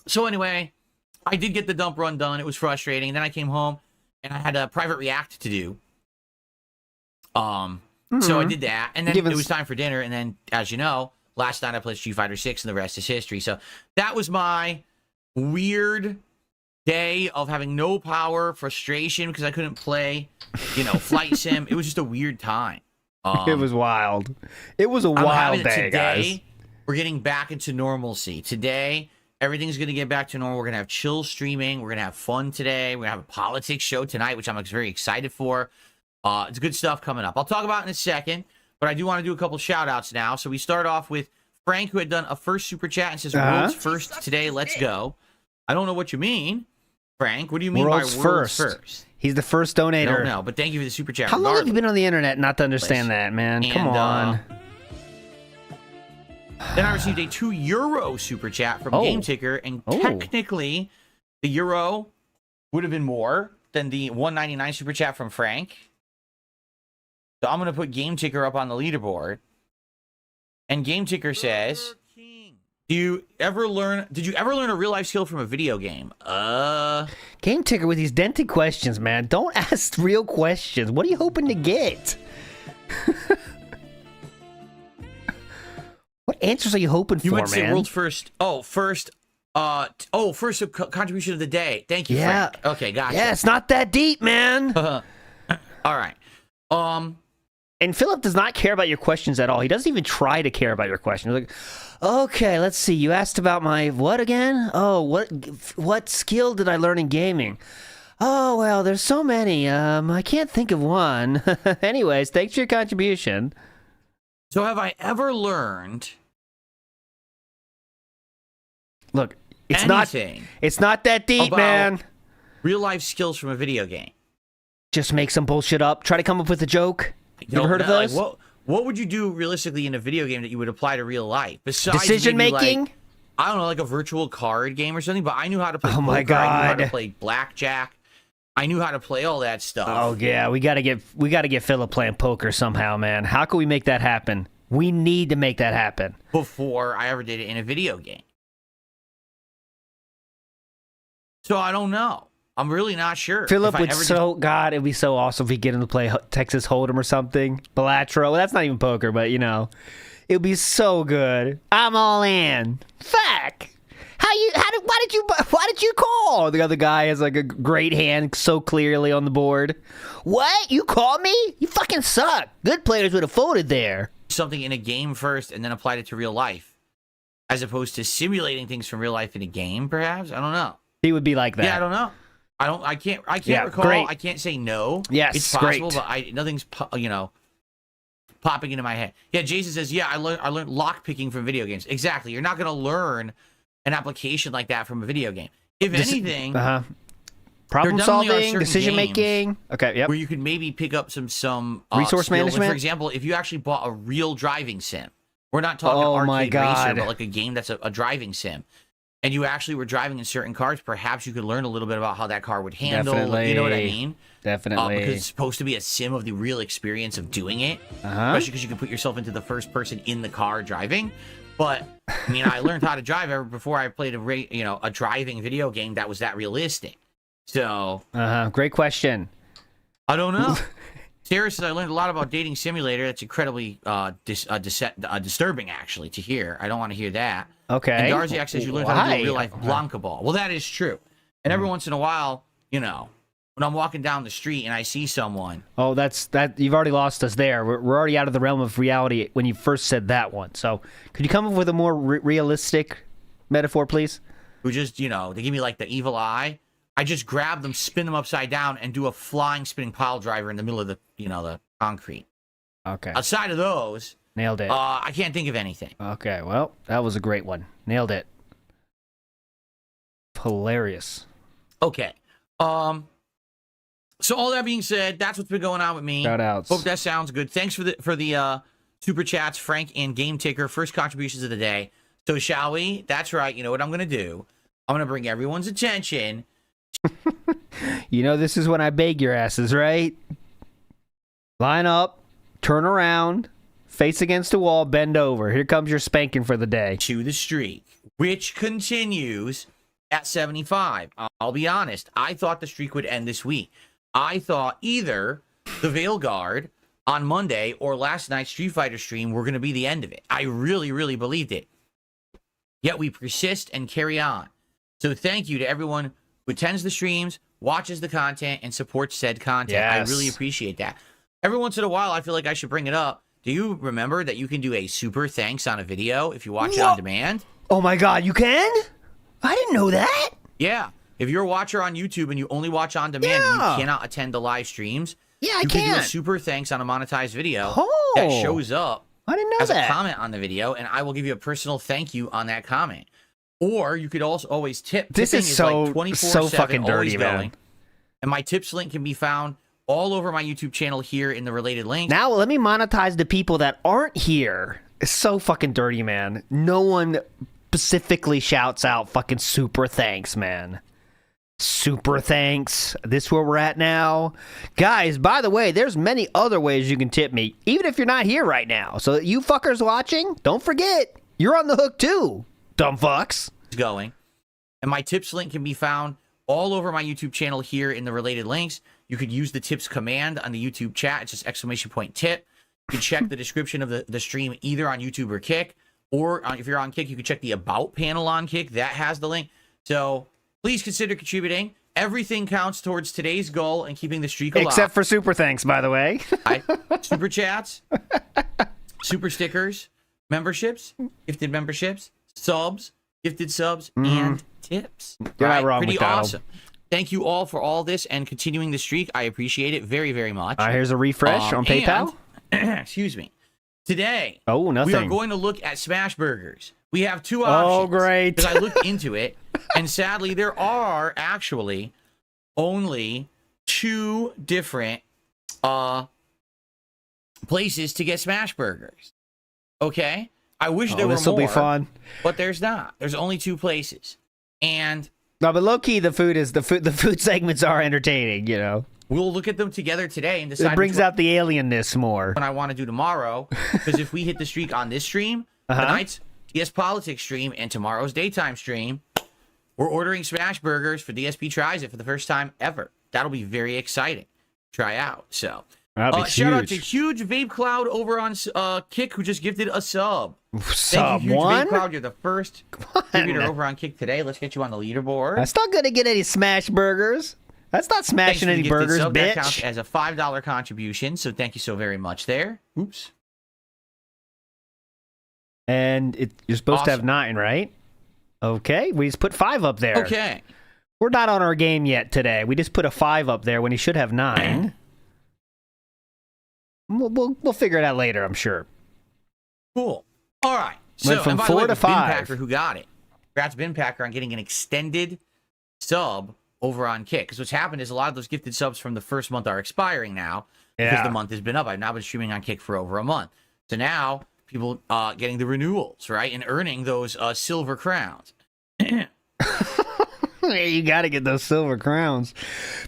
B: So anyway, I did get the dump run done. It was frustrating. Then I came home and I had a private react to do. So I did that, and then it was time for dinner. And then, as you know, last night I played Street Fighter 6, and the rest is history. So that was my weird day of having no power, frustration because I couldn't play, Flight Sim. It was just a weird time.
A: It was wild. It was a wild day, guys.
B: We're getting back into normalcy. Today, everything's going to get back to normal. We're going to have chill streaming. We're going to have fun today. We're going to have a politics show tonight, which I'm very excited for. It's good stuff coming up. I'll talk about it in a second, but I do want to do a couple shout-outs now. So we start off with Frank, who had done a first super chat and says, world's first today, let's go. I don't know what you mean, Frank. What do you mean by world's first?
A: He's the first donator.
B: I don't know, but thank you for the super chat.
A: How long have you been on the internet not to understand that, man? Come on.
B: Then I received a €2 super chat from Game Ticker, and technically the euro would have been more than the $1.99 super chat from Frank. So I'm going to put Game Ticker up on the leaderboard. And Game Ticker says, did you ever learn a real life skill from a video game?
A: Game Ticker with these dented questions, man. Don't ask real questions. What are you hoping to get? What answers are you hoping for, man?
B: You went to say world's first. First contribution of the day. Thank you, Frank. Okay, gotcha.
A: Yeah, it's not that deep, man.
B: All right.
A: And Philip does not care about your questions at all. He doesn't even try to care about your questions. Like, okay, let's see. You asked about my what again? Oh, what skill did I learn in gaming? Oh, well, there's so many. I can't think of one. Anyways, thanks for your contribution.
B: So have I ever learned?
A: Look, it's
B: anything
A: not that deep,
B: about
A: man.
B: Real life skills from a video game.
A: Just make some bullshit up. Try to come up with a joke. You ever heard of those?
B: Like, what would you do realistically in a video game that you would apply to real life? Besides
A: decision making?
B: Like, I don't know, like a virtual card game or something, but I knew how to play poker.
A: My God.
B: I knew how to play blackjack. I knew how to play all that stuff.
A: Oh yeah, we gotta get Philip playing poker somehow, man. How can we make that happen? We need to make that happen.
B: Before I ever did it in a video game. So I don't know. I'm really not sure.
A: Philip would God, it'd be so awesome if we get him to play Texas Hold'em or something. Balatro. Well, that's not even poker, but you know, it would be so good. I'm all in. Fuck. Why did you call? The other guy has like a great hand so clearly on the board. What? You called me? You fucking suck. Good players would have folded there.
B: Something in a game first and then applied it to real life. As opposed to simulating things from real life in a game, perhaps? I don't know.
A: He would be like that.
B: Yeah, I don't know. I can't recall.
A: Great.
B: I can't say no.
A: Yes,
B: it's possible,
A: great.
B: but nothing's popping into my head. Yeah, Jason says, yeah, I learned lock picking from video games. Exactly. You're not going to learn an application like that from a video game. If anything,
A: problem
B: there
A: solving,
B: are certain
A: decision
B: games
A: making. Okay, yep.
B: where you could maybe pick up some
A: resource
B: skills.
A: management.
B: Like, for example, if you actually bought a real driving sim, we're not talking arcade racer, but like a game that's a driving sim. And you actually were driving in certain cars, perhaps you could learn a little bit about how that car would handle.
A: Definitely.
B: You know what I mean?
A: Definitely.
B: Because it's supposed to be a sim of the real experience of doing it. Especially because you can put yourself into the first person in the car driving. But, I mean, I learned how to drive ever before I played a driving video game that was that realistic. So.
A: Great question.
B: I don't know. Sarah says, I learned a lot about Dating Simulator. That's incredibly disturbing, actually, to hear. I don't want to hear that.
A: Okay.
B: And Darziak says you learned how to do a real-life Blanca ball. Well, that is true. And every once in a while, when I'm walking down the street and I see someone.
A: Oh, that you've already lost us there. We're already out of the realm of reality when you first said that one. So could you come up with a more realistic metaphor, please?
B: Who just, they give me like the evil eye. I just grab them, spin them upside down, and do a flying spinning pile driver in the middle of the concrete.
A: Okay.
B: Outside of those,
A: nailed it.
B: I can't think of anything.
A: Okay, well, that was a great one. Nailed it. Hilarious.
B: Okay. So all that being said, that's what's been going on with me.
A: Shoutouts.
B: Hope that sounds good. Thanks for the super chats, Frank and Game Ticker. First contributions of the day. So shall we? That's right. You know what I'm gonna do? I'm gonna bring everyone's attention.
A: This is when I beg your asses, right? Line up, turn around, face against a wall, bend over. Here comes your spanking for the day.
B: To the streak, which continues at 75. I'll be honest. I thought the streak would end this week. I thought either the Veil Guard on Monday or last night's Street Fighter stream were going to be the end of it. I really, really believed it. Yet we persist and carry on. So thank you to everyone who attends the streams, watches the content, and supports said content.
A: Yes.
B: I really appreciate that. Every once in a while, I feel like I should bring it up. Do you remember that you can do a super thanks on a video if you watch it on demand?
A: Oh my God, you can? I didn't know that.
B: Yeah. If you're a watcher on YouTube and you only watch on demand and you cannot attend the live streams,
A: I
B: you can do a
A: can't.
B: super thanks on a monetized video
A: Oh.
B: that shows up
A: I didn't know
B: as
A: that.
B: a comment on the video, and I will give you a personal thank you on that comment. Or you could also always tip.
A: This
B: Tipping
A: is so
B: like 24/7,
A: so fucking dirty,
B: always
A: man.
B: going. And my tips link can be found all over my YouTube channel here in the related link.
A: Now let me monetize the people that aren't here. It's so fucking dirty, man. No one specifically shouts out fucking super thanks, man. Super thanks. This is where we're at now. Guys, by the way, there's many other ways you can tip me, even if you're not here right now. So you fuckers watching, don't forget, you're on the hook too, dumb fucks.
B: Going. And my tips link can be found all over my YouTube channel here in the related links. You could use the tips command on the YouTube chat. It's just !tip. You can check the description of the stream either on YouTube or Kick, or if you're on Kick, you can check the About panel on Kick. That has the link. So please consider contributing. Everything counts towards today's goal and keeping the streak alive.
A: Except for super thanks, by the way.
B: Super chats, super stickers, memberships, gifted memberships, subs, gifted subs, and tips.
A: You're not wrong,
B: Pretty
A: McDonald.
B: awesome. Thank you all for all this and continuing the streak. I appreciate it very, very much.
A: Here's a refresh on PayPal.
B: Excuse me. Today,
A: Oh, nothing.
B: we are going to look at smash burgers. We have two options.
A: Oh, great.
B: Because I looked into it, and sadly, there are actually only 2 different places to get smash burgers. Okay? I wish there were more.
A: This will be fun.
B: But there's not. There's only 2 places. And
A: No, but low key, the food segments are entertaining. You know,
B: we'll look at them together today and decide
A: it brings out the alienness more.
B: what I want to do tomorrow. Because if we hit the streak on this stream, tonight's DS Politics stream, and tomorrow's daytime stream, we're ordering smash burgers for DSP Tries It for the first time ever. That'll be very exciting. Try out. So,
A: That'd be
B: shout out to
A: huge.
B: Huge Vape Cloud over on Kick, who just gifted a sub.
A: Sub
B: Thank you, Huge
A: one?
B: Vape Cloud. You're the first contributor over on Kick today. Let's get you on the leaderboard.
A: That's not gonna get any smash burgers. That's not
B: Thanks
A: smashing
B: for the
A: any
B: gifted
A: burgers,
B: sub. That counts
A: bitch.
B: as a $5 contribution. So thank you so very much there. Oops.
A: And you're supposed to have
B: Awesome.
A: 9, right? Okay, we just put 5 up there.
B: Okay.
A: We're not on our game yet today. We just put a 5 up there when he should have 9. We'll figure it out later, I'm sure.
B: Cool. All right. So,
A: Went from
B: and by the
A: 4
B: way,
A: to
B: with Bin
A: 5.
B: Packer who got it. Congrats, Bin Packer, on getting an extended sub over on Kick. Because what's happened is a lot of those gifted subs from the first month are expiring now because
A: Yeah.
B: the month has been up. I've now been streaming on Kick for over a month. So now people getting the renewals, right? And earning those silver crowns.
A: Yeah, you got to get those silver crowns.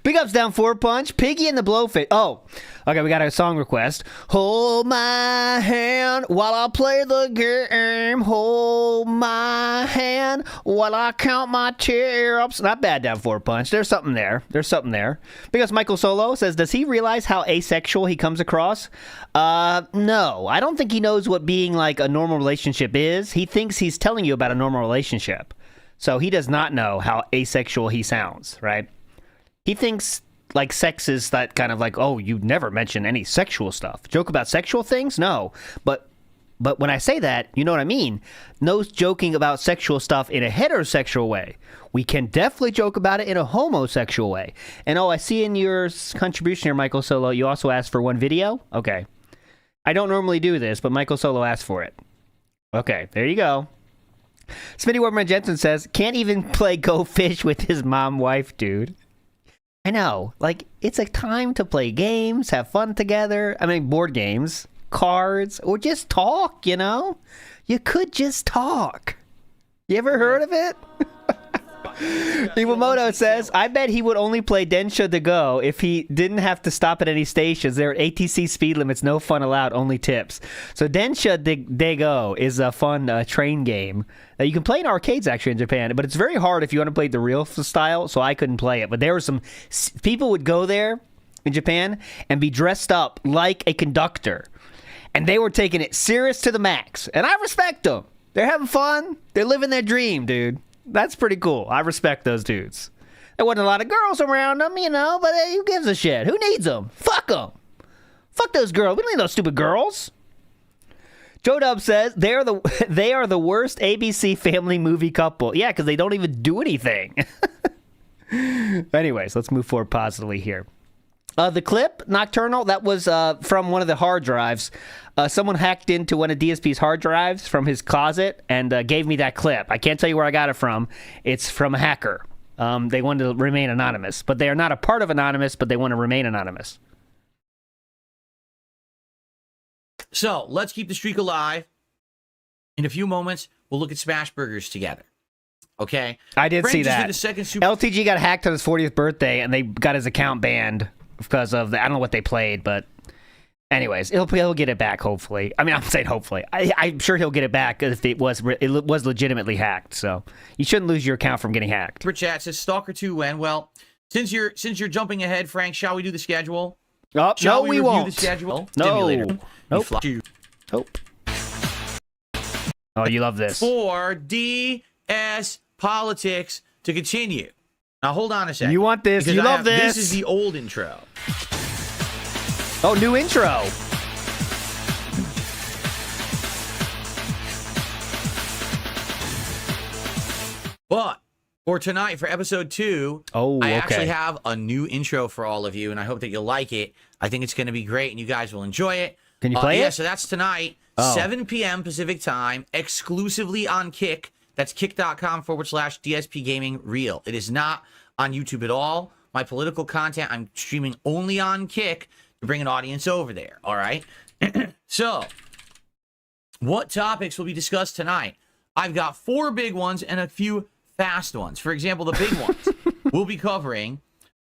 A: Big ups down 4 punch. Piggy and the Blowfish. Oh, okay, we got a song request. Hold my hand while I play the game. Hold my hand while I count my tear-ups. Not bad down 4 punch. There's something there. Big ups Michael Solo says, does he realize how asexual he comes across? No. I don't think he knows what being like a normal relationship is. He thinks he's telling you about a normal relationship. So he does not know how asexual he sounds, right? He thinks like sex is that kind of like, oh, you never mention any sexual stuff. Joke about sexual things? No. But when I say that, you know what I mean. No joking about sexual stuff in a heterosexual way. We can definitely joke about it in a homosexual way. And I see in your contribution here, Michael Solo, you also asked for one video? Okay. I don't normally do this, but Michael Solo asked for it. Okay, there you go. Smitty Warman Jensen says, can't even play Go Fish with his wife, dude. I know. Like, it's a time to play games, have fun together. I mean, board games, cards, or just talk, you know? You could just talk. You ever heard of it? Iwamoto says, I bet he would only play Densha to Go if he didn't have to stop at any stations. There are ATC speed limits, no fun allowed, only tips. So Densha de Go is a fun train game that you can play in arcades actually in Japan, but it's very hard if you want to play the real style, so I couldn't play it. But there were some people would go there in Japan and be dressed up like a conductor, and they were taking it serious to the max, and I respect them. They're having fun. They're living their dream, dude. That's pretty cool. I respect those dudes. There wasn't a lot of girls around them, you know, but who gives a shit? Who needs them? Fuck them. Fuck those girls. We don't need those stupid girls. Joe Dub says they are the worst ABC family movie couple. Yeah, because they don't even do anything. Anyways, let's move forward positively here. The clip, Nocturnal, that was from one of the hard drives. Someone hacked into one of DSP's hard drives from his closet and gave me that clip. I can't tell you where I got it from. It's from a hacker. They wanted to remain anonymous, but they are not a part of Anonymous, but they want to remain anonymous.
B: So let's keep the streak alive. In a few moments, we'll look at smash burgers together. Okay,
A: I did
B: Frank
A: see
B: just
A: that.
B: Did a second Super
A: LTG got hacked on his 40th birthday, and they got his account banned because of I don't know what they played, but anyways, he'll get it back. Hopefully, I mean, I'm saying hopefully. I'm sure he'll get it back if it was legitimately hacked. So you shouldn't lose your account from getting hacked.
B: Super Chat says Stalker 2 when? Well, since you're jumping ahead, Frank, shall we do the schedule?
A: Oh,
B: Shall
A: no, we
B: review
A: won't.
B: The schedule?
A: No.
B: Stimulator.
A: Nope.
B: You
A: Nope. Oh, you love this.
B: For DS Politics to continue. Now, hold on a second.
A: You want this.
B: Because
A: You love this.
B: This is the old intro.
A: Oh, new intro.
B: But for tonight, for episode 2,
A: Oh,
B: I
A: okay.
B: actually have a new intro for all of you, and I hope that you'll like it. I think it's going to be great, and you guys will enjoy it.
A: Can you play
B: Yeah,
A: it?
B: so that's tonight,
A: Oh.
B: 7 p.m. Pacific time, exclusively on Kick. That's kick.com/DSPGaming Reel. It is not on YouTube at all. My political content, I'm streaming only on Kick to bring an audience over there, all right? So, what topics will be discussed tonight? I've got 4 big ones and a few fast ones. For example, the big ones we'll be covering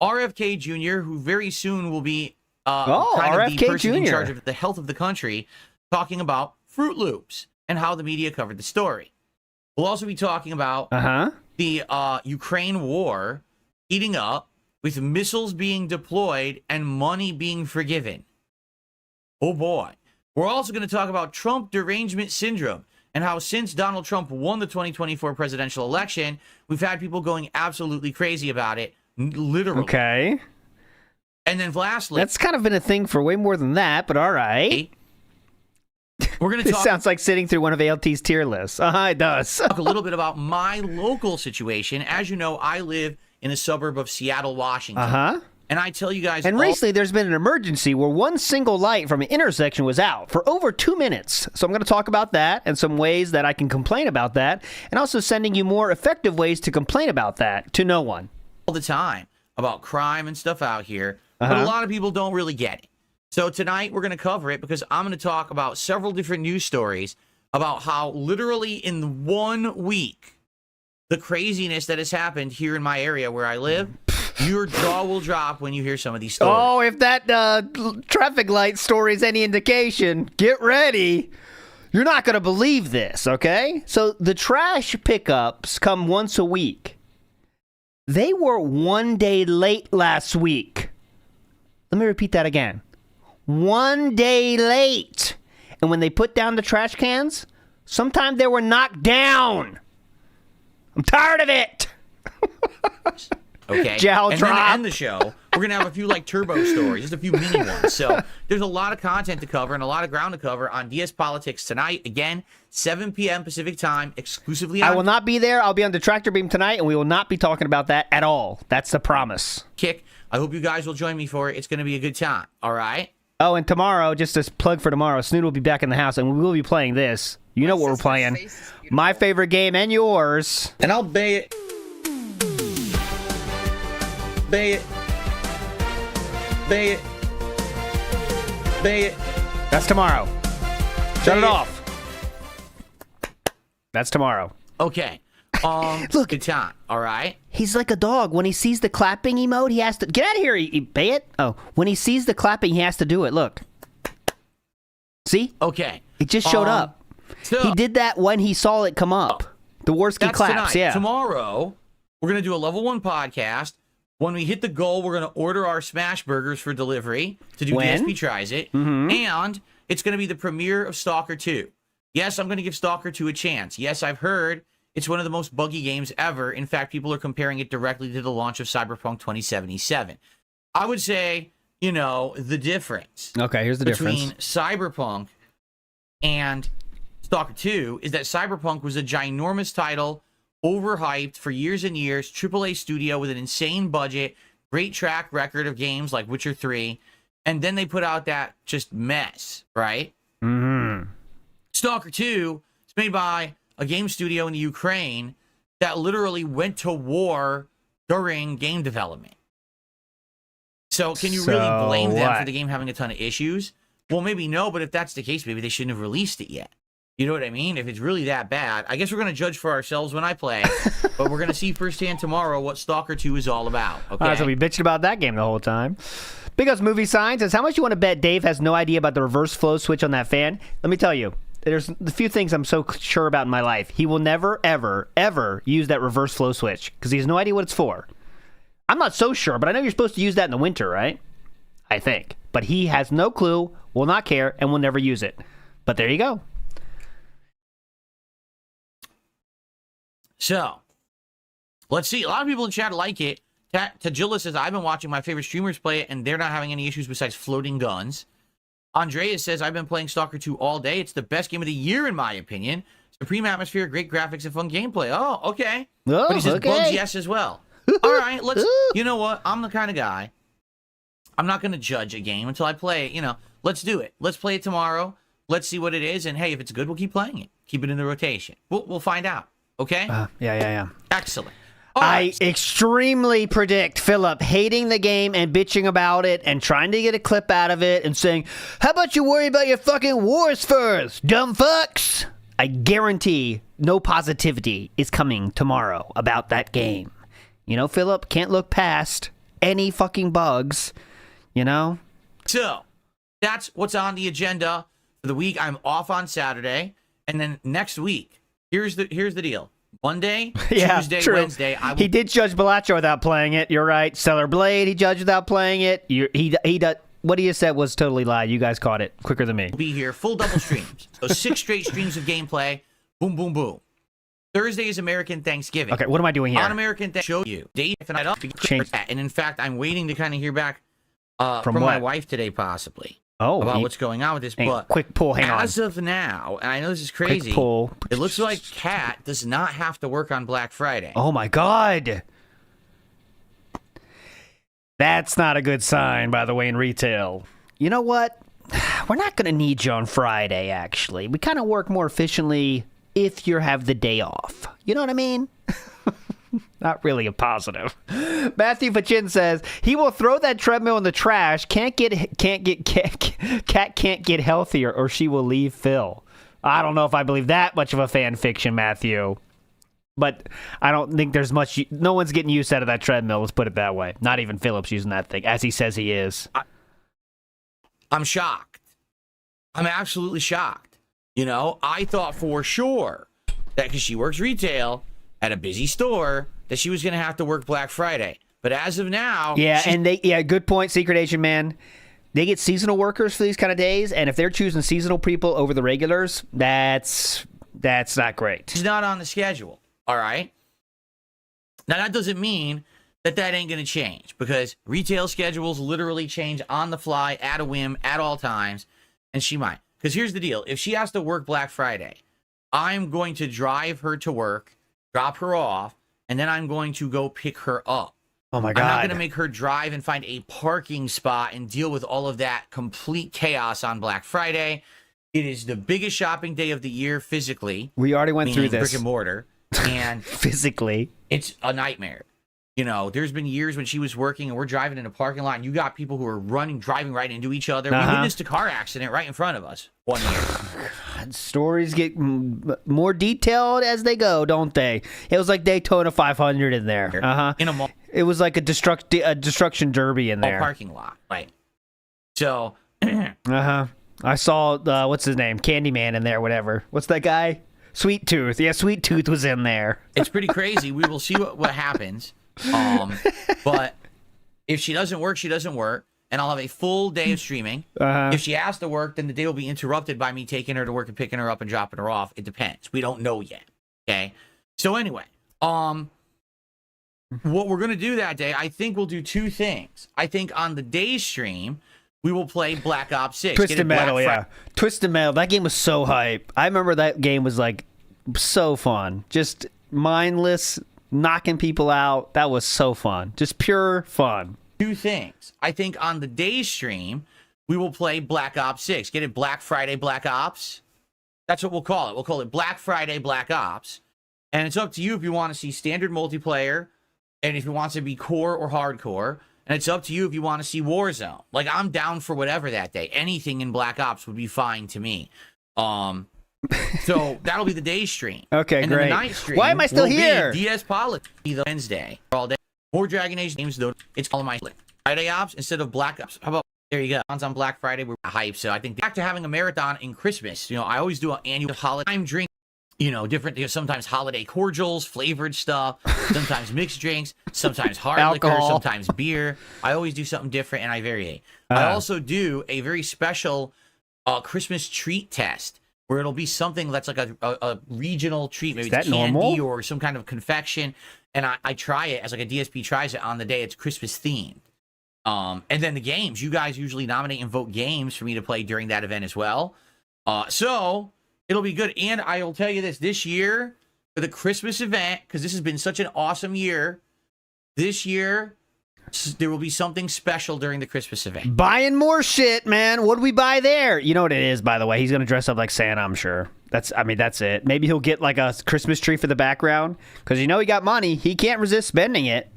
B: RFK Jr., who very soon will be kind of
A: RFK
B: the person in
A: Jr.
B: charge of the health of the country, talking about Fruit Loops and how the media covered the story. We'll also be talking about the Ukraine war heating up with missiles being deployed and money being forgiven. Oh boy. We're also going to talk about Trump derangement syndrome and how since Donald Trump won the 2024 presidential election, we've had people going absolutely crazy about it, literally.
A: Okay.
B: And then lastly,
A: That's kind of been a thing for way more than that, but all right.
B: we're going to
A: This
B: talk
A: sounds like sitting through one of ALT's tier lists. It does.
B: talk a little bit about my local situation. As you know, I live in a suburb of Seattle, Washington. And I tell you guys,
A: And
B: all-
A: recently, there's been an emergency where one single light from an intersection was out for over 2 minutes. So I'm going to talk about that and some ways that I can complain about that, and also sending you more effective ways to complain about that to no one.
B: all the time about crime and stuff out here, but a lot of people don't really get it. So tonight we're going to cover it because I'm going to talk about several different news stories about how literally in 1 week, the craziness that has happened here in my area where I live, your jaw will drop when you hear some of these stories.
A: Oh, if that traffic light story is any indication, get ready. You're not going to believe this, okay? So the trash pickups come once a week. They were 1 day late last week. Let me repeat that again. 1 day late. And when they put down the trash cans, sometimes they were knocked down. I'm tired of it.
B: Okay.
A: Jowl
B: and
A: drop.
B: then to end the show, we're going to have a few like turbo stories, just a few mini ones. So there's a lot of content to cover and a lot of ground to cover on DS Politics tonight. Again, 7 p.m. Pacific time, exclusively on
A: I will not be there. I'll be on the tractor beam tonight, and we will not be talking about that at all. That's the promise.
B: Kick. I hope you guys will join me for it. It's going to be a good time. All right?
A: Oh, and tomorrow, just as plug for tomorrow, Snood will be back in the house, and we will be playing this. You know what we're
C: sister's
A: playing.
C: face is beautiful.
A: My favorite game and yours.
B: And I'll bay it. Bay it. Bay it. Bay it.
A: That's tomorrow. Shut it
B: Bay it.
A: off. That's tomorrow.
B: Okay.
A: Look.
B: Good time. All right?
A: He's like a dog. When he sees the clapping emote, he has to... Get out of here, Bay it. Oh, when he sees the clapping, he has to do it. Look. See?
B: Okay.
A: It just showed up.
B: So
A: He did that when he saw it come up. The Worski
B: that's
A: claps,
B: tonight.
A: yeah.
B: Tomorrow, we're going to do a level 1 podcast. When we hit the goal, we're going to order our smash burgers for delivery to do
A: When?
B: DSP Tries It. And it's going to be the premiere of Stalker 2. Yes, I'm going to give Stalker 2 a chance. Yes, I've heard it's one of the most buggy games ever. In fact, people are comparing it directly to the launch of Cyberpunk 2077. I would say, you know, the difference
A: Okay, here's the
B: between
A: difference.
B: Cyberpunk and Stalker 2 is that Cyberpunk was a ginormous title, overhyped for years and years, AAA studio with an insane budget, great track record of games like Witcher 3, and then they put out that just mess, right? Stalker 2 is made by a game studio in the Ukraine that literally went to war during game development. So can you really
A: So
B: blame them
A: what?
B: for the game having a ton of issues? Well, maybe no, but if that's the case, maybe they shouldn't have released it yet. You know what I mean? If it's really that bad, I guess we're going to judge for ourselves when I play, but we're going to see firsthand tomorrow what Stalker 2 is all about. Okay.
A: So we bitching about that game the whole time. Big Us Movie Sign says, how much you want to bet Dave has no idea about the reverse flow switch on that fan? Let me tell you, there's a few things I'm so sure about in my life. He will never, ever, ever use that reverse flow switch because he has no idea what it's for. I'm not so sure, but I know you're supposed to use that in the winter, right? I think. But he has no clue, will not care, and will never use it. But there you go.
B: So, let's see. A lot of people in chat like it. Tajilla says, I've been watching my favorite streamers play it, and they're not having any issues besides floating guns. Andreas says, I've been playing Stalker 2 all day. It's the best game of the year, in my opinion. Supreme atmosphere, great graphics, and fun gameplay. Oh, okay.
A: Oh,
B: but he says,
A: okay.
B: bugs, yes, as well. All right, let's... You know what? I'm the kind of guy. I'm not going to judge a game until I play it. You know, let's do it. Let's play it tomorrow. Let's see what it is. And, hey, if it's good, we'll keep playing it. Keep it in the rotation. We'll find out. Okay?
A: Yeah.
B: Excellent. All right.
A: I extremely predict Philip hating the game and bitching about it and trying to get a clip out of it and saying, how about you worry about your fucking wars first, dumb fucks? I guarantee no positivity is coming tomorrow about that game. You know, Philip can't look past any fucking bugs, you know?
B: So, that's what's on the agenda for the week. I'm off on Saturday. And then next week, here's the deal. Monday, Tuesday,
A: true.
B: Wednesday.
A: He did judge Balacho without playing it. You're right. Stellar Blade, he judged without playing it. He does. What he said was totally lie. You guys caught it quicker than me.
B: We'll be here, full double streams. So 6 straight streams of gameplay. Boom, boom, boom. Thursday is American Thanksgiving.
A: Okay, what am I doing here?
B: On American Thanksgiving, show you. Dave and I don't
A: Change.
B: And in fact, I'm waiting to kind of hear back from
A: what?
B: my wife today, possibly.
A: Oh,
B: about what's going on with this. But
A: quick pull, hang on.
B: As of now, and I know this is crazy,
A: Quick pull.
B: it looks like Kat does not have to work on Black Friday.
A: Oh my God. That's not a good sign, by the way, in retail. You know what? We're not going to need you on Friday, actually. We kind of work more efficiently if you have the day off. You know what I mean? Not really a positive. Matthew Fachin says he will throw that treadmill in the trash. Cat can't get healthier, or she will leave Phil. I don't know if I believe that much of a fan fiction, Matthew. But I don't think there's much. No one's getting use out of that treadmill. Let's put it that way. Not even Phillips using that thing, as he says he is.
B: I'm shocked. I'm absolutely shocked. You know, I thought for sure that because she works retail at a busy store, that she was going to have to work Black Friday. But as of now...
A: Yeah, good point, Secret Agent Man. They get seasonal workers for these kind of days, and if they're choosing seasonal people over the regulars, that's not great.
B: She's not on the schedule, all right? Now, that doesn't mean that ain't going to change, because retail schedules literally change on the fly, at a whim, at all times, and she might. Because here's the deal. If she has to work Black Friday, I'm going to drive her to work, drop her off, and then I'm going to go pick her up.
A: Oh my God.
B: I'm not going to make her drive and find a parking spot and deal with all of that complete chaos on Black Friday. It is the biggest shopping day of the year physically.
A: We already went through this.
B: Brick and mortar. And
A: physically.
B: It's a nightmare. You know, there's been years when she was working and we're driving in a parking lot and you got people who are driving right into each other. We witnessed a car accident right in front of us one year.
A: God, stories get more detailed as they go, don't they? It was like Daytona 500 in there.
B: In a mall.
A: It was like a destruction derby in there.
B: Parking lot, right? So.
A: I saw what's his name, Candyman in there, whatever. What's that guy? Sweet Tooth. Yeah, Sweet Tooth was in there.
B: It's pretty crazy. We will see what happens. But if she doesn't work, she doesn't work, and I'll have a full day of streaming. If she has to work, then the day will be interrupted by me taking her to work and picking her up and dropping her off. It depends. We don't know yet. Okay. So anyway, what we're gonna do that day, I think we'll do 2 things. I think on the day stream, we will play Black Ops 6.
A: Twisted Metal, yeah. Twisted Metal. That game was so hype. I remember that game was like so fun. Just mindless, knocking people out. That was so fun. Just pure fun.
B: 2 things. I think on the day stream, we will play Black Ops 6. Get it? Black Friday Black Ops. That's what we'll call it. We'll call it Black Friday Black Ops. And it's up to you if you want to see standard multiplayer and if you want to be core or hardcore. And it's up to you if you want to see Warzone. Like, I'm down for whatever that day. Anything in Black Ops would be fine to me. So that'll be the day stream.
A: Okay,
B: and
A: great.
B: Then the night stream
A: Why am I still
B: will
A: here?
B: Be DS Politics the Wednesday all day. More Dragon Age games though. It's all my Friday ops instead of Black Ops. How about there you go? On Black Friday we're hyped. So I think back to having a marathon in Christmas. You know, I always do an annual holiday time drink. You know, different. You know, sometimes holiday cordials, flavored stuff. Sometimes mixed drinks. Sometimes hard liquor. Sometimes beer. I always do something different and I vary. I also do a very special Christmas treat test where it'll be something that's like a regional treat. Maybe it's candy normal? Or some kind of confection. And I try it as like a DSP tries it on the day it's Christmas themed. And then the games, you guys usually nominate and vote games for me to play during that event as well. So it'll be good. And I will tell you this year for the Christmas event, because this has been such an awesome year, this year there will be something special during the Christmas event.
A: Buying more shit, man. What do we buy there? You know what it is, by the way. He's going to dress up like Santa, I'm sure. That's it. Maybe he'll get like a Christmas tree for the background because you know he got money. He can't resist spending it.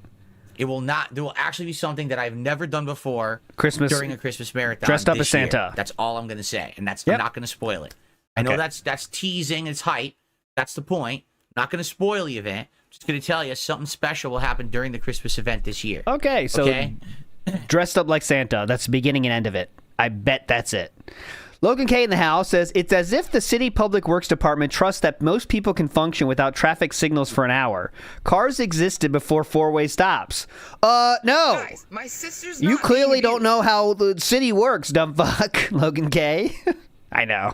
B: It will not. There will actually be something that I've never done before during a Christmas marathon.
A: Dressed up as Santa.
B: That's all I'm going to say, and I'm not going to spoil it. I know that's teasing. It's hype. That's the point. Not going to spoil the event. Just going to tell you something special will happen during the Christmas event this year.
A: Okay, so dressed up like Santa. That's the beginning and end of it. I bet that's it. Logan K in the house says, it's as if the city public works department trusts that most people can function without traffic signals for an hour. Cars existed before four-way stops. No.
C: Guys, my sister's
A: You
C: not
A: clearly
C: being
A: don't know how the city works, dumb fuck, Logan K. I know.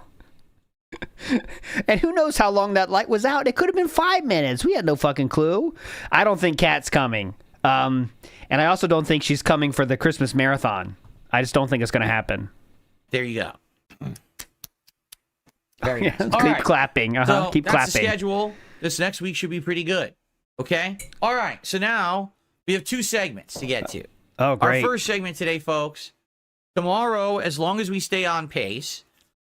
A: And who knows how long that light was out? It could have been 5 minutes. We had no fucking clue. I don't think Kat's coming. And I also don't think she's coming for the Christmas marathon. I just don't think it's going to happen.
B: There you go. Very nice.
A: Keep clapping.
B: So
A: keep
B: that's
A: clapping.
B: the schedule. This next week should be pretty good. Okay? All right. So now we have 2 segments to get to.
A: Oh, great.
B: Our first segment today, folks. Tomorrow, as long as we stay on pace,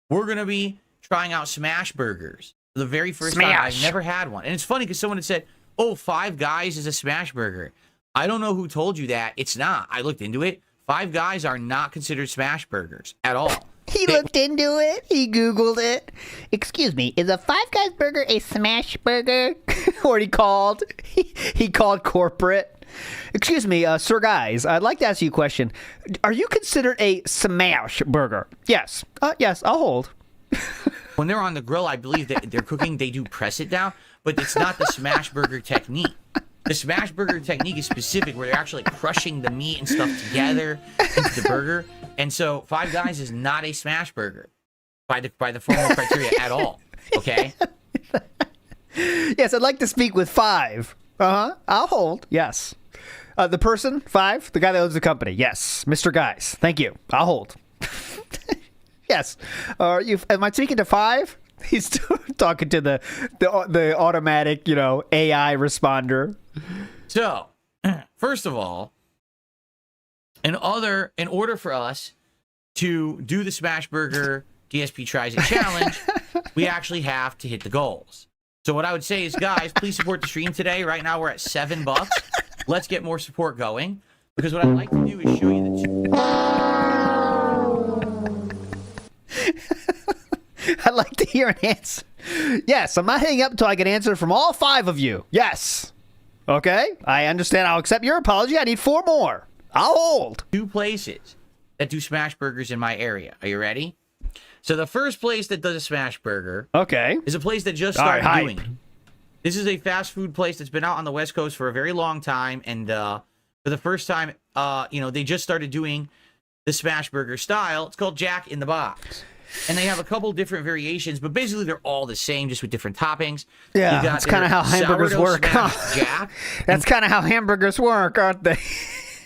B: we're going to be trying out smash burgers for the very first time. I've never had one. And it's funny because someone had said, oh, Five Guys is a smash burger. I don't know who told you that. It's not. I looked into it. Five Guys are not considered smash burgers at all.
E: He looked into it. He Googled it. Excuse me, is a Five Guys burger a smash burger?
A: Or he called corporate. Excuse me, Sir Guys, I'd like to ask you a question. Are you considered a smash burger? Yes. Yes, I'll hold.
B: When they're on the grill, I believe that they're cooking, they do press it down, but it's not the smash burger technique. The smash burger technique is specific, where they're actually crushing the meat and stuff together into the burger. And so Five Guys is not a smash burger by the formal criteria at all. Okay?
A: Yes, I'd like to speak with Five. I'll hold. Yes. The person, Five, the guy that owns the company. Yes. Mr. Guys. Thank you. I'll hold. Yes. Am I speaking to Five? He's talking to the automatic, AI responder.
B: So, first of all, in order for us to do the Smash Burger DSP Tries It Challenge, we actually have to hit the goals. So what I would say is, guys, please support the stream today. Right now we're at $7. Let's get more support going, because what I'd like to do is show you the two.
A: I'd like to hear an answer. Yes, I'm not hanging up until I get an answer from all 5 of you. Yes. Okay, I understand. I'll accept your apology. I need 4 more. I'll hold.
B: 2 places that do smash burgers in my area. Are you ready? So the first place that does a smash burger is a place that just started doing it. This is a fast food place that's been out on the West Coast for a very long time, and for the first time, they just started doing the smash burger style. It's called Jack in the Box. And they have a couple different variations, but basically they're all the same, just with different toppings.
A: Yeah, that's kind of how hamburgers work.
B: Jack.
A: That's kind of how hamburgers work, aren't they?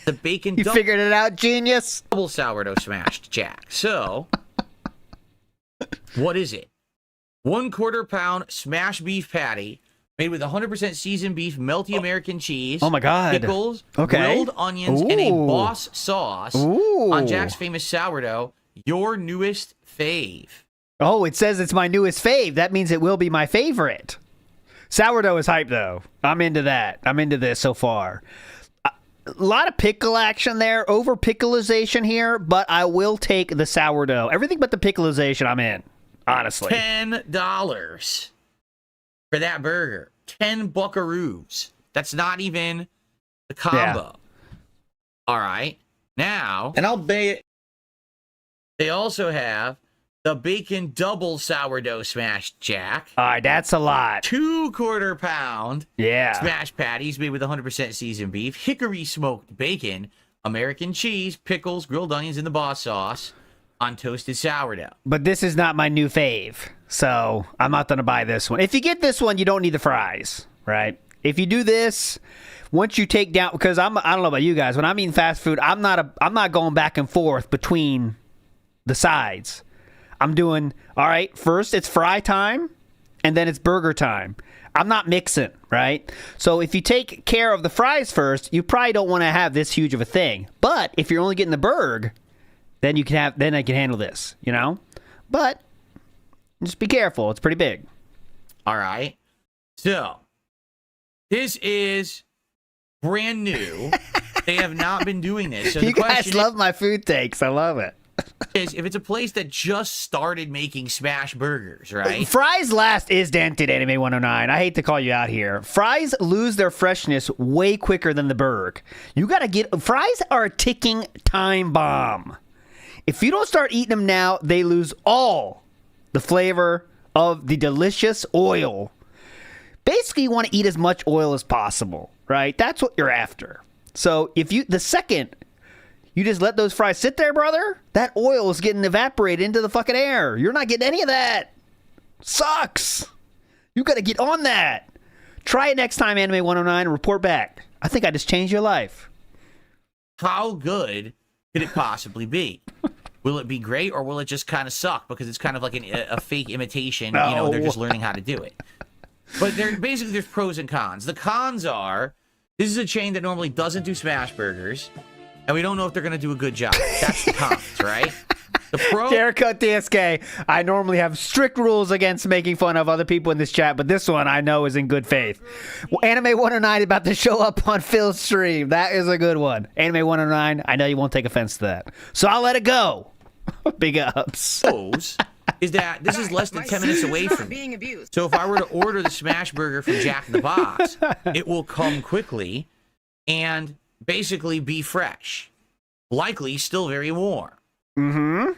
B: The bacon.
A: You figured it out, genius.
B: Double sourdough smashed Jack. So, what is it? 1/4 pound smashed beef patty made with 100% seasoned beef, melty American cheese.
A: Oh my God.
B: Pickles, grilled onions, and a boss sauce on Jack's famous sourdough. Your newest fave.
A: Oh, it says it's my newest fave. That means it will be my favorite. Sourdough is hype, though. I'm into that. I'm into this so far. A lot of pickle action there. Over pickleization here, but I will take the sourdough. Everything but the pickleization I'm in. honestly.
B: $10 for that burger. 10 buckaroos. That's not even the combo. All right. Now, and I'll bet they also have the bacon double sourdough smash jack.
A: All right, that's a lot.
B: 2/4 pound
A: Yeah.
B: smash patties made with 100% seasoned beef, hickory smoked bacon, American cheese, pickles, grilled onions in the boss sauce on toasted sourdough.
A: But this is not my new fave, so I'm not going to buy this one. If you get this one, you don't need the fries, right? If you do this, once you take down, because I don't know about you guys, when I'm eating fast food, I'm not going back and forth between the sides. I'm doing, all right, first it's fry time, and then it's burger time. I'm not mixing, right? So if you take care of the fries first, you probably don't want to have this huge of a thing. But if you're only getting the burger, then I can handle this, you know? But just be careful. It's pretty big.
B: All right. So this is brand new. They have not been doing this. So
A: You
B: the
A: guys
B: question
A: love my food takes. I love it.
B: is if it's a place that just started making smash burgers, right?
A: Fries last is dented, Anime 109. I hate to call you out here. Fries lose their freshness way quicker than the burger. You got to get... Fries are a ticking time bomb. If you don't start eating them now, they lose all the flavor of the delicious oil. Basically, you want to eat as much oil as possible, right? That's what you're after. So the second you just let those fries sit there, brother, that oil is getting evaporated into the fucking air. You're not getting any of that. Sucks. You got to get on that. Try it next time, Anime 109, and report back. I think I just changed your life.
B: How good could it possibly be? Will it be great, or will it just kind of suck because it's kind of like a fake imitation?
A: No.
B: You know, they're just learning how to do it. But there's pros and cons. The cons are, this is a chain that normally doesn't do smash burgers, and we don't know if they're going to do a good job. That's the cons, right? The pro...
A: Jericho DSK, I normally have strict rules against making fun of other people in this chat, but this one I know is in good faith. Well, Anime 109 is about to show up on Phil's stream. That is a good one. Anime 109, I know you won't take offense to that. So I'll let it go. Big ups.
B: Pros is that this is less than 10 minutes away from me.
C: being abused.
B: So if I were to order the smash burger from Jack in the Box, it will come quickly and basically be fresh. Likely still very warm.
A: Mm-hmm.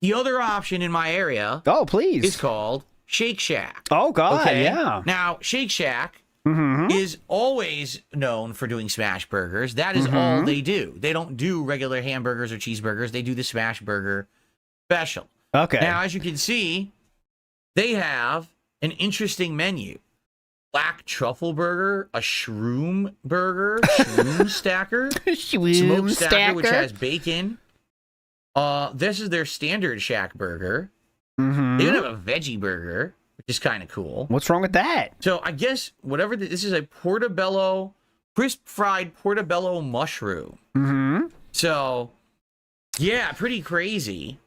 B: The other option in my area
A: Oh, please.
B: is called Shake Shack.
A: Oh, God,
B: Okay?
A: yeah.
B: Now, Shake Shack
A: Mm-hmm.
B: is always known for doing smash burgers. That is all they do. They don't do regular hamburgers or cheeseburgers. They do the smash burger special.
A: Okay.
B: Now, as you can see, they have an interesting menu. Black truffle burger, a shroom burger, shroom stacker, smoked stacker, which has bacon. This is their standard Shack burger.
A: Mm-hmm.
B: They even have a veggie burger, which is kind of cool.
A: What's wrong with that?
B: So I guess whatever this is a portobello, crisp fried portobello mushroom.
A: Mm-hmm.
B: So yeah, pretty crazy.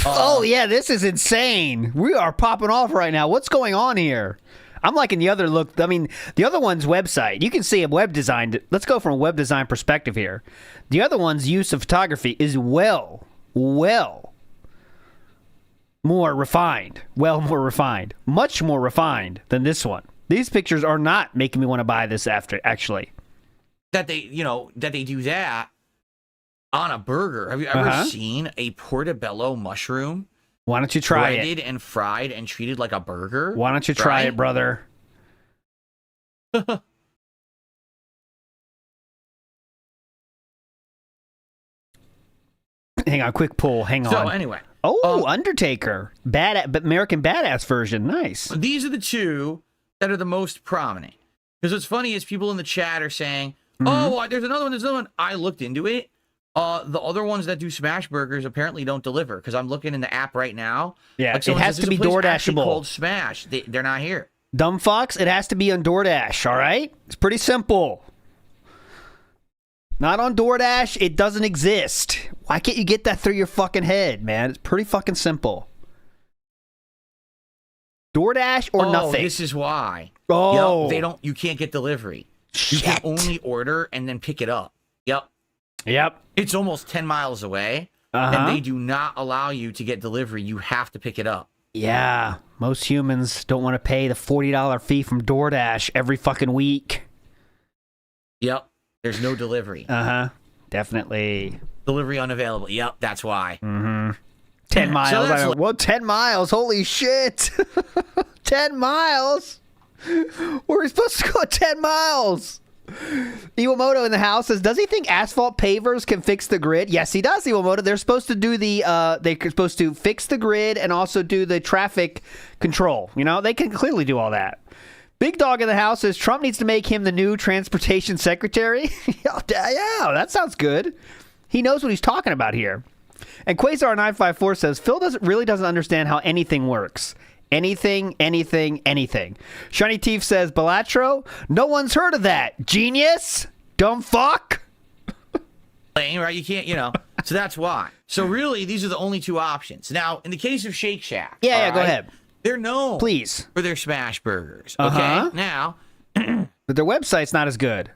A: Oh, yeah, this is insane. We are popping off right now. What's going on here? I'm liking the other look. I mean, the other one's website. You can see a web design. Let's go from a web design perspective here. The other one's use of photography is well more refined. Much more refined than this one. These pictures are not making me want to buy this after, actually.
B: That they do that on a burger. Have you ever seen a portobello mushroom
A: Why don't you try
B: breaded
A: it?
B: and fried and treated like a burger?
A: Why don't you try it, brother? Hang on, quick pull. Hang on.
B: So anyway.
A: Oh, Undertaker. American Badass version. Nice.
B: These are the two that are the most prominent. Because what's funny is people in the chat are saying, oh, there's another one. I looked into it. The other ones that do smash burgers apparently don't deliver. Because I'm looking in the app right now.
A: Yeah,
B: like
A: it has to be DoorDashable.
B: Called Smash. They're not here.
A: Dumb Fox, it has to be on DoorDash, all right? It's pretty simple. Not on DoorDash, it doesn't exist. Why can't you get that through your fucking head, man? It's pretty fucking simple. DoorDash or nothing.
B: This is why.
A: Oh.
B: Yep, you can't get delivery. You
A: Shit.
B: can only order and then pick it up. Yep.
A: Yep.
B: It's almost 10 miles away. and they do not allow you to get delivery. You have to pick it up.
A: Yeah, most humans don't want to pay the $40 fee from DoorDash every fucking week.
B: Yep, there's no delivery.
A: Definitely.
B: Delivery unavailable. Yep, that's why.
A: 10 miles.
B: So that's
A: Well, 10 miles. Holy shit. 10 miles? We're supposed to go 10 miles. Iwamoto in the house says, does he think asphalt pavers can fix the grid? Yes, he does, Iwamoto. They're supposed to do they're supposed to fix the grid and also do the traffic control. You know, they can clearly do all that. Big Dog in the house says, Trump needs to make him the new transportation secretary. Yeah, that sounds good. He knows what he's talking about here. And Quasar954 says, Phil really doesn't understand how anything works. Anything. Shiny Teeth says, Balatro, no one's heard of that. Genius? Dumb fuck?
B: Right? You can't, So that's why. So really, these are the only two options. Now, in the case of Shake Shack.
A: Yeah, go ahead.
B: They're known
A: Please.
B: for their smash burgers. Okay? Now.
A: But their website's not as good.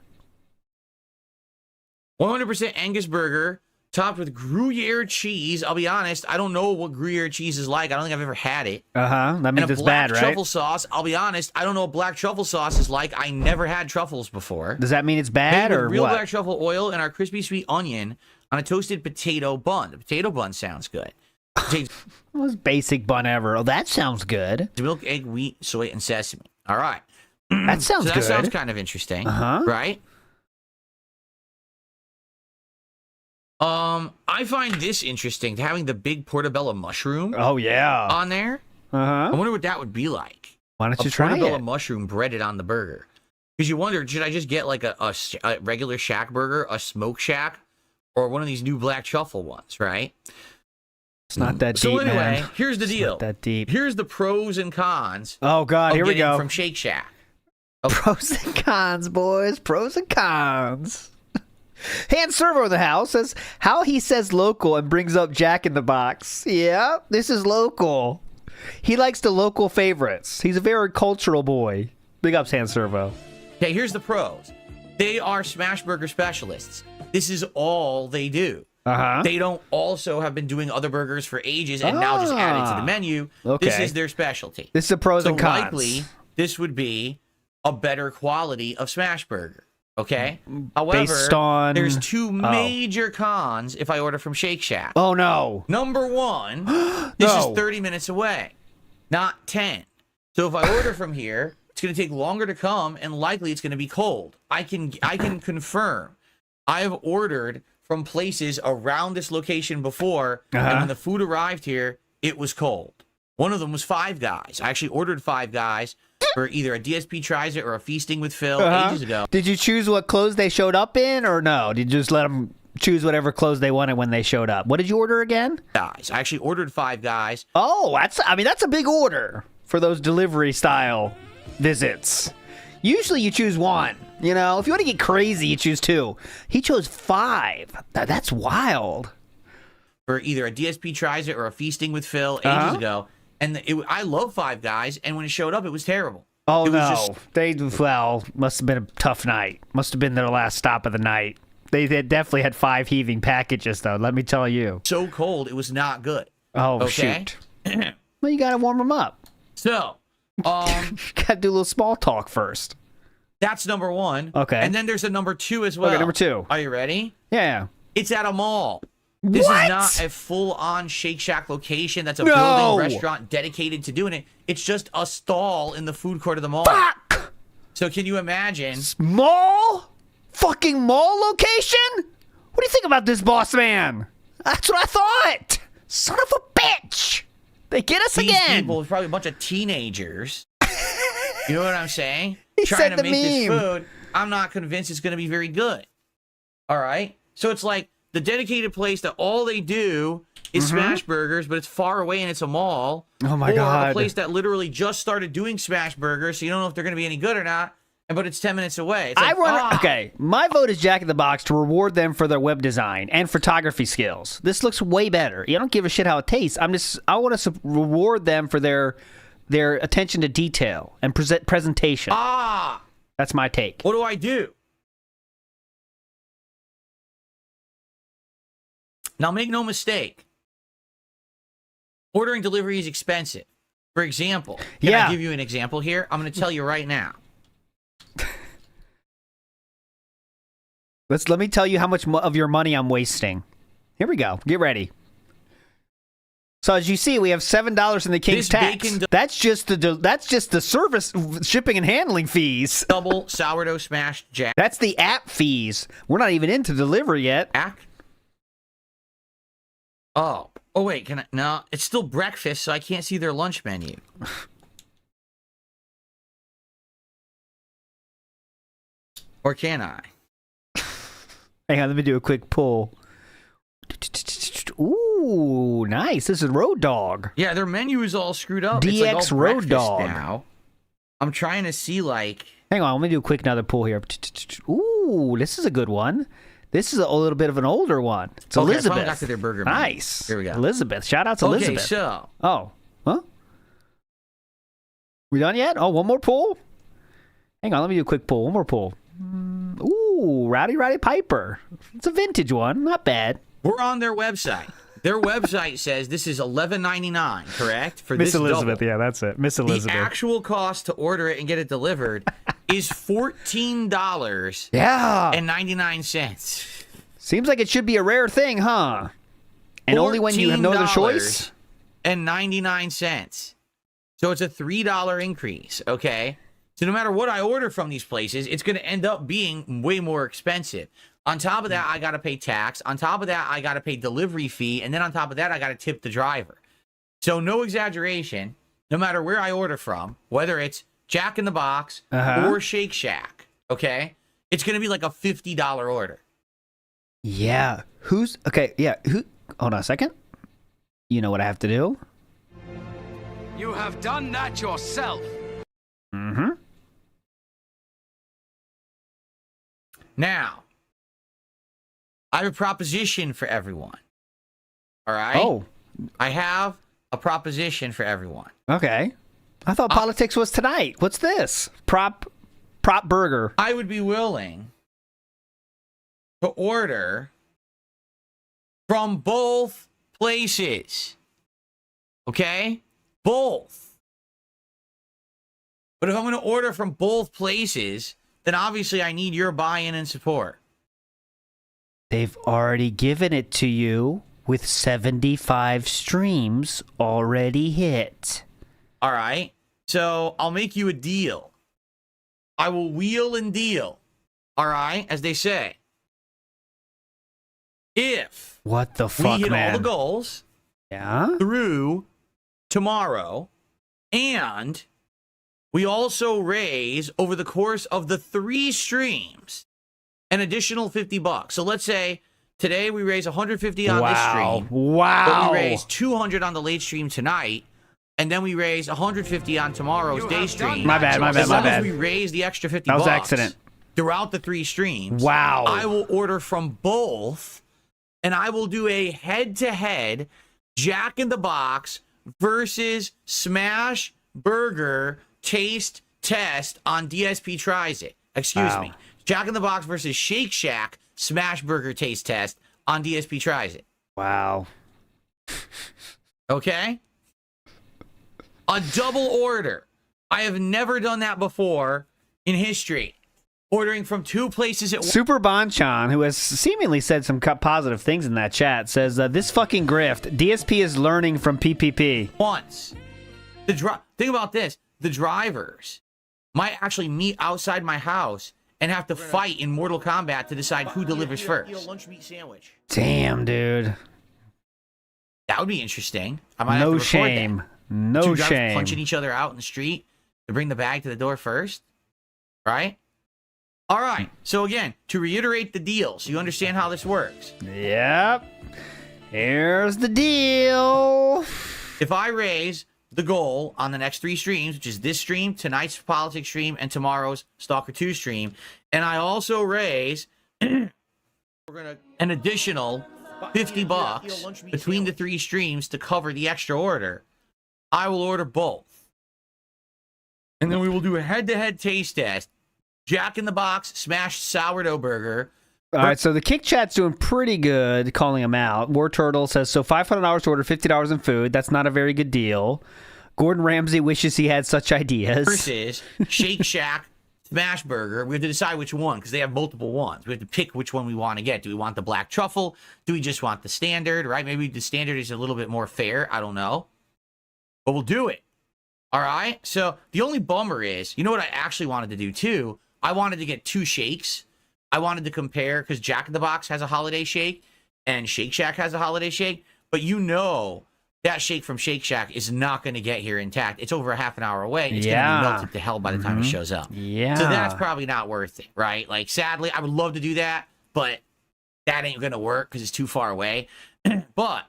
B: 100% Angus burger, topped with Gruyere cheese. I'll be honest, I don't know what Gruyere cheese is like. I don't think I've ever had it.
A: That means
B: And a
A: it's
B: black
A: bad, right?
B: truffle sauce. I'll be honest, I don't know what black truffle sauce is like. I never had truffles before.
A: Does that mean it's bad
B: Made with
A: or
B: real
A: what?
B: black truffle oil and our crispy sweet onion on a toasted potato bun. The potato bun sounds good.
A: Most basic bun ever. Oh, that sounds good.
B: Milk, egg, wheat, soy, and sesame. All right.
A: That sounds
B: So that
A: good.
B: sounds kind of interesting, right? I find this interesting, having the big portobello mushroom
A: Oh, yeah.
B: on there. I wonder what that would be like.
A: Why don't
B: A
A: you try
B: portobello
A: it?
B: mushroom breaded on the burger. Because you wonder, should I just get like a regular shack burger, a smoke shack, or one of these new black truffle ones, right?
A: It's not that deep,
B: So anyway,
A: man.
B: here's the
A: It's
B: deal.
A: not that deep.
B: Here's the pros and cons
A: Oh, God.
B: of
A: Here we
B: getting
A: go.
B: from Shake Shack.
A: Pros and cons, boys. Pros and cons. Han Servo in the house says, how he says local and brings up Jack in the Box. Yeah, this is local. He likes the local favorites. He's a very cultural boy. Big ups, Han Servo.
B: Okay, here's the pros. They are smash burger specialists. This is all they do. They don't also have been doing other burgers for ages and now just add it to the menu.
A: Okay.
B: This is their specialty.
A: This is the pros
B: So
A: and cons.
B: likely, this would be a better quality of smash burger. Okay? However,
A: Based on...
B: there's two major cons if I order from Shake Shack.
A: Oh, no.
B: Number one, this
A: No.
B: is 30 minutes away, not 10. So if I order from here, it's going to take longer to come, and likely it's going to be cold. I can confirm. I have ordered from places around this location before, and when the food arrived here, it was cold. One of them was Five Guys. I actually ordered Five Guys for either a DSP Tries It or a Feasting with Phil ages ago.
A: Did you choose what clothes they showed up in, or no? Did you just let them choose whatever clothes they wanted when they showed up? What did you order again?
B: Guys, I actually ordered Five Guys.
A: Oh, that's a big order for those delivery style visits. Usually you choose one. You know, if you want to get crazy, you choose two. He chose 5. That's wild.
B: For either a DSP Tries It or a Feasting with Phil ages ago. And I love Five Guys, and when it showed up, it was terrible.
A: Oh,
B: it was
A: no. Must have been a tough night. Must have been their last stop of the night. They definitely had 5 heaving packages, though, let me tell you.
B: So cold, it was not good.
A: Oh,
B: Okay?
A: shoot. Well, you got to warm them up.
B: So,
A: Got to do a little small talk first.
B: that's number one.
A: Okay.
B: And then there's a number 2 as well.
A: Okay, number 2.
B: Are you ready?
A: Yeah.
B: It's at a mall. This
A: What?
B: is not a full-on Shake Shack location that's a
A: No.
B: building restaurant dedicated to doing it. It's just a stall in the food court of the mall.
A: Fuck!
B: So can you imagine?
A: Mall? Fucking mall location? What do you think about this, boss man? That's what I thought. Son of a bitch. They get us
B: These
A: again.
B: people, probably a bunch of teenagers. You know what I'm saying?
A: He
B: Trying
A: said
B: to
A: the
B: make this
A: meme.
B: food. I'm not convinced it's going to be very good. All right? So it's like the dedicated place that all they do is smash burgers, but it's far away and it's a mall.
A: Oh, my
B: or
A: God.
B: a place that literally just started doing smash burgers, so you don't know if they're going to be any good or not, but it's 10 minutes away. It's like,
A: Okay, my vote is Jack in the Box to reward them for their web design and photography skills. This looks way better. I don't give a shit how it tastes. I want to reward them for their attention to detail and presentation. That's my take.
B: What do? Now, make no mistake. Ordering delivery is expensive. For example, can I give you an example here? I'm going to tell you right now.
A: Let me tell you how much of your money I'm wasting. Here we go. Get ready. So as you see, we have $7 in the King's tax. That's just the service, shipping and handling fees.
B: Double sourdough smashed jack.
A: That's the app fees. We're not even into delivery yet.
B: Oh wait, can I? No, it's still breakfast, so I can't see their lunch menu. Or can I?
A: Hang on, let me do a quick pull. Ooh, nice. This is Road Dog.
B: Yeah, their menu is all screwed up.
A: DX
B: it's like all
A: Road Dog.
B: Now. I'm trying to see, like...
A: Hang on, let me do a quick another pull here. Ooh, this is a good one. This is a little bit of an older one. It's Elizabeth.
B: I got to their burger menu.
A: Nice.
B: Here we go.
A: Elizabeth. Shoutouts Elizabeth.
B: Okay, so...
A: Oh. Huh? We done yet? Oh, one more pull? Hang on, let me do a quick pull. One more pull. Ooh, Rowdy Piper. It's a vintage one. Not bad.
B: We're on their website. Their website says this is $11.99, correct? For
A: Miss
B: this
A: Elizabeth,
B: double.
A: yeah, that's it. Miss Elizabeth.
B: The actual cost to order it and get it delivered is $14.
A: Yeah.
B: And 99 cents.
A: Seems like it should be a rare thing, huh? And only when you have no other choice?
B: And 99 cents. So it's a $3 increase, okay? So no matter what I order from these places, it's going to end up being way more expensive. On top of that, I got to pay tax. On top of that, I got to pay delivery fee. And then on top of that, I got to tip the driver. So no exaggeration, no matter where I order from, whether it's Jack in the Box or Shake Shack, okay? It's going to be like a $50 order.
A: Yeah. Hold on a second. You know what I have to do?
D: You have done that yourself.
A: Mm-hmm.
B: Now, I have a proposition for everyone. All right?
A: Oh.
B: I have a proposition for everyone.
A: Okay. I thought politics was tonight. What's this? Prop burger.
B: I would be willing to order from both places. Okay? Both. But if I'm going to order from both places, then obviously I need your buy-in and support.
A: They've already given it to you with 75 streams already hit.
B: All right. So I'll make you a deal. I will wheel and deal. All right, as they say. If
A: what the fuck,
B: we hit
A: man?
B: all the goals through tomorrow, and we also raise over the course of the 3 streams an additional $50. So let's say today we raise 150 on this stream.
A: Wow.
B: But we raise 200 on the late stream tonight. And then we raise 150 on tomorrow's day stream.
A: My bad.
B: As long as we raise the extra $50
A: that was accident.
B: Throughout the 3 streams.
A: Wow.
B: I will order from both, and I will do a head-to-head Jack in the Box versus Smash Burger taste test on DSP Tries It. Excuse me. Jack in the Box versus Shake Shack Smash Burger taste test on DSP Tries It.
A: Wow.
B: Okay? A double order. I have never done that before in history. Ordering from 2 places at once.
A: Super Bonchan, who has seemingly said some positive things in that chat, says this fucking grift. DSP is learning from PPP.
B: Once. Think about this. The drivers might actually meet outside my house and have to fight in Mortal Kombat to decide who delivers first.
D: Lunch meat sandwich.
A: Damn, dude.
B: That would be interesting. I might have to record
A: shame.
B: That.
A: No
B: 2 guys
A: shame.
B: punching each other out in the street to bring the bag to the door first. Right? All right. So again, to reiterate the deal, so you understand how this works.
A: Yep. Here's the deal.
B: If I raise the goal on the next 3 streams, which is this stream, tonight's politics stream, and tomorrow's Stalker 2 stream, and I also raise an additional $50 between the 3 streams to cover the extra order, I will order both. And then we will do a head-to-head taste test. Jack in the Box smashed sourdough burger
A: All right, so the Kick Chat's doing pretty good calling him out. War Turtle says, so $500 to order $50 in food. That's not a very good deal. Gordon Ramsay wishes he had such ideas.
B: Versus Shake Shack Smash Burger. We have to decide which one because they have multiple ones. We have to pick which one we want to get. Do we want the black truffle? Do we just want the standard, right? Maybe the standard is a little bit more fair. I don't know. But we'll do it. All right? So the only bummer is, you know what I actually wanted to do too? I wanted to get 2 shakes. I wanted to compare because Jack in the Box has a holiday shake and Shake Shack has a holiday shake. But you know that shake from Shake Shack is not going to get here intact. It's over a half an hour away. It's going to be melted to hell by the time it shows up.
A: Yeah.
B: So that's probably not worth it, right? Like, sadly, I would love to do that, but that ain't going to work because it's too far away. But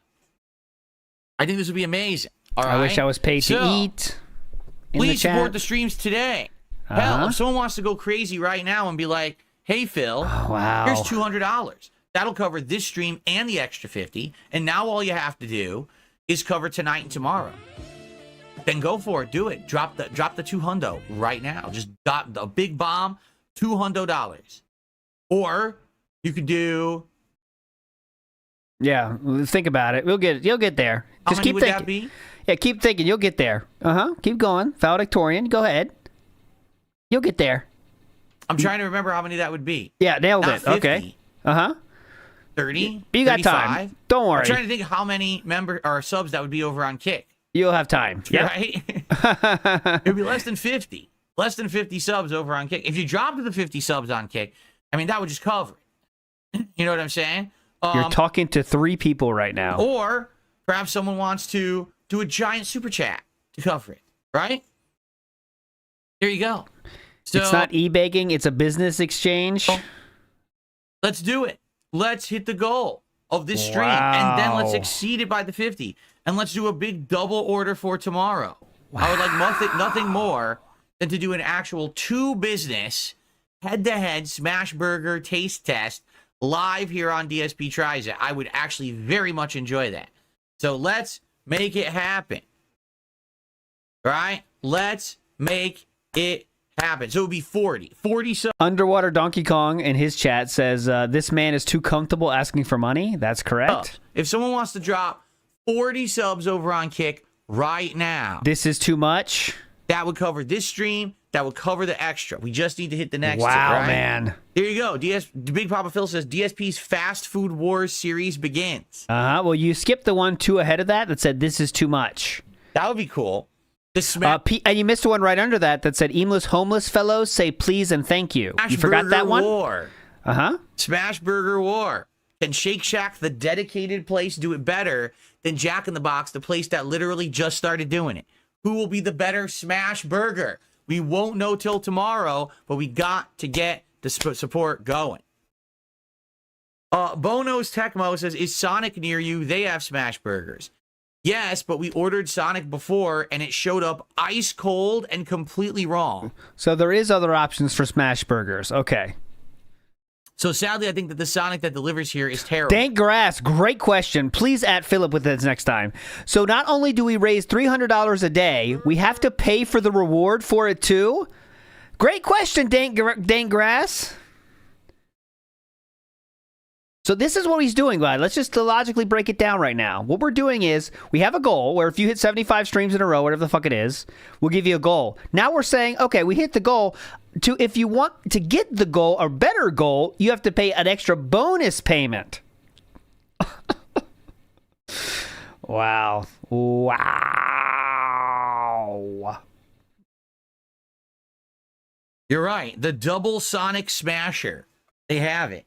B: I think this would be amazing. All right?
A: I wish I was paid to eat.
B: Please support the streams today. Hell, if someone wants to go crazy right now and be like, hey, Phil, here's $200. That'll cover this stream and the extra 50. And now all you have to do is cover tonight and tomorrow. Then go for it. Do it. Drop the $200 right now. Just drop the big bomb, $200. Or you could do.
A: Yeah, think about it. You'll get there.
B: How
A: Just
B: many
A: keep
B: would
A: thinking.
B: that be?
A: Yeah, keep thinking. You'll get there. Keep going. Valedictorian. Go ahead. You'll get there.
B: I'm trying to remember how many that would be.
A: Yeah, nailed
B: Not
A: it.
B: 50.
A: Okay.
B: 30.
A: You got
B: 35.
A: time. Don't worry.
B: I'm trying to think how many subs that would be over on Kick.
A: You'll have time. Yeah.
B: Right? It would be less than 50. Less than 50 subs over on Kick. If you dropped to the 50 subs on Kick, I mean, that would just cover it. You know what I'm saying?
A: You're talking to 3 people right now.
B: Or perhaps someone wants to do a giant super chat to cover it. Right? There you go. So,
A: it's not e-begging. It's a business exchange.
B: Let's do it. Let's hit the goal of this stream. And then let's exceed it by the 50. And let's do a big double order for tomorrow. I would like nothing more than to do an actual 2-business head-to-head smash burger taste test live here on DSP Tries It. I would actually very much enjoy that. So let's make it happen. All right? Let's make it happen. So it would be 40. 40 subs.
A: Underwater Donkey Kong in his chat says, this man is too comfortable asking for money. That's correct.
B: If someone wants to drop 40 subs over on Kick right now.
A: This is too much.
B: That would cover this stream. That would cover the extra. We just need to hit the next.
A: Wow,
B: right?
A: man.
B: There you go. Big Papa Phil says DSP's Fast Food Wars series begins.
A: Well, you skipped the 1 2 ahead of that said this is too much.
B: That would be cool.
A: And you missed the one right under that said aimless homeless fellows say please and thank you.
B: Smash
A: You forgot
B: Burger
A: that one?
B: War. Smash Burger War. Can Shake Shack, the dedicated place, do it better than Jack in the Box, the place that literally just started doing it? Who will be the better Smash Burger? We won't know till tomorrow, but we got to get the support going. Bono's Tecmo says, is Sonic near you? They have Smash Burgers. Yes, but we ordered Sonic before, and it showed up ice cold and completely wrong.
A: So there is other options for Smash Burgers. Okay.
B: So sadly, I think that the Sonic that delivers here is terrible.
A: Dank Grass, great question. Please at Philip with this next time. So not only do we raise $300 a day, we have to pay for the reward for it too? Great question, Dank Grass. So this is what he's doing, guys. Let's just logically break it down right now. What we're doing is we have a goal where if you hit 75 streams in a row, whatever the fuck it is, we'll give you a goal. Now we're saying, okay, we hit the goal. If you want to get the goal, or better goal, you have to pay an extra bonus payment. Wow.
B: You're right. The double Sonic Smasher. They have it.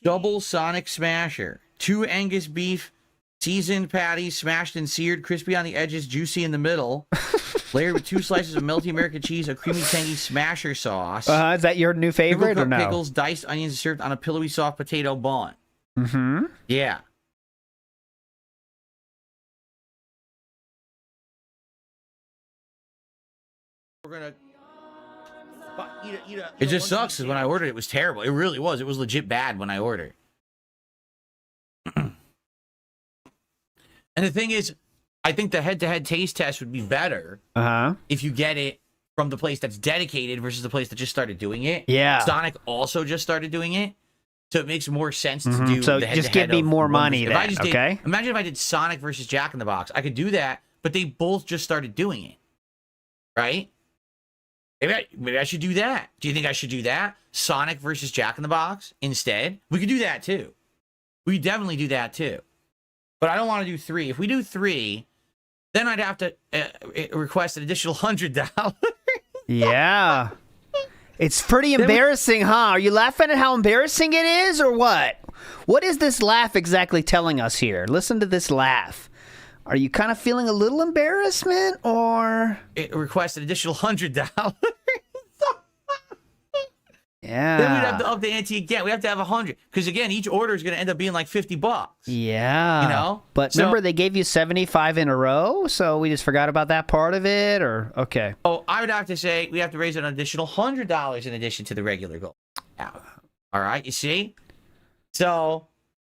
B: Double Sonic Smasher. 2 Angus beef, seasoned patties, smashed and seared, crispy on the edges, juicy in the middle. Layered with 2 slices of melty American cheese, a creamy, tangy Smasher sauce.
A: Is that your new favorite or no?
B: Pickles, diced onions, served on a pillowy, soft potato bun.
A: Mm-hmm.
B: Yeah. We're gonna. It just sucks because when I ordered it was terrible. It really was. It was legit bad when I ordered. And the thing is, I think the head-to-head taste test would be better if you get it from the place that's dedicated versus the place that just started doing it.
A: Yeah.
B: Sonic also just started doing it. So it makes more sense to do
A: So
B: the
A: just
B: head-to-head
A: give me
B: of
A: more
B: one
A: money
B: versus- if I
A: then,
B: just did-
A: okay?
B: Imagine if I did Sonic versus Jack in the Box. I could do that, but they both just started doing it. Right? Maybe I should do that. Do you think I should do that? Sonic versus Jack in the Box instead? We could do that too. We could definitely do that too. But I don't want to do 3. If we do 3, then I'd have to request an additional $100.
A: Yeah. It's pretty embarrassing, huh? Are you laughing at how embarrassing it is, or what? What is this laugh exactly telling us here? Listen to this laugh. Are you kind of feeling a little embarrassment, or?
B: Request an additional $100.
A: Yeah.
B: Then we'd have to up the ante again. We have to have 100 because again, each order is going to end up being like $50.
A: Yeah.
B: You know?
A: But
B: So-
A: remember, they gave you 75 in a row, so we just forgot about that part of it, or okay.
B: Oh, I would have to say we have to raise an additional $100 in addition to the regular goal. Yeah. All right, you see? So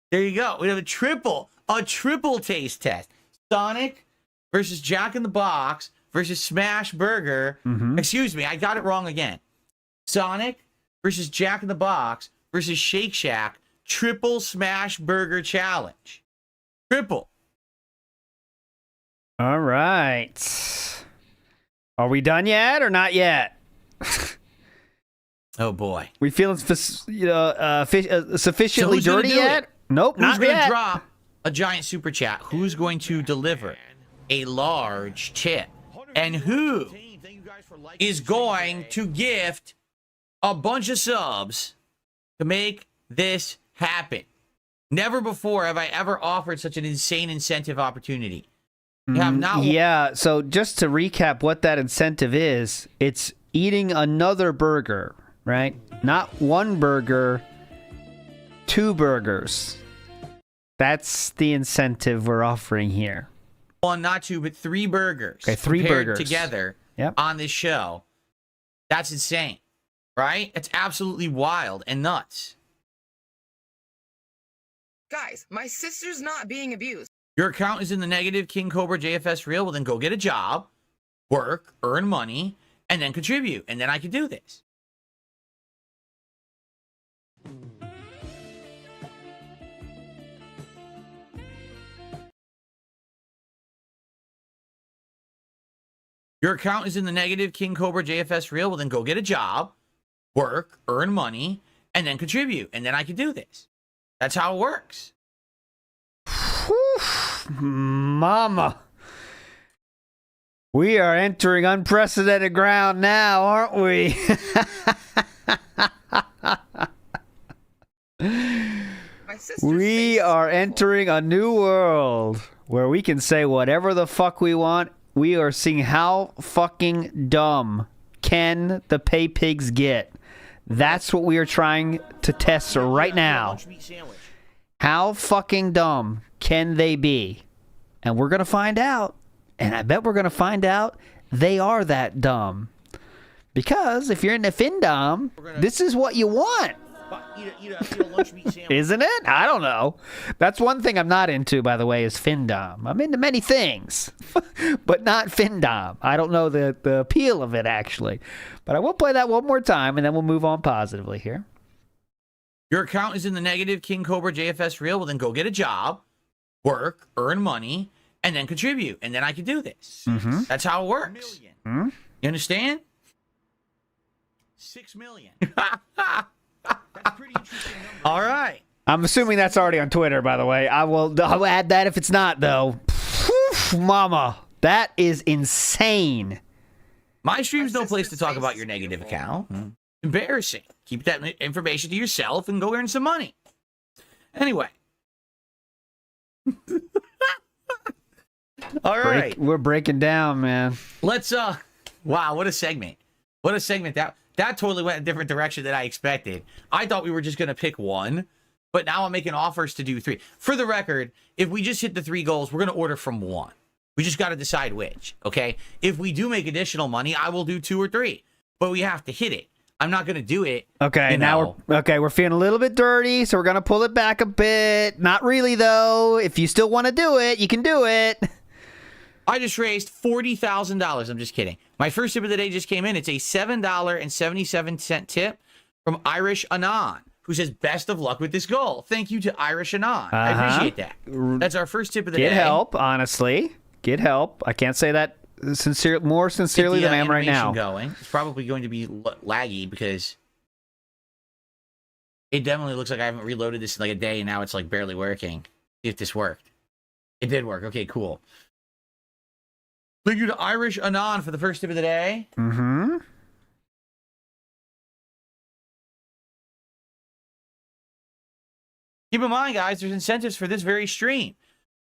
B: there you go. We have a triple taste test. Sonic versus Jack in the Box versus Smash Burger. Excuse me, I got it wrong again. Sonic versus Jack in the Box versus Shake Shack triple Smash Burger challenge. Triple.
A: All right. Are we done yet, or not yet?
B: Oh boy.
A: We feeling sufficiently
B: who's gonna
A: dirty
B: do
A: yet?
B: it?
A: Nope,
B: Who's
A: not
B: going to
A: yet.
B: drop a giant super chat? Who's going to deliver a large tip? And who is going to gift a bunch of subs to make this happen? Never before have I ever offered such an insane incentive opportunity. You have not.
A: Yeah, so just to recap what that incentive is, it's eating another burger, right? Not one burger, 2 burgers. That's the incentive we're offering here.
B: One, not 2, but 3 burgers.
A: Okay, 3
B: prepared
A: burgers.
B: together
A: Yep.
B: on this show. That's insane, right? It's absolutely wild and nuts.
C: Guys, my sister's not being abused.
B: Your account is in the negative, King Cobra JFS Real. Well, then go get a job, work, earn money, and then contribute. And then I can do this. Your account is in the negative, King Cobra JFS Real. Well, then go get a job, work, earn money, and then contribute. And then I can do this. That's how it works.
A: Whew, mama. We are entering unprecedented ground now, aren't we?
C: My sister's
A: We
C: face is
A: are
C: beautiful.
A: entering a new world where we can say whatever the fuck we want. We are seeing how fucking dumb can the pay pigs get. That's what we are trying to test right now. How fucking dumb can they be? And we're going to find out. And I bet we're going to find out they are that dumb. Because if you're into Findom, this is what you want.
B: Eat a lunch meat sandwich.
A: Isn't it? I don't know. That's one thing I'm not into, by the way, is Findom. I'm into many things, but not Findom. I don't know the appeal of it, actually. But I will play that one more time, and then we'll move on positively here.
B: Your account is in the negative, King Cobra JFS Real. Well, then go get a job, work, earn money, and then contribute. And then I can do this. That's how it works. You understand?
D: 6 million. That's pretty interesting number.
B: All right.
A: I'm assuming that's already on Twitter, by the way. I'll add that if it's not, though. Whew, mama, that is insane.
B: My stream's
C: My
B: no place to
C: sister's
B: talk
C: face
B: about
C: is
B: your negative
C: beautiful.
B: account. Embarrassing. Keep that information to yourself and go earn some money. Anyway. All right.
A: We're breaking down, man.
B: Let's wow, what a segment. What a segment. That totally went a different direction than I expected. I thought we were just gonna pick one, but now I'm making offers to do 3. For the record, if we just hit the 3 goals, we're gonna order from 1. We just gotta decide which, okay? If we do make additional money, I will do 2 or 3. But we have to hit it. I'm not gonna do it.
A: Okay,
B: you
A: now
B: know.
A: we're feeling a little bit dirty, so we're gonna pull it back a bit. Not really though. If you still want to do it, you can do it.
B: I just raised $40,000. I'm just kidding. My first tip of the day just came in. It's a $7.77 tip from Irish Anon, who says, best of luck with this goal. Thank you to Irish Anon. I appreciate that. That's our first tip of the day.
A: Get help, honestly. Get help. I can't say that more sincerely than I am right now.
B: Going. It's probably going to be laggy because it definitely looks like I haven't reloaded this in like a day, and now it's like barely working. See if this worked. It did work. Okay, cool. Thank you to Irish Anon for the first tip of the day.
A: Mm-hmm.
B: Keep in mind, guys, there's incentives for this very stream.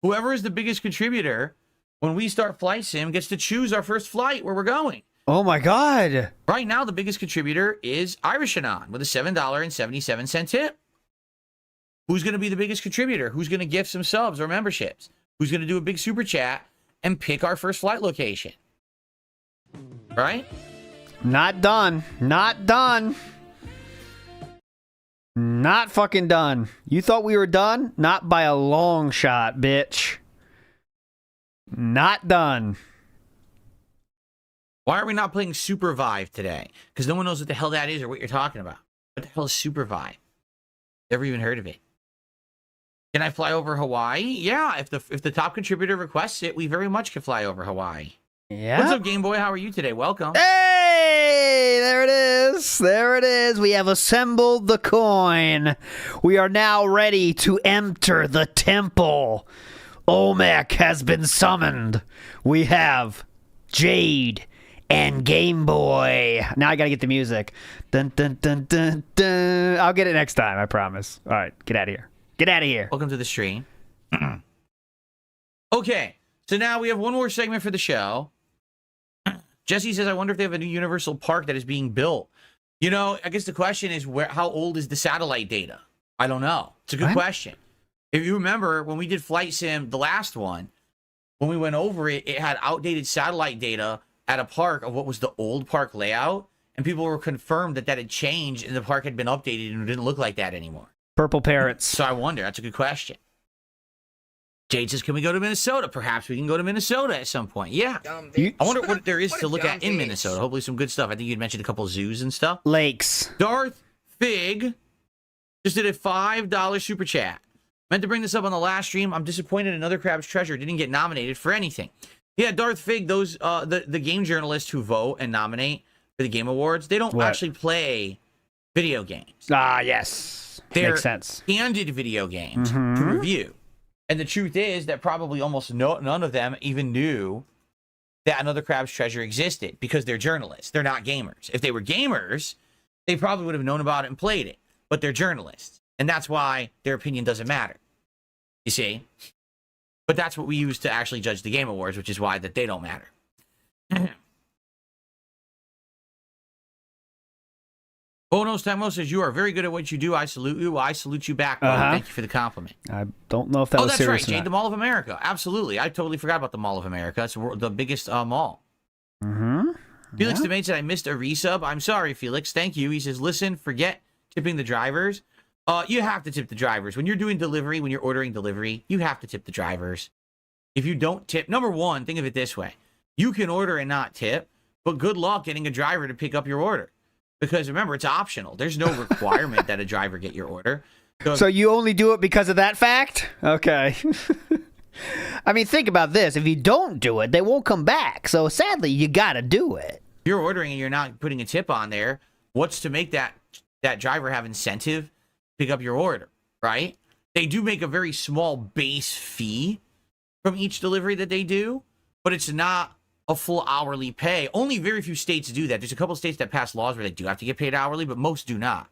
B: Whoever is the biggest contributor when we start Flight Sim gets to choose our first flight where we're going.
A: Oh, my God.
B: Right now, the biggest contributor is Irish Anon with a $7.77 tip. Who's going to be the biggest contributor? Who's going to gift some subs or memberships? Who's going to do a big super chat and pick our first flight location? Right?
A: Not done. Not done. Not fucking done. You thought we were done? Not by a long shot, bitch. Not done.
B: Why are we not playing Supervive today? Because no one knows what the hell that is or what you're talking about. What the hell is Supervive? Never even heard of it. Can I fly over Hawaii? Yeah, if the top contributor requests it, we very much can fly over Hawaii.
A: Yeah.
B: What's up, Game Boy? How are you today? Welcome.
A: Hey, there it is. There it is. We have assembled the coin. We are now ready to enter the temple. Olmec has been summoned. We have Jade and Game Boy. Now I gotta get the music. Dun dun dun dun dun. I'll get it next time, I promise. All right, get out of here. Get out of here.
B: Welcome to the stream. Okay, so now we have one more segment for the show. Jesse says, I wonder if they have a new Universal Park that is being built. You know, I guess the question is, how old is the satellite data? I don't know. It's a good question. If you remember, when we did Flight Sim, the last one, when we went over it, it had outdated satellite data at a park of what was the old park layout, and people were confirmed that had changed and the park had been updated and it didn't look like that anymore.
A: Purple parrots.
B: So I wonder. That's a good question. Jade says, can we go to Minnesota? Perhaps we can go to Minnesota at some point. Yeah. I wonder what there is to look at in Minnesota. Hopefully some good stuff. I think you'd mentioned a couple of zoos and stuff.
A: Lakes.
B: Darth Fig just did a $5 super chat. Meant to bring this up on the last stream. I'm disappointed Another Crab's Treasure didn't get nominated for anything. Yeah, Darth Fig, those the game journalists who vote and nominate for the Game Awards, they don't actually play video games.
A: Ah, yes.
B: They're
A: makes sense.
B: Handed video games to review. And the truth is that probably almost none of them even knew that Another Crab's Treasure existed because they're journalists. They're not gamers. If they were gamers, they probably would have known about it and played it. But they're journalists. And that's why their opinion doesn't matter. You see? But that's what we use to actually judge the Game Awards, which is why that they don't matter. Bonos Temo says, you are very good at what you do. I salute you. I salute you back. Thank you for the compliment.
A: I don't know if that was
B: that's
A: serious
B: right, Jade. The Mall of America. Absolutely. I totally forgot about the Mall of America. It's the biggest mall. Felix DeMaine said, I missed a resub. I'm sorry, Felix. Thank you. He says, listen, forget tipping the drivers. You have to tip the drivers. When you're doing delivery, when you're ordering delivery, you have to tip the drivers. If you don't tip, number one, think of it this way. You can order and not tip, but good luck getting a driver to pick up your order. Because remember, it's optional. There's no requirement that a driver get your order.
A: So you only do it because of that fact? Okay. I mean, think about this. If you don't do it, they won't come back. So sadly, you got to do it.
B: If you're ordering and you're not putting a tip on there, what's to make that driver have incentive to pick up your order, right? They do make a very small base fee from each delivery that they do, but it's not a full hourly pay. Only very few states do that. There's a couple of states that pass laws where they do have to get paid hourly, but most do not.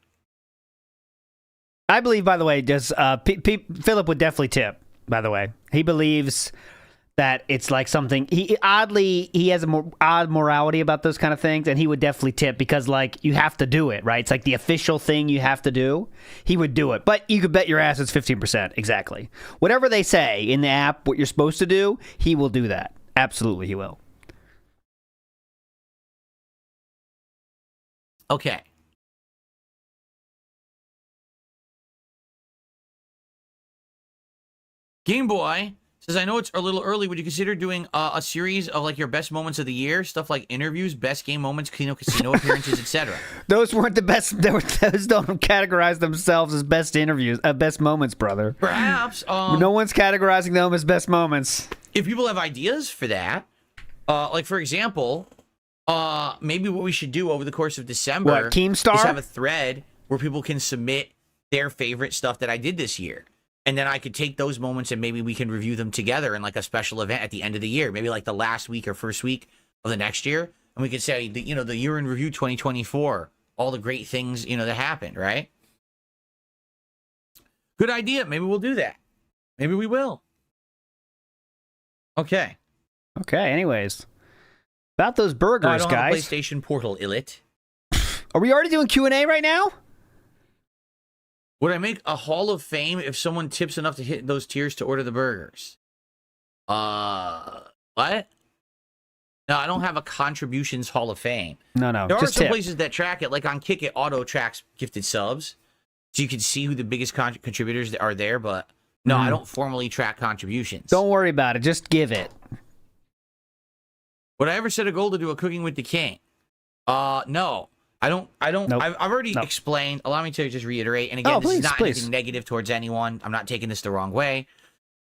A: I believe, by the way, Philip would definitely tip, by the way. He believes that it's like something, he has a odd morality about those kind of things, and he would definitely tip because, like, you have to do it, right? It's like the official thing you have to do. He would do it. But you could bet your ass it's 15%, exactly. Whatever they say in the app, what you're supposed to do, he will do that. Absolutely, he will.
B: Okay. Game Boy Says, I know it's a little early. Would you consider doing a series of like your best moments of the year? Stuff like interviews, best game moments, casino appearances, etc.
A: Those weren't the best. Those don't categorize themselves as best interviews, best moments, brother.
B: Perhaps.
A: No one's categorizing them as best moments.
B: If people have ideas for that, like for example, maybe what we should do over the course of December
A: What, Keemstar?
B: is have a thread where people can submit their favorite stuff that I did this year. And then I could take those moments and maybe we can review them together in like a special event at the end of the year, maybe like the last week or first week of the next year. And we could say, the year in review 2024, all the great things, that happened, right? Good idea. Maybe we'll do that. Maybe we will. Okay.
A: Okay, anyways. About those burgers,
B: I don't
A: guys.
B: have a PlayStation Portal, Illit.
A: Are we already doing Q&A right now?
B: Would I make a Hall of Fame if someone tips enough to hit those tiers to order the burgers? What? No, I don't have a contributions Hall of Fame.
A: No,
B: There are
A: just
B: some
A: tip.
B: places that track it, like on Kick It, auto tracks gifted subs, so you can see who the biggest contributors that are there. But no, I don't formally track contributions.
A: Don't worry about it. Just give it.
B: Would I ever set a goal to do a Cooking with the King? No. I don't.
A: Nope.
B: I've already
A: Nope.
B: explained. Allow me to just reiterate. And again, this is not anything negative towards anyone. I'm not taking this the wrong way.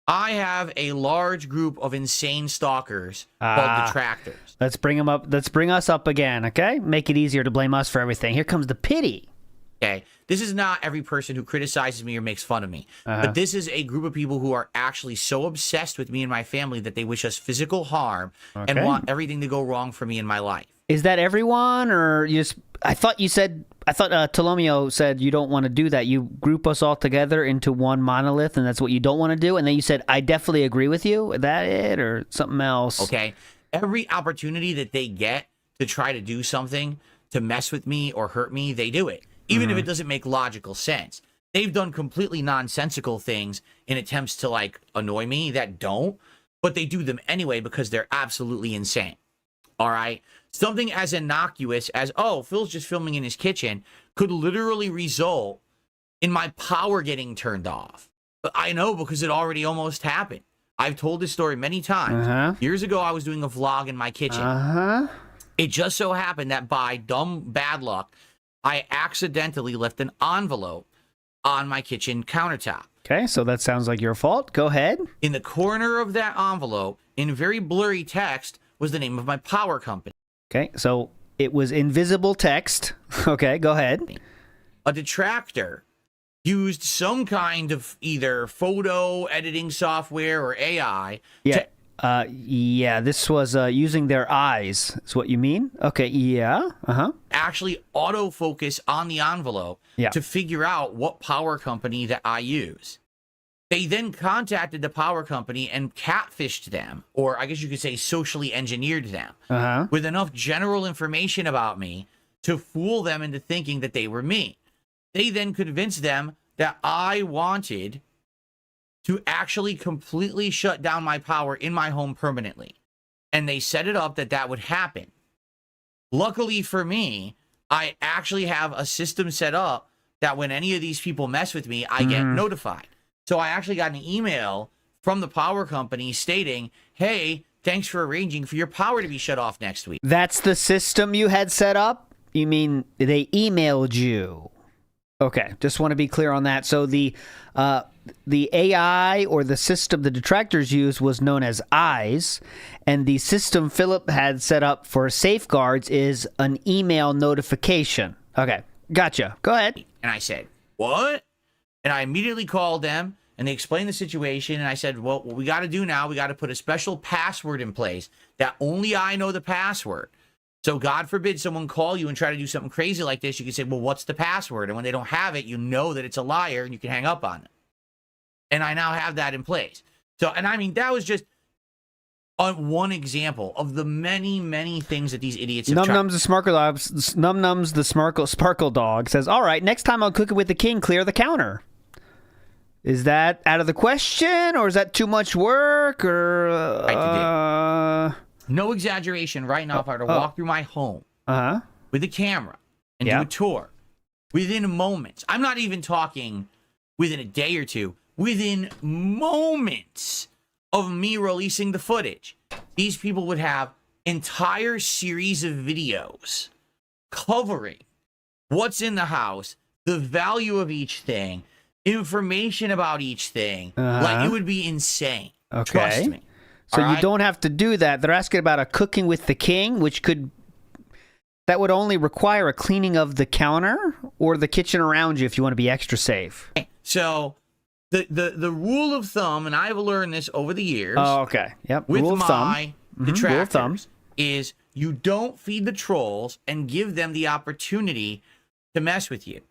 B: I have a large group of insane stalkers called detractors.
A: Let's bring them up. Let's bring us up again, okay? Make it easier to blame us for everything. Here comes the pity.
B: Okay, this is not every person who criticizes me or makes fun of me, but this is a group of people who are actually so obsessed with me and my family that they wish us physical harm and
A: Okay.
B: want everything to go wrong for me in my life.
A: Is that everyone, or you just? I thought Tolomeo said you don't want to do that. You group us all together into one monolith, and that's what you don't want to do. And then you said, I definitely agree with you. Is that it, or something else?
B: Okay, every opportunity that they get to try to do something to mess with me or hurt me, they do it, even if it doesn't make logical sense. They've done completely nonsensical things in attempts to like annoy me that don't, but they do them anyway because they're absolutely insane. All right. Something as innocuous as, oh, Phil's just filming in his kitchen could literally result in my power getting turned off. But I know because it already almost happened. I've told this story many times. Years ago, I was doing a vlog in my kitchen. It just so happened that by dumb bad luck, I accidentally left an envelope on my kitchen countertop.
A: Okay, so that sounds like your fault. Go ahead.
B: In the corner of that envelope, in very blurry text, was the name of my power company.
A: Okay, so it was invisible text. Okay, go ahead.
B: A detractor used some kind of either photo editing software or AI.
A: Yeah, this was using their eyes. Is what you mean? Okay, yeah.
B: Actually autofocus on the envelope to figure out what power company that I use. They then contacted the power company and catfished them, or I guess you could say socially engineered them, with enough general information about me to fool them into thinking that they were me. They then convinced them that I wanted to actually completely shut down my power in my home permanently. And they set it up that that would happen. Luckily for me, I actually have a system set up that when any of these people mess with me, I get notified. So I actually got an email from the power company stating, hey, thanks for arranging for your power to be shut off next week.
A: That's the system you had set up? You mean they emailed you? Okay, just want to be clear on that. So the AI or the system the detractors used was known as eyes, and the system Philip had set up for safeguards is an email notification. Okay, gotcha. Go ahead.
B: And I said, what? And I immediately called them, and they explained the situation, and I said, well, what we got to do now, we got to put a special password in place that only I know the password. So God forbid someone call you and try to do something crazy like this, you can say, well, what's the password? And when they don't have it, you know that it's a liar, and you can hang up on them. And I now have that in place. So, and I mean, that was just one example of the many, many things that these idiots have tried.
A: Num-Nums the Sparkle Dog says, all right, next time I'll cook it with the king, clear the counter. Is that out of the question, or is that too much work, or...
B: No exaggeration right now, if I were to walk through my home with a camera and do a tour, within moments, I'm not even talking within a day or two, within moments of me releasing the footage. These people would have entire series of videos covering what's in the house, the value of each thing, information about each thing. Like, it would be insane.
A: Okay.
B: Trust me.
A: So
B: All
A: you
B: right?
A: don't have to do that. They're asking about a cooking with the king, that would only require a cleaning of the counter or the kitchen around you if you want to be extra safe.
B: So the rule of thumb, and I've learned this over the years.
A: Oh, okay. Yep.
B: With
A: Rule of thumb.
B: my
A: Rule of thumb.
B: detractors is you don't feed the trolls and give them the opportunity to mess with you.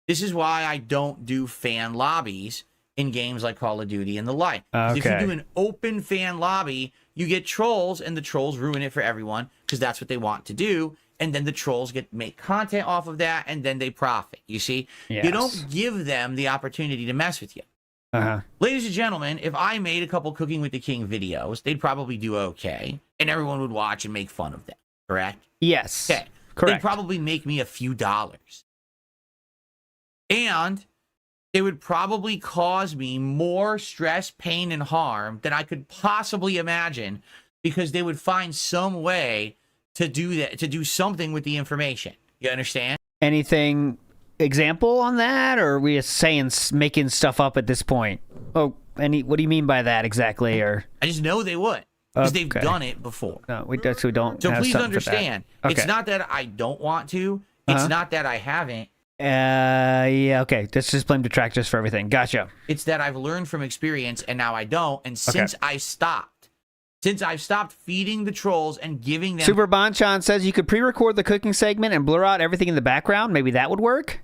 B: This is why I don't do fan lobbies in games like Call of Duty and the like. 'Cause if you do an open fan lobby, you get trolls, and the trolls ruin it for everyone because that's what they want to do. And then the trolls make content off of that, and then they profit. You see?
A: Yes.
B: You don't give them the opportunity to mess with you.
A: Uh-huh.
B: Ladies and gentlemen, if I made a couple Cooking with the King videos, they'd probably do okay, and everyone would watch and make fun of them, correct?
A: Yes.
B: Okay.
A: Correct.
B: They'd probably make me a few dollars. And it would probably cause me more stress, pain, and harm than I could possibly imagine, because they would find some way to do that, to do something with the information. You understand?
A: Anything example on that, or are we just saying making stuff up at this point? Oh, what do you mean by that exactly? Or
B: I just know they would, because they've
A: Okay.
B: done it before.
A: no, we actually don't.
B: So
A: have
B: please
A: something for that.
B: understand,
A: Okay.
B: it's not that I don't want to. It's
A: Uh-huh.
B: not that I haven't.
A: Yeah. Okay. Let's just blame detractors for everything. Gotcha.
B: It's that I've learned from experience, and now I don't. And since I've stopped feeding the trolls and giving them...
A: Super Bonchan says you could pre-record the cooking segment and blur out everything in the background. Maybe that would work.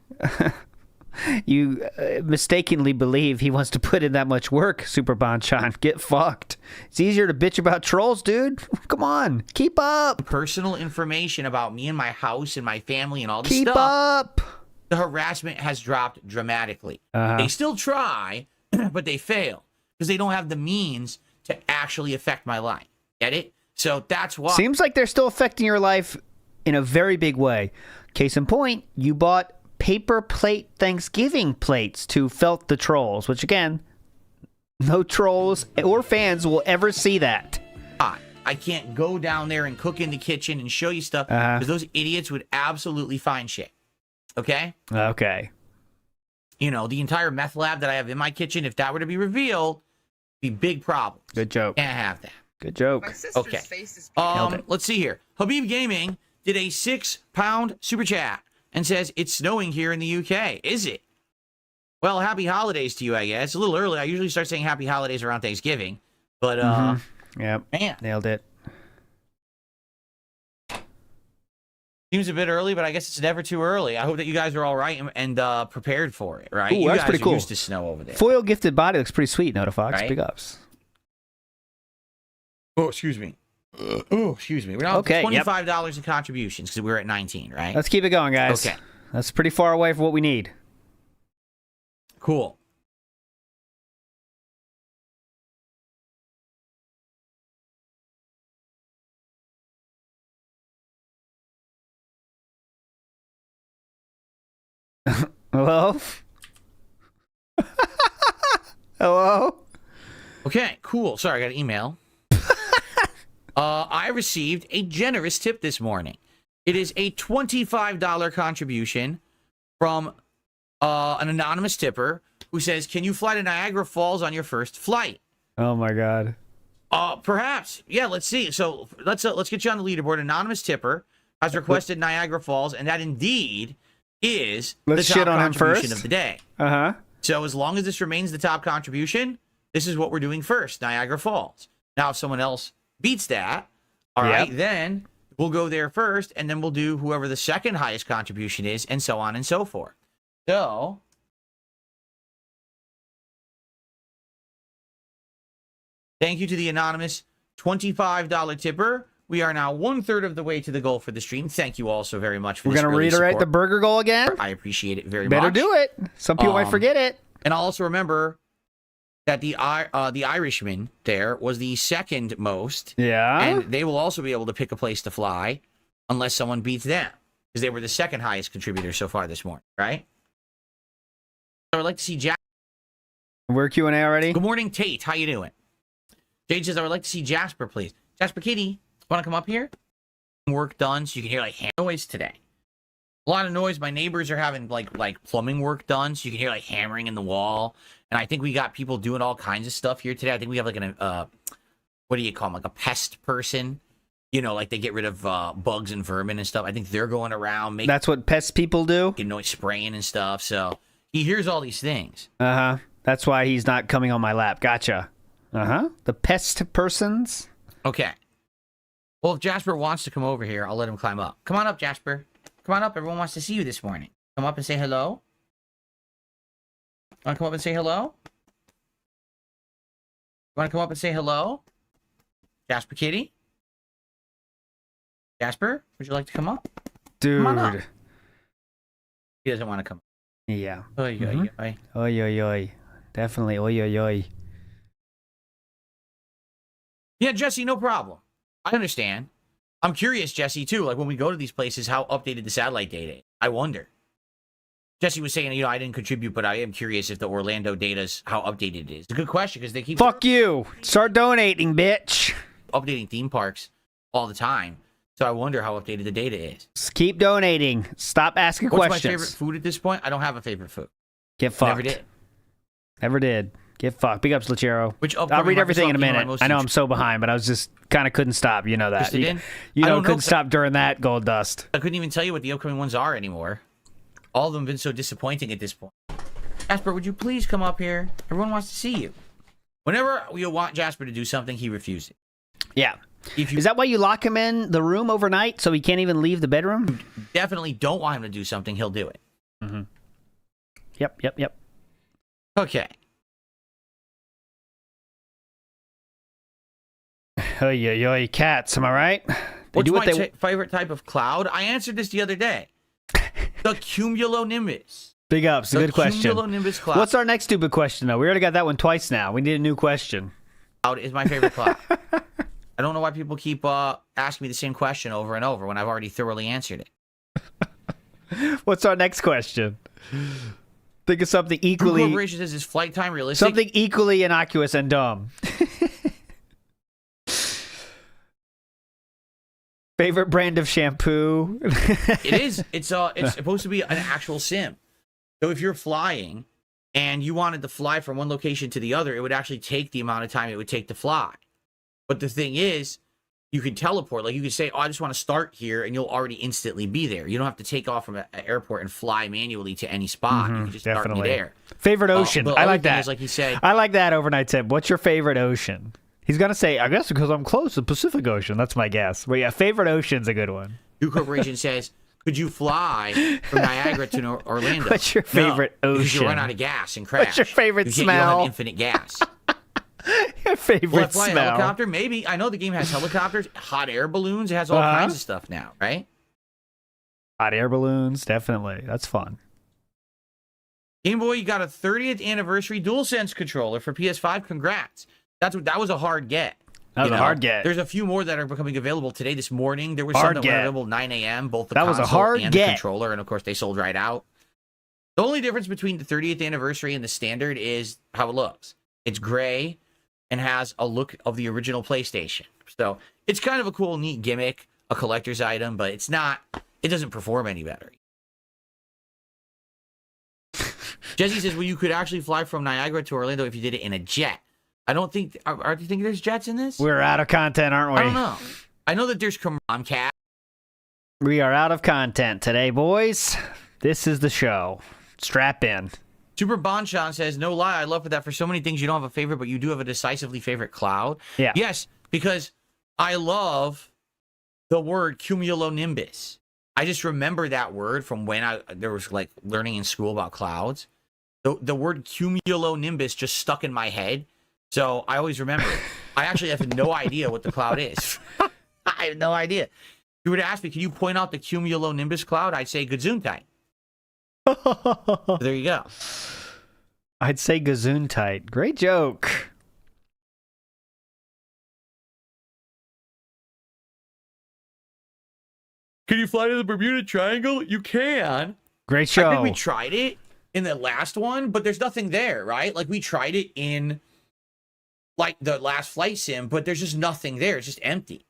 A: You mistakenly believe he wants to put in that much work, Super Bonchan. Get fucked. It's easier to bitch about trolls, dude. Come on. Keep up.
B: personal information about me and my house and my family and all this
A: Keep
B: stuff,
A: up.
B: the harassment has dropped dramatically.
A: Uh-huh.
B: They still try, but they fail because they don't have the means to actually affect my life. Get it? So that's why.
A: Seems like they're still affecting your life in a very big way. Case in point, you bought paper plate Thanksgiving plates to felt the trolls, which again, no trolls or fans will ever see that.
B: I can't go down there and cook in the kitchen and show you stuff because those idiots would absolutely find shit. Okay?
A: Okay.
B: You know, the entire meth lab that I have in my kitchen, if that were to be revealed, be big problem.
A: Good joke.
B: Can't have that.
A: Good joke.
C: My sister's
B: Okay.
C: face is
B: Let's see here. Habib Gaming did a £6 super chat and says it's snowing here in the UK. Is it? Well, happy holidays to you, I guess. A little early. I usually start saying happy holidays around Thanksgiving, but
A: Yep.
B: man,
A: Nailed it.
B: seems a bit early, but I guess it's never too early. I hope that you guys are all right and prepared for it. Right?
A: Ooh,
B: You
A: that's
B: guys
A: pretty
B: are
A: cool.
B: used to snow over there.
A: Foil gifted body looks pretty sweet, Notifox.
B: Right?
A: Big ups.
B: Oh, excuse me. Oh, excuse me. We're now
A: Okay,
B: at
A: yep.
B: $25 in contributions because we're at 19, right?
A: Let's keep it going, guys.
B: Okay.
A: That's pretty far away from what we need.
B: Cool.
A: Hello? Hello?
B: Okay, cool. Sorry, I got an email. I received a generous tip this morning. It is a $25 contribution from an anonymous tipper who says, "Can you fly to Niagara Falls on your first flight?"
A: Oh my god.
B: Perhaps. Yeah, let's see. So let's get you on the leaderboard. Anonymous tipper has requested Niagara Falls, and that indeed is
A: Let's
B: the top
A: shit on him
B: contribution
A: first.
B: of the day.
A: Uh-huh.
B: So as long as this remains the top contribution, this is what we're doing first, Niagara Falls. Now, if someone else beats that, all right, then we'll go there first, and then we'll do whoever the second highest contribution is, and so on and so forth. So, thank you to the anonymous $25 tipper. We are now 1/3 of the way to the goal for the stream. Thank you all so very much for
A: We're
B: this
A: going to
B: early
A: reiterate the
B: support.
A: burger goal again.
B: I appreciate it very
A: Better
B: much.
A: do it. Some people might forget it.
B: And I'll also remember that the Irishman there was the second most,
A: Yeah.
B: and they will also be able to pick a place to fly unless someone beats them, because they were the second highest contributor so far this morning, right? So I'd like to see Jack.
A: We're Q&A already?
B: Good morning, Tate. How you doing? Jade says, I would like to see Jasper, please. Jasper Kitty, want to come up here? Work done so you can hear like noise today. A lot of noise. My neighbors are having like plumbing work done, so you can hear like hammering in the wall. And I think we got people doing all kinds of stuff here today. I think we have like an what do you call them? Like a pest person. You know, like they get rid of bugs and vermin and stuff. I think they're going around making
A: That's what pest people do?
B: noise, spraying and stuff. So he hears all these things.
A: Uh-huh. That's why he's not coming on my lap. Gotcha. Uh-huh. The pest persons?
B: Okay. Well, if Jasper wants to come over here, I'll let him climb up. Come on up, Jasper. Come on up. Everyone wants to see you this morning. Come up and say hello. Want to come up and say hello? Want to come up and say hello? Jasper Kitty? Jasper, would you like to come up?
A: Dude.
B: Come on up. He doesn't want to come up.
A: Yeah.
B: Oy, oy, oy.
A: Oi, oi, oi. Definitely. Oi, oi, oi.
B: Yeah, Jesse, no problem. I understand. I'm curious, Jesse, too. Like, when we go to these places, how updated the satellite data is. I wonder. Jesse was saying, I didn't contribute, but I am curious if the Orlando data's how updated it is. It's a good question, because they keep
A: Fuck you. Start donating, bitch.
B: updating theme parks all the time. So I wonder how updated the data is.
A: Just keep donating. Stop asking
B: What's
A: questions.
B: my favorite food at this point? I don't have a favorite food.
A: Get fucked.
B: Never did.
A: Never did. Get fucked. Big ups, Lechero.
B: Which
A: I'll
B: upcoming
A: read everything
B: Microsoft
A: in a
B: game am I
A: minute.
B: most
A: I know I'm so behind, but I was just kind of couldn't stop. You know that.
B: Interested in?
A: You
B: I
A: know,
B: don't know,
A: couldn't
B: 'cause
A: stop during that gold dust.
B: I couldn't even tell you what the upcoming ones are anymore. All of them have been so disappointing at this point. Jasper, would you please come up here? Everyone wants to see you. Whenever we want Jasper to do something, he refuses.
A: Yeah.
B: If you
A: Is that why you lock him in the room overnight so he can't even leave the bedroom?
B: definitely don't want him to do something, he'll do it.
A: Mm-hmm. Yep.
B: Okay.
A: Oy, cats, am I right? They
B: What's
A: do what
B: my
A: they
B: favorite type of cloud? I answered this the other day. The cumulonimbus.
A: Big ups, a
B: The
A: good question.
B: Cumulonimbus cloud
A: What's our next stupid question, though? We already got that one twice now. We need a new question.
B: is my favorite cloud. I don't know why people keep asking me the same question over and over when I've already thoroughly answered it.
A: What's our next question? Think of something
B: True
A: equally...
B: Corporation says, is flight time realistic?
A: Something equally innocuous and dumb. Favorite brand of shampoo?
B: It is. It's supposed to be an actual sim. So if you're flying and you wanted to fly from one location to the other, it would actually take the amount of time it would take to fly. But the thing is, you could teleport. Like you could say, I just want to start here, and you'll already instantly be there. You don't have to take off from an airport and fly manually to any spot. You can just start
A: definitely.
B: there.
A: Favorite ocean?
B: But
A: I
B: other
A: like
B: thing
A: that.
B: is, like he said,
A: I like that overnight tip. What's your favorite ocean? He's going to say, I guess because I'm close to the Pacific Ocean. That's my guess. But yeah, favorite ocean's a good one.
B: True Corporation says, could you fly from Niagara to Orlando?
A: What's your favorite
B: no, because
A: ocean?
B: you run out of gas and crash.
A: What's your favorite
B: You
A: smell?
B: don't have infinite gas.
A: Your favorite
B: Will I fly a
A: smell?
B: helicopter? Maybe. I know the game has helicopters, hot air balloons. It has all kinds of stuff now, right?
A: Hot air balloons, definitely. That's fun.
B: Game Boy, you got a 30th anniversary DualSense controller for PS5. Congrats. That was a hard get.
A: That was a hard get.
B: There's a few more that are becoming available today, this morning. There were
A: Hard
B: some that
A: get.
B: were available 9 a.m., both the
A: That was a
B: console
A: hard
B: and
A: get.
B: the controller, and of course they sold right out. The only difference between the 30th anniversary and the standard is how it looks. It's gray and has a look of the original PlayStation. So it's kind of a cool, neat gimmick, a collector's item, but it doesn't perform any better. Jesse says, well, you could actually fly from Niagara to Orlando if you did it in a jet. I don't think, do you think there's jets in this?
A: We're out of content, aren't we?
B: I don't know. I know that there's Comcast.
A: We are out of content today, boys. This is the show. Strap in.
B: Super Bonchon says, no lie, I love that for so many things you don't have a favorite, but you do have a decisively favorite cloud.
A: Yeah.
B: Yes, because I love the word cumulonimbus. I just remember that word from when there was like learning in school about clouds. The word cumulonimbus just stuck in my head, so I always remember it. I actually have no idea what the cloud is. I have no idea. If you were to ask me, can you point out the cumulonimbus cloud? I'd say Gesundheit. There you go.
A: I'd say Gesundheit. Great joke.
B: Can you fly to the Bermuda Triangle? You can.
A: Great show.
B: I think we tried it in the last one, but there's nothing there, right? Like we tried it in like the last flight sim, but there's just nothing there. It's just empty.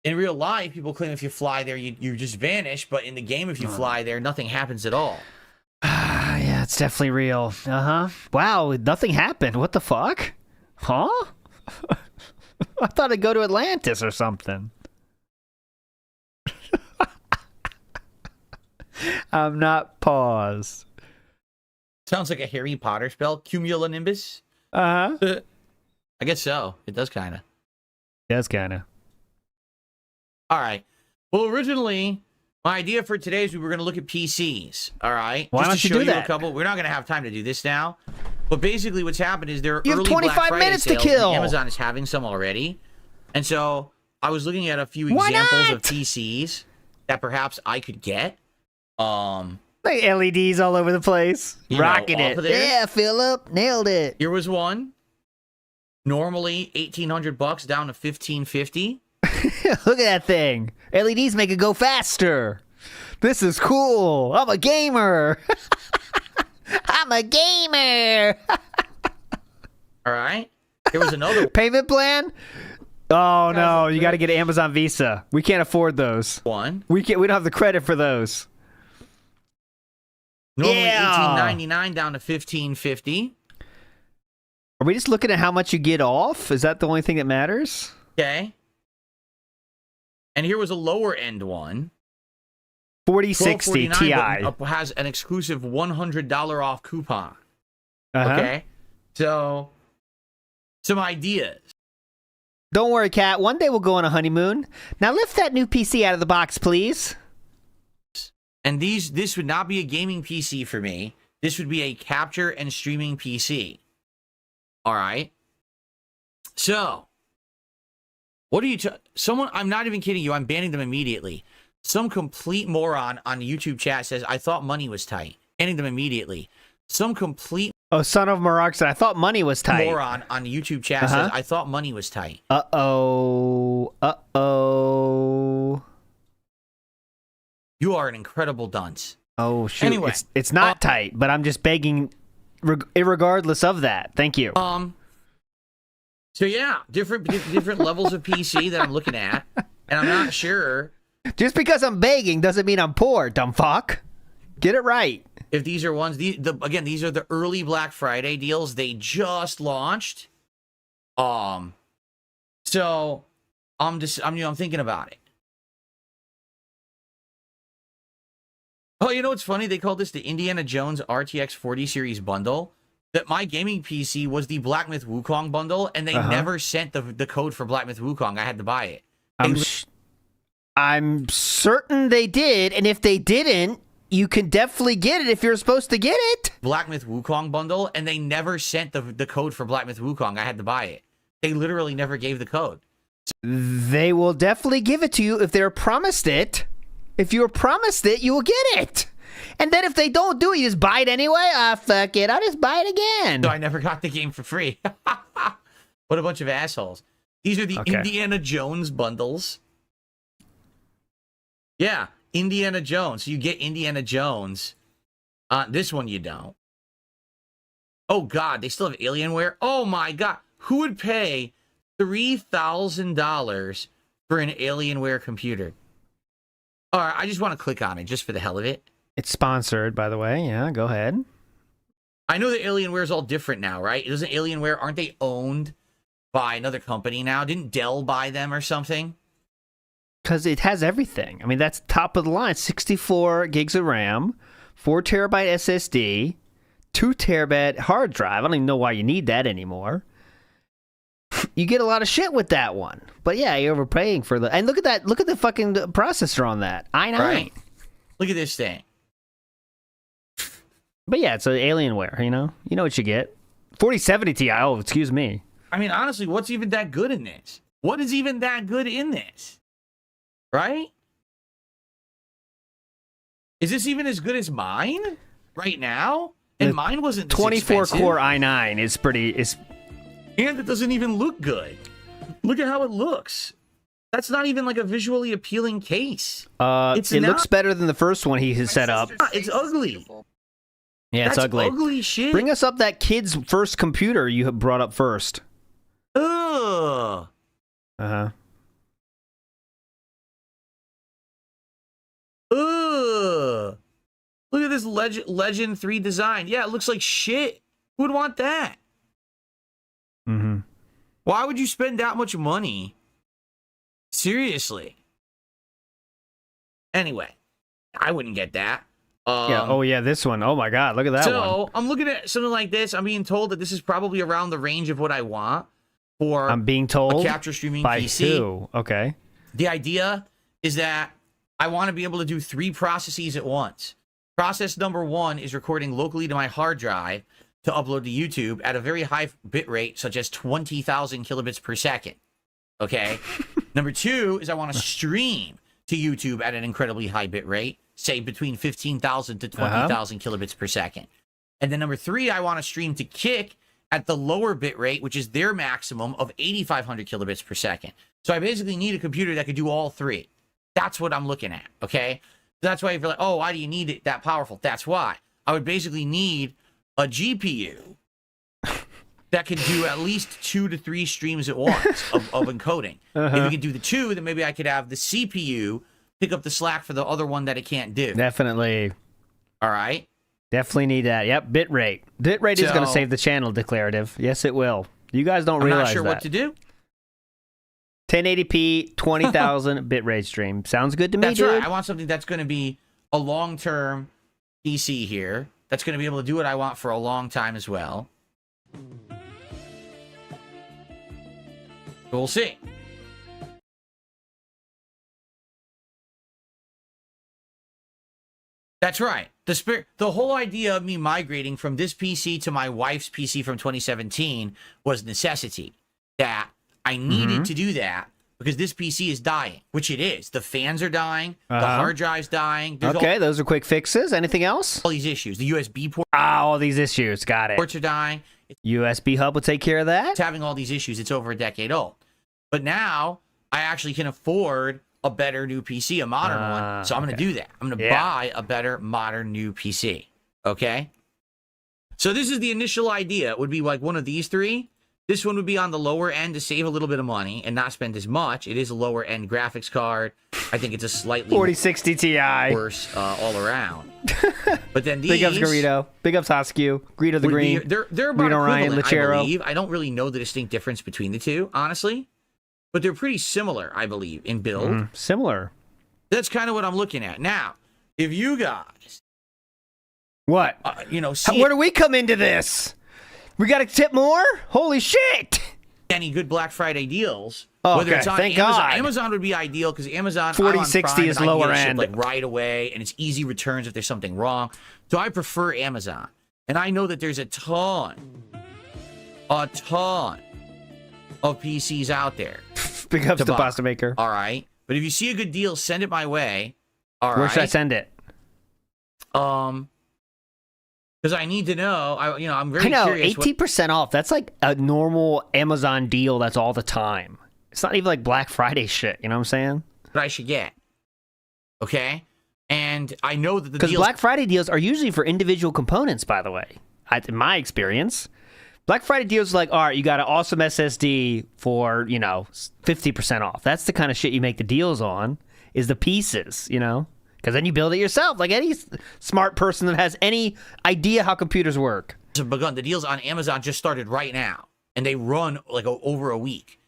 B: In real life, people claim if you fly there, you just vanish. But in the game, if you fly there, nothing happens at all.
A: Yeah, it's definitely real. Wow, nothing happened. What the fuck? Huh? I thought I'd go to Atlantis or something. I'm not paused.
B: Sounds like a Harry Potter spell. Cumulonimbus?
A: Uh-huh.
B: I guess so. It does kind of.
A: That's kind of.
B: All right. Well, originally, my idea for today is we were going to look at PCs. All right.
A: Why
B: Just
A: don't
B: to
A: you
B: show
A: do that?
B: A couple. We're not going to have time to do this now. But basically, what's happened is there are
A: You have
B: early
A: 25
B: Black Friday
A: minutes to
B: sales,
A: kill.
B: and Amazon is having some already. And so I was looking at a few
A: Why
B: examples
A: not?
B: of PCs that perhaps I could get.
A: Like LEDs all over the place.
B: You know,
A: Rocking
B: off
A: it.
B: of there.
E: Yeah, Philip, nailed it.
B: Here was one. Normally $1,800 down to $1,550.
A: Look at that thing. LEDs make it go faster. This is cool. I'm a gamer.
E: I'm a gamer.
B: All right. Here was another
A: Payment plan? Oh no, you got to get Amazon Visa. We can't afford those.
B: one.
A: We don't have the credit for those.
B: Normally
A: Yeah.
B: $18.99 down to $15.50.
A: Are we just looking at how much you get off? Is that the only thing that matters?
B: Okay. And here was a lower end one.
A: 4060 Ti.
B: $12.49, but has an exclusive $100 off coupon.
A: Uh-huh.
B: Okay. So, some ideas.
A: Don't worry, Kat. One day we'll go on a honeymoon. Now lift that new PC out of the box, please.
B: And this would not be a gaming PC for me. This would be a capture and streaming PC. All right. So, what are you? Someone? I'm not even kidding you. I'm banning them immediately. Some complete moron on YouTube chat says, "I thought money was tight." Banning them immediately. Some complete
A: Oh, son of Marak said, I thought money was tight.
B: moron on YouTube chat says, "I thought money was tight."
A: Uh-oh. Uh-oh.
B: You are an incredible dunce.
A: Oh, shoot.
B: Anyway.
A: It's not tight, but I'm just begging irregardless of that. Thank you.
B: So yeah, different levels of PC that I'm looking at, and I'm not sure
A: Just because I'm begging doesn't mean I'm poor, dumb fuck. Get it right.
B: if these are ones. Again, these are the early Black Friday deals. They just launched. So I'm thinking about it. Oh, you know what's funny? They called this the Indiana Jones RTX 40 series bundle. That my gaming PC was the Black Myth Wukong bundle, and they never sent the code for Black Myth Wukong. I had to buy it.
A: I'm certain they did, and if they didn't, you can definitely get it if you're supposed to get it.
B: Black Myth Wukong bundle, and they never sent the code for Black Myth Wukong. I had to buy it. They literally never gave the code.
A: They will definitely give it to you if they're promised it. If you're promised it, you will get it. And then if they don't do it, you just buy it anyway. Ah, fuck it. I'll just buy it again.
B: So I never got the game for free. What a bunch of assholes. These are the Indiana Jones bundles. Yeah, Indiana Jones. So you get Indiana Jones. This one you don't. Oh, God. They still have Alienware? Oh, my God. Who would pay $3,000 for an Alienware computer? All right, I just want to click on it just for the hell of it.
A: It's sponsored, by the way. Yeah, go ahead.
B: I know that Alienware is all different now, right? Doesn't Alienware, aren't they owned by another company now? Didn't Dell buy them or something?
A: Because it has everything. I mean, that's top of the line. 64 gigs of RAM, 4 terabyte SSD, 2 terabyte hard drive. I don't even know why you need that anymore. You get a lot of shit with that one. But yeah, you're overpaying for the... And look at that. Look at the fucking processor on that. i9.
B: Right. Look at this thing.
A: But yeah, it's an Alienware, you know? You know what you get. 4070 Ti. Oh, excuse me.
B: I mean, honestly, what's even that good in this? What is even that good in this? Right? Is this even as good as mine right now? And mine wasn't this
A: 24
B: expensive.
A: core i9 is pretty...
B: And it doesn't even look good. Look at how it looks. That's not even like a visually appealing case.
A: It looks better than the first one he has set up.
B: It's ugly.
A: Yeah, it's
B: That's
A: ugly.
B: ugly shit.
A: Bring us up that kid's first computer you have brought up first.
B: Ugh.
A: Uh-huh.
B: Ugh. Look at this Legend 3 design. Yeah, it looks like shit. Who would want that?
A: Mm-hmm.
B: Why would you spend that much money? Seriously. Anyway, I wouldn't get that.
A: Yeah. Oh, yeah, this one. Oh, my God. Look at that one.
B: So, I'm looking at something like this. I'm being told that this is probably around the range of what I want for
A: I'm being told
B: a capture streaming
A: by
B: PC.
A: who? Okay.
B: The idea is that I want to be able to do 3 processes at once. Process number 1 is recording locally to my hard drive to upload to YouTube at a very high bit rate, such as 20,000 kilobits per second. Okay. Number 2 is I want to stream to YouTube at an incredibly high bit rate, say between 15,000 to 20,000 kilobits per second. And then number 3, I want to stream to Kick at the lower bit rate, which is their maximum of 8,500 kilobits per second. So I basically need a computer that could do all 3. That's what I'm looking at, okay? That's why if you're like, oh, why do you need it that powerful? That's why. I would basically need a GPU that could do at least 2 to 3 streams at once of encoding. If we could do the 2, then maybe I could have the CPU pick up the slack for the other one that it can't do.
A: Definitely.
B: All right?
A: Definitely need that. Yep, bitrate. Bitrate is going to save the channel declarative. Yes, it will. You guys don't realize that.
B: I'm not sure what to do.
A: 1080p, 20,000 bitrate stream. Sounds good to me,
B: That's
A: dude.
B: right. I want something that's going to be a long-term PC here. That's going to be able to do what I want for a long time as well. We'll see. That's right. The whole idea of me migrating from this PC to my wife's PC from 2017 was necessity. That I needed to do that because this PC is dying, which it is. The fans are dying. The hard drive's dying. There's
A: Okay, those are quick fixes. Anything else?
B: all these issues. The USB
A: All these issues. Got it.
B: ports are dying.
A: USB hub will take care of that.
B: It's having all these issues. It's over a decade old. But now I actually can afford a better new PC, a modern one. So I'm going to do that. I'm going to buy a better modern new PC. Okay? So this is the initial idea. It would be like one of these 3. This one would be on the lower end to save a little bit of money and not spend as much. It is a lower end graphics card. I think it's a slightly
A: 4060 Ti.
B: worse all around. But then these...
A: Big ups, Garrido. Big ups, Hoskew. Greedo the Green.
B: They're about
A: Greedo Ryan,
B: equivalent, I
A: Lachero.
B: believe. I don't really know the distinct difference between the two, honestly. But they're pretty similar, I believe, in build.
A: Similar.
B: That's kind of what I'm looking at. Now, if you guys...
A: What?
B: See
A: Where do we come into this? We got to tip more? Holy shit!
B: any good Black Friday deals,
A: Oh,
B: whether
A: okay.
B: it's on
A: Thank
B: Amazon.
A: God.
B: Amazon would be ideal because Amazon
A: 4060 is lower end,
B: like right away, and it's easy returns if there's something wrong. So I prefer Amazon, and I know that there's a ton of PCs out there.
A: Big ups to
B: buy.
A: Pasta Maker.
B: All right, but if you see a good deal, send it my way. All right.
A: Where should I send it?
B: Because I need to know. I'm very
A: I know,
B: curious.
A: 18% off. That's like a normal Amazon deal that's all the time. It's not even like Black Friday shit. You know what I'm saying?
B: What I should get. Okay? And I know that the
A: Because
B: deals...
A: Black Friday deals are usually for individual components, by the way. In my experience. Black Friday deals are like, all right, you got an awesome SSD for, 50% off. That's the kind of shit you make the deals on, is the pieces, Because then you build it yourself, like any smart person that has any idea how computers work.
B: have begun. The deals on Amazon just started right now, and they run like over a week.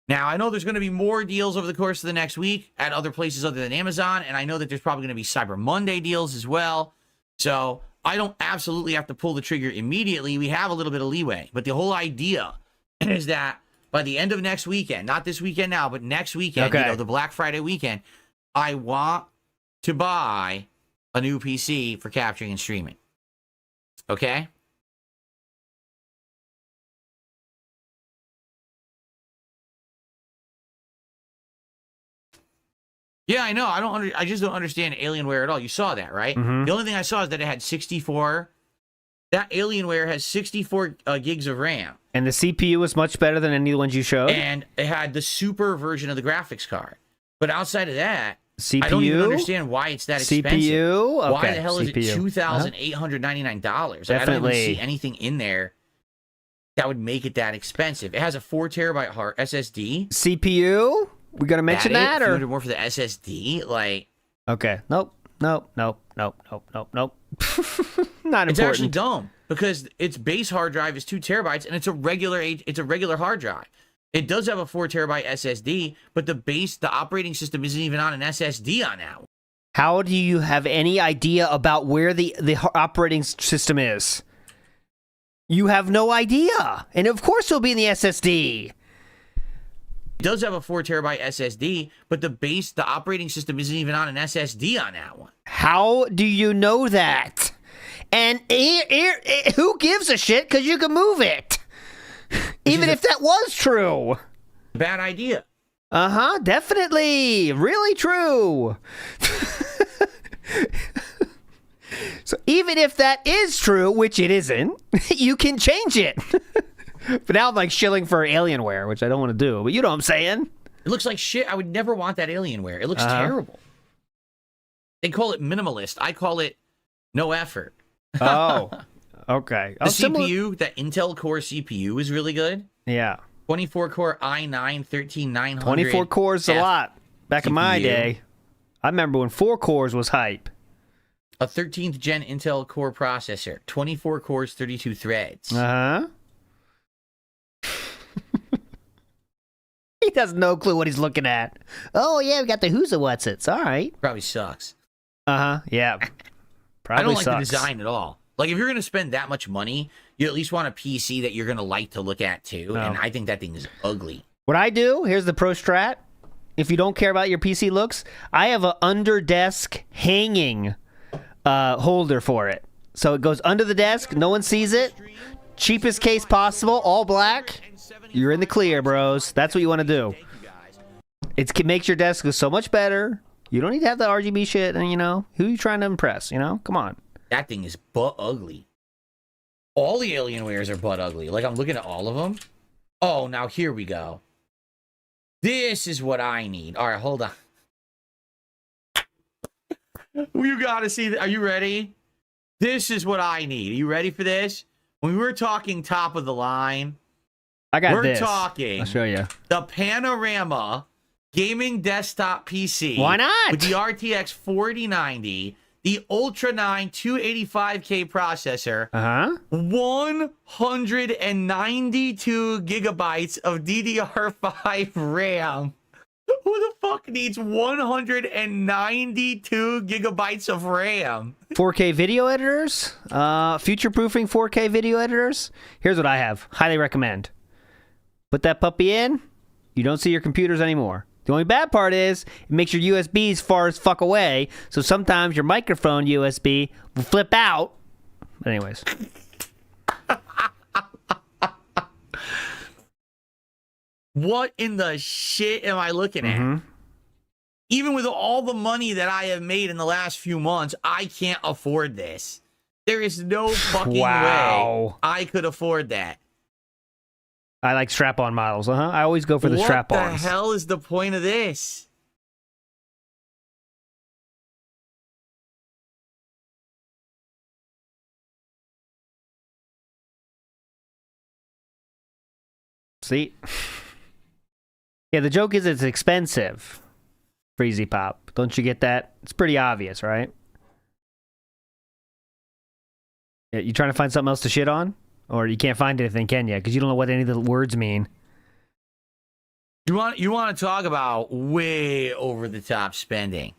B: Now, I know there's going to be more deals over the course of the next week at other places other than Amazon, and I know that there's probably going to be Cyber Monday deals as well. So I don't absolutely have to pull the trigger immediately. We have a little bit of leeway. But the whole idea is that by the end of next weekend, not this weekend now, but next weekend,
A: Okay.
B: the Black Friday weekend, I want to buy a new PC for capturing and streaming. Okay? Yeah, I know. I just don't understand Alienware at all. You saw that, right?
A: Mhm.
B: The only thing I saw is that it had 64. That Alienware has 64 gigs of RAM,
A: And the CPU was much better than any of the ones you showed.
B: and it had the super version of the graphics card. But outside of that,
A: CPU?
B: I don't even understand why it's that expensive.
A: CPU? Okay,
B: Why the hell is
A: CPU.
B: it $2,899? Like, I don't even
A: Definitely.
B: see anything in there that would make it that expensive. It has a 4 terabyte hard SSD.
A: CPU? We gonna mention that or
B: more for the SSD? Like,
A: okay, nope. Not important.
B: it's actually dumb because its base hard drive is 2 terabytes and it's a regular hard drive. It does have a 4 terabyte SSD, but the operating system isn't even on an SSD on that one.
A: How do you have any idea about where the operating system is? You have no idea. And of course it'll be in the SSD.
B: It does have a 4 terabyte SSD, but the operating system isn't even on an SSD on that one.
A: How do you know that? And who gives a shit? Because you can move it. Even if that was true.
B: Bad idea.
A: Uh-huh, definitely. Really true. So even if that is true, which it isn't, you can change it. But now I'm like shilling for Alienware, which I don't want to do. But you know what I'm saying?
B: It looks like shit. I would never want that Alienware. It looks terrible. They call it minimalist. I call it no effort.
A: Oh, okay.
B: The CPU, that Intel Core CPU is really good.
A: Yeah.
B: 24-core i9-13900.
A: 24 cores a lot. Back in my day, I remember when 4 cores was hype.
B: A 13th gen Intel Core processor. 24 cores, 32 threads.
A: Uh-huh. He has no clue what he's looking at. Oh, yeah, we got the WhoaMoses. All right.
B: Probably sucks.
A: Uh-huh, yeah. Probably
B: I don't like
A: sucks.
B: the design at all. Like, if you're going to spend that much money, you at least want a PC that you're going to like to look at, too. And I think that thing is ugly.
A: What I do, here's the Pro Strat. If you don't care about your PC looks, I have an under-desk hanging holder for it. So it goes under the desk. No one sees it. Cheapest case possible. All black. You're in the clear, bros. That's what you want to do. It makes your desk look so much better. You don't need to have the RGB shit. And, you know, who are you trying to impress? You know, come on.
B: That thing is butt ugly. All the Alienwares are butt ugly. Like, I'm looking at all of them. Oh, now here we go. This is what I need. All right, hold on. You gotta see. Are you ready? This is what I need. Are you ready for this? When we were talking top of the line,
A: We're
B: talking.
A: I'll show you.
B: The Panorama gaming desktop PC.
A: Why not?
B: With the RTX 4090, the Ultra 9 285K processor. 192 gigabytes of DDR5 RAM. Who the fuck needs 192 gigabytes of RAM?
A: 4K video editors, future-proofing 4K video editors. Here's what I have. Highly recommend. Put that puppy in, you don't see your computers anymore. The only bad part is it makes your USBs far as fuck away, so sometimes your microphone USB will flip out. But anyways.
B: What in the shit am I looking at? Even with all the money that I have made in the last few months, I can't afford this. There is no fucking way I could afford that.
A: I like strap-on models, I always go for the strap-ons.
B: What the hell is the point of this?
A: See? Yeah, the joke is it's expensive. Freezy Pop. Don't you get that? It's pretty obvious, right? Yeah, you trying to find something else to shit on? Or you can't find anything, can you? Because you don't know what any of the words mean.
B: You want to talk about way over the top spending?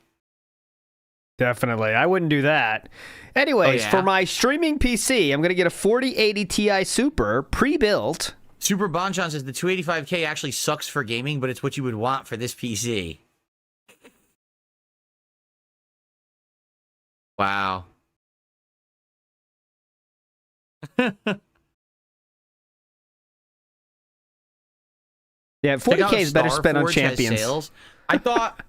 A: Definitely. I wouldn't do that. Anyways, for my streaming PC, I'm going to get a 4080 Ti Super pre-built.
B: Super Bonchan says the 285K actually sucks for gaming, but it's what you would want for this PC. Wow.
A: Yeah, 40K is better spent on Champions.
B: Sales. I thought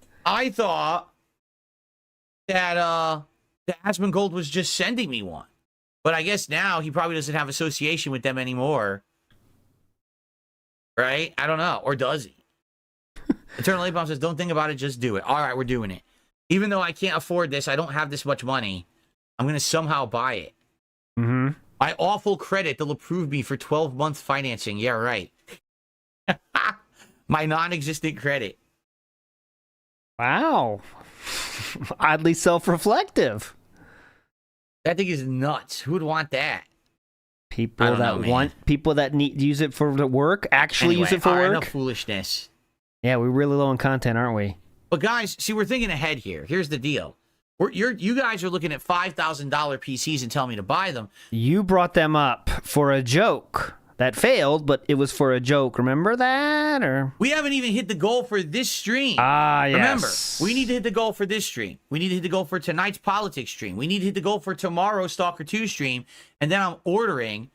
B: that Asmongold was just sending me one. But I guess now he probably doesn't have association with them anymore. Right? I don't know. Or does he? Eternal Light Bomb says, don't think about it, just do it. All right, we're doing it. Even though I can't afford this, I don't have this much money, I'm going to somehow buy it. My awful credit, they'll approve me for 12-month financing. Yeah, right. My non-existent credit.
A: Wow. Oddly self-reflective.
B: That thing is nuts. Who would want that?
A: People
B: I don't
A: that
B: know,
A: want,
B: man.
A: people that need use it for the work, actually
B: Anyway,
A: use it for
B: all right,
A: work.
B: enough foolishness.
A: Yeah, we're really low on content, aren't we?
B: But guys, see, we're thinking ahead here. Here's the deal. You guys are looking at $5,000 PCs and telling me to buy them.
A: You brought them up for a joke that failed, but it was for a joke. Remember that? Or
B: We haven't even hit the goal for this stream.
A: yes.
B: Remember, we need to hit the goal for this stream. We need to hit the goal for tonight's politics stream. We need to hit the goal for tomorrow's Stalker 2 stream. And then I'm ordering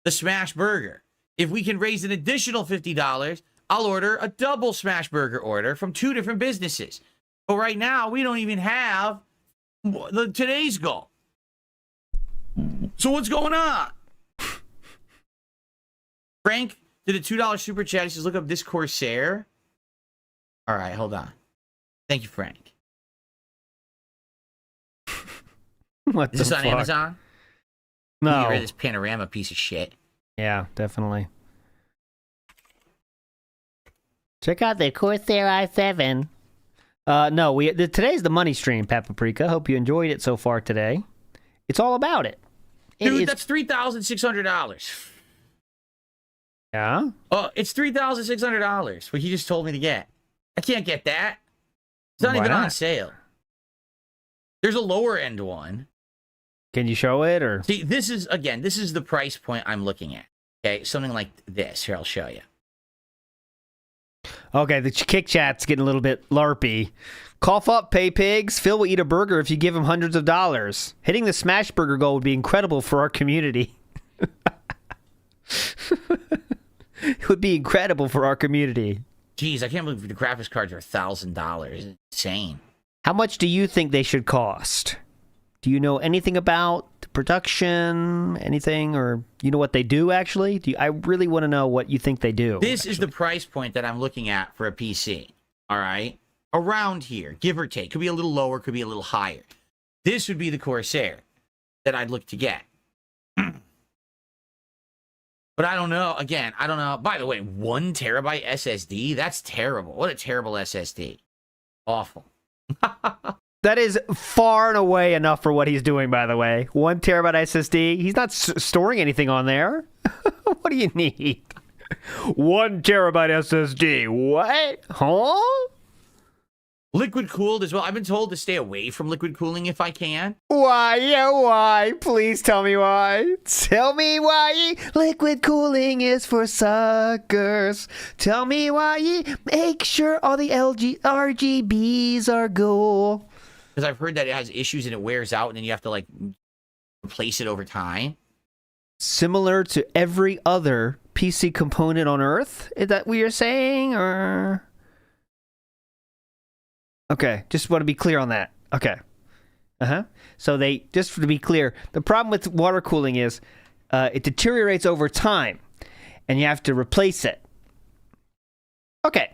B: the Smash Burger. If we can raise an additional $50, I'll order a double Smash Burger order from 2 different businesses. But right now, we don't even have today's goal. So what's going on? Frank did a $2 super chat. He says, look up this Corsair. All right, hold on. Thank you, Frank.
A: What
B: Is
A: the
B: this on
A: fuck?
B: Amazon? Get rid
A: No.
B: of this panorama piece of shit.
A: Yeah, definitely.
E: Check out the Corsair i7.
A: No, today's the money stream, Pat Paprika. Hope you enjoyed it so far today. It's all about it.
B: Dude, that's $3,600.
A: Yeah.
B: Oh, it's $3,600. What he just told me to get. I can't get that. It's not
A: Why
B: even on
A: not?
B: sale. There's a lower end one.
A: Can you show it or?
B: See, this is the price point I'm looking at. Okay, something like this. Here, I'll show you.
A: Okay, the kick chat's getting a little bit larpy. Cough up, pay pigs. Phil will eat a burger if you give him hundreds of dollars. Hitting the smash burger goal would be incredible for our community. It would be incredible for our community.
B: Jeez, I can't believe the graphics cards are $1,000. It's insane.
A: How much do you think they should cost? Do you know anything about the production, anything, or you know what they do actually? I really want to know what you think they do.
B: This is the price point that I'm looking at for a PC. All right? Around here, give or take. Could be a little lower, could be a little higher. This would be the Corsair that I'd look to get. But I don't know. Again, I don't know. By the way, 1 terabyte SSD? That's terrible. What a terrible SSD. Awful.
A: That is far and away enough for what he's doing, by the way. 1 terabyte SSD. He's not storing anything on there. What do you need? 1 terabyte SSD. What? Huh?
B: Liquid cooled as well. I've been told to stay away from liquid cooling if I can.
A: Why? Yeah, why? Please tell me why. Tell me why liquid cooling is for suckers. Tell me why. Make sure all the RGBs are cool.
B: Because I've heard that it has issues and it wears out and then you have to like replace it over time.
A: Similar to every other PC component on Earth? Is that what you're saying? Or... Okay, just want to be clear on that. Okay. So they, just to be clear, the problem with water cooling is it deteriorates over time, and you have to replace it. Okay.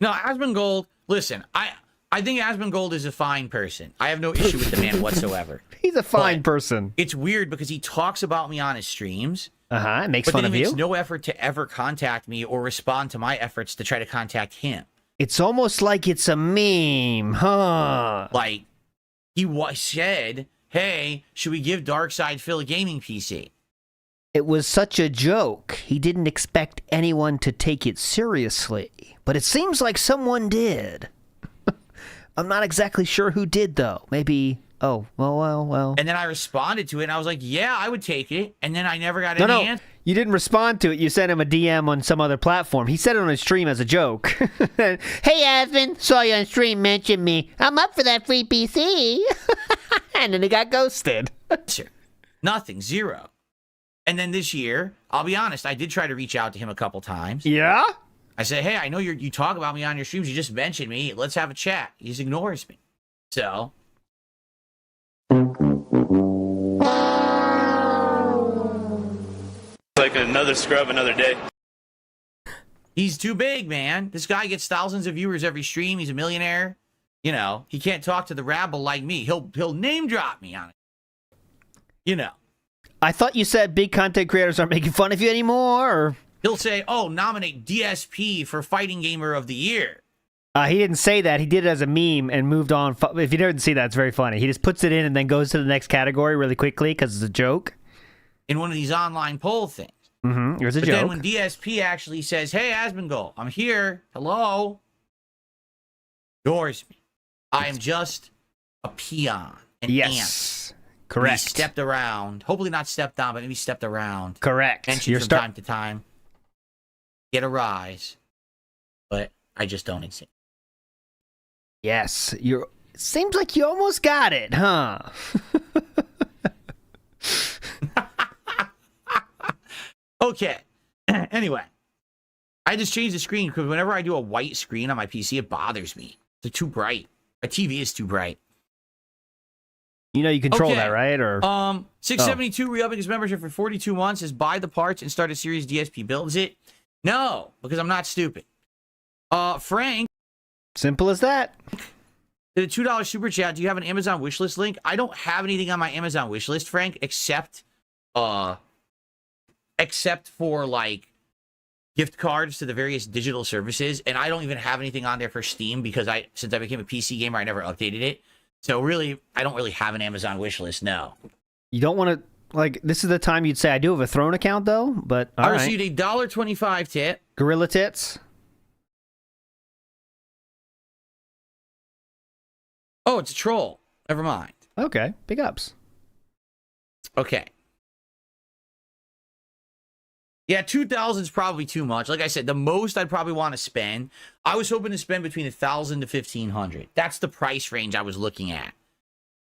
B: No, Asmongold, listen, I think Asmongold is a fine person. I have no issue with the man whatsoever.
A: He's a fine
B: But
A: person.
B: It's weird because he talks about me on his streams.
A: It makes
B: But
A: fun
B: then
A: of
B: he makes
A: you.
B: no effort to ever contact me or respond to my efforts to try to contact him.
A: It's almost like it's a meme, huh?
B: Like, he said, hey, should we give Darkside Phil a gaming PC?
A: It was such a joke. He didn't expect anyone to take it seriously. But it seems like someone did. I'm not exactly sure who did, though. Maybe... Oh, well.
B: And then I responded to it, and I was like, yeah, I would take it. And then I never got any answer.
A: You didn't respond to it. You sent him a DM on some other platform. He said it on his stream as a joke.
E: Hey, Asvin, saw you on stream, mention me. I'm up for that free PC.
A: And then he got ghosted.
B: Nothing. Zero. And then this year, I'll be honest, I did try to reach out to him a couple times.
A: Yeah?
B: I said, hey, I know you talk about me on your streams. You just mentioned me. Let's have a chat. He just ignores me. So...
F: Like another scrub, another day.
B: He's too big, man. This guy gets thousands of viewers every stream. He's a millionaire. You know, he can't talk to the rabble like me. He'll name drop me on it. You know.
A: I thought you said big content creators aren't making fun of you anymore. Or...
B: He'll say, "Oh, nominate DSP for Fighting Gamer of the Year."
A: He didn't say that. He did it as a meme and moved on. If you didn't see that, it's very funny. He just puts it in and then goes to the next category really quickly because it's a joke.
B: In one of these online poll things.
A: Mm-hmm. It was a
B: But
A: joke.
B: then when DSP actually says, "Hey, Asmongold, I'm here. Hello," ignores me. I am just a peon, an ant.
A: Yes. Correct.
B: Maybe stepped around. Hopefully not stepped on, but maybe stepped around.
A: Correct.
B: Mentioned from time to time. Get a rise. But I just don't exist.
A: Yes. Seems like you almost got it, huh?
B: Okay. Anyway. I just changed the screen because whenever I do a white screen on my PC, it bothers me. It's too bright. My TV is too bright.
A: You know you control
B: Okay.
A: that, right? Or
B: 672 re-upping his membership for 42 months is buy the parts and start a series DSP builds it. No, because I'm not stupid. Frank
A: simple as that.
B: did a $2 super chat. Do you have an Amazon wishlist link? I don't have anything on my Amazon wishlist, Frank, except for like gift cards to the various digital services, and I don't even have anything on there for Steam because since I became a PC gamer, I never updated it. So really, I don't really have an Amazon wish list, no.
A: You don't want to, like, this is the time you'd say, I do have a Throne account, though, but all
B: I
A: right.
B: received a $1.25 tip.
A: Gorilla Tits.
B: Oh, it's a troll. Never mind.
A: Okay, big ups.
B: Okay. Yeah, 2,000 is probably too much. Like I said, the most I'd probably want to spend, I was hoping to spend between 1,000 to 1,500. That's the price range I was looking at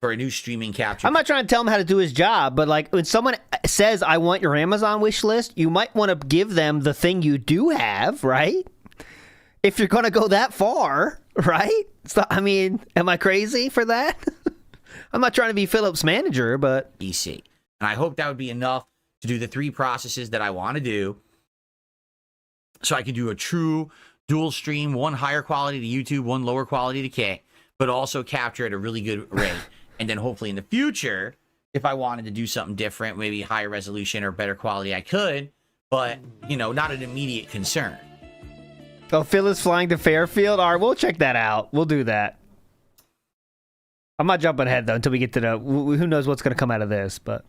B: for a new streaming capture.
A: I'm not trying to tell him how to do his job, but like when someone says, I want your Amazon wish list, you might want to give them the thing you do have, right? If you're going to go that far, right? So, I mean, am I crazy for that? I'm not trying to be Philip's manager, but...
B: PC. And I hope that would be enough to do the 3 processes that I want to do. So I can do a true dual stream, one higher quality to YouTube, one lower quality to K, but also capture at a really good rate. And then hopefully in the future, if I wanted to do something different, maybe higher resolution or better quality, I could, but, you know, not an immediate concern.
A: Oh, Phil is flying to Fairfield? All right, we'll check that out. We'll do that. I'm not jumping ahead, though, until we get to the... Who knows what's going to come out of this, but...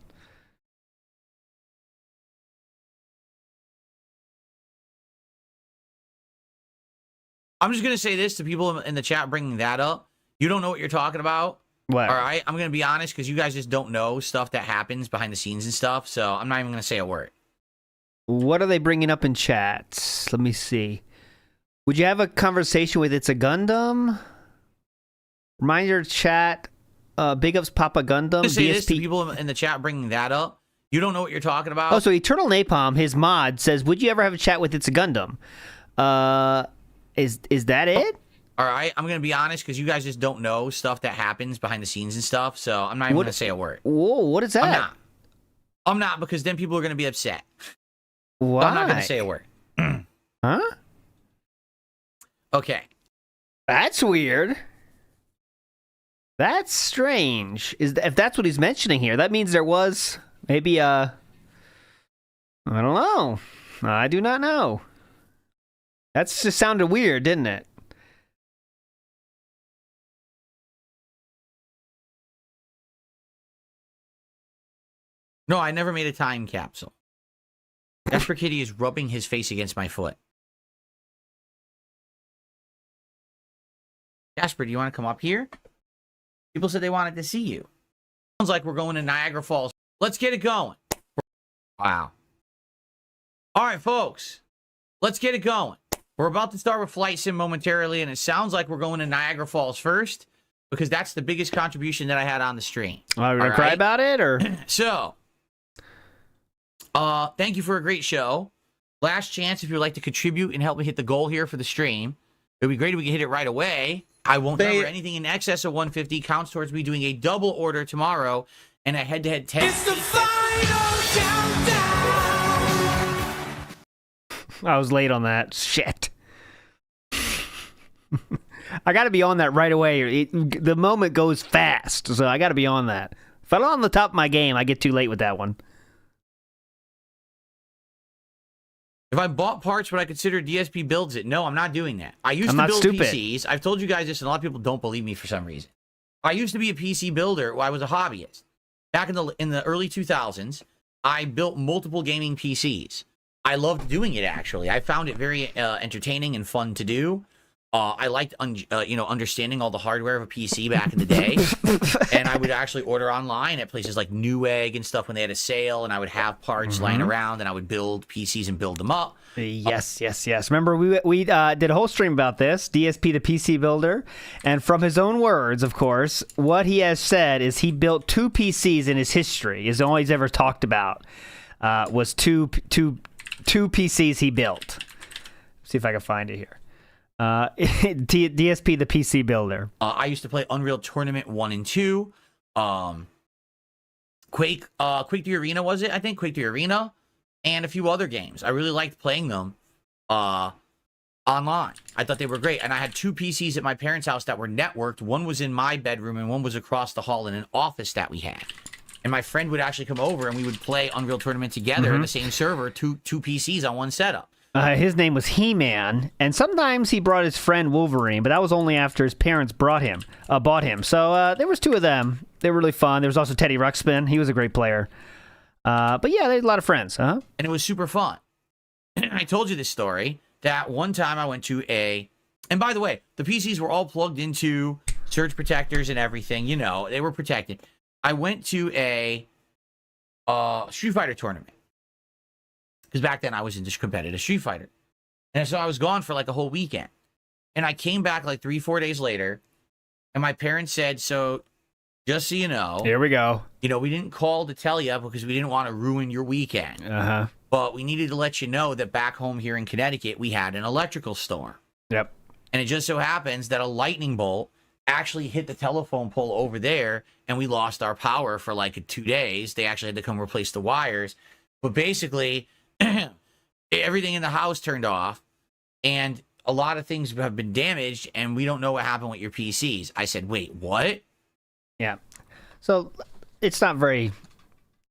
B: I'm just going to say this to people in the chat bringing that up. You don't know what you're talking about.
A: What?
B: All right? I'm going to be honest because you guys just don't know stuff that happens behind the scenes and stuff. So I'm not even going to say a word.
A: What are they bringing up in chat? Let me see. Would you have a conversation with It's a Gundam? Reminder chat. Big ups Papa Gundam.
B: Just say this to
A: DSP.
B: people in the chat bringing that up. You don't know what you're talking about.
A: Oh, so Eternal Napalm, his mod, says, would you ever have a chat with It's a Gundam? Is that it?
B: All right? I'm going to be honest because you guys just don't know stuff that happens behind the scenes and stuff. So I'm not even going to say a word.
A: Whoa, what is that?
B: I'm not because then people are going to be upset.
A: Why?
B: So I'm not going to say a word.
A: Huh?
B: Okay.
A: That's weird. That's strange. If that's what he's mentioning here, that means there was maybe I don't know. I do not know. That's just sounded weird, didn't it?
B: No, I never made a time capsule. Jasper Kitty is rubbing his face against my foot. Jasper, do you want to come up here? People said they wanted to see you. Sounds like we're going to Niagara Falls. Let's get it going. Wow. All right, folks. Let's get it going. We're about to start with Flight Sim momentarily, and it sounds like we're going to Niagara Falls first because that's the biggest contribution that I had on the stream.
A: Are we going to cry about it, or?
B: So, thank you for a great show. Last chance if you'd like to contribute and help me hit the goal here for the stream. It would be great if we could hit it right away. I won't cover anything in excess of 150 counts towards me doing a double order tomorrow and a head-to-head test.
G: It's the final countdown.
A: I was late on that. Shit. I got to be on that right away. The moment goes fast, so I got to be on that. If I'm not on the top of my game, I get too late with that one.
B: If I bought parts, would I consider DSP builds it? No, I'm not doing that. I used
A: I'm
B: to
A: not
B: build
A: stupid.
B: PCs. I've told you guys this, and a lot of people don't believe me for some reason. I used to be a PC builder. Well, I was a hobbyist. Back in the early 2000s, I built multiple gaming PCs. I loved doing it, actually. I found it very entertaining and fun to do. I liked, understanding all the hardware of a PC back in the day. And I would actually order online at places like Newegg and stuff when they had a sale, and I would have parts lying around, and I would build PCs and build them up.
A: Yes. Remember, we did a whole stream about this, DSP the PC builder, and from his own words, of course, what he has said is he built 2 PCs in his history. Is all he's ever talked about was two PCs he built. See if I can find it here. DSP the PC builder.
B: I used to play Unreal Tournament 1 and 2. Quake 3 Arena, was it? I think Quake 3 Arena, and a few other games. I really liked playing them online. I thought they were great. And I had 2 PCs at my parents' house that were networked. One was in my bedroom and one was across the hall in an office that we had. And my friend would actually come over and we would play Unreal Tournament together in the same server, two PCs on one setup.
A: His name was He-Man, and sometimes he brought his friend Wolverine, but that was only after his parents bought him. So there was 2 of them. They were really fun. There was also Teddy Ruxpin. He was a great player. But yeah, they had a lot of friends.
B: And it was super fun. I told you this story, that one time I went to and by the way, the PCs were all plugged into surge protectors and everything. You know, they were protected. I went to a Street Fighter tournament. Because back then I was into competitive Street Fighter. And so I was gone for like a whole weekend. And I came back like 3-4 days later. And my parents said, so just so you know.
A: Here we go.
B: You know, we didn't call to tell you because we didn't want to ruin your weekend. But we needed to let you know that back home here in Connecticut, we had an electrical storm.
A: Yep.
B: And it just so happens that a lightning bolt actually hit the telephone pole over there. And we lost our power for like 2 days. They actually had to come replace the wires. But basically, everything in the house turned off, and a lot of things have been damaged, and we don't know what happened with your PCs. I said, wait, what?
A: Yeah. So it's not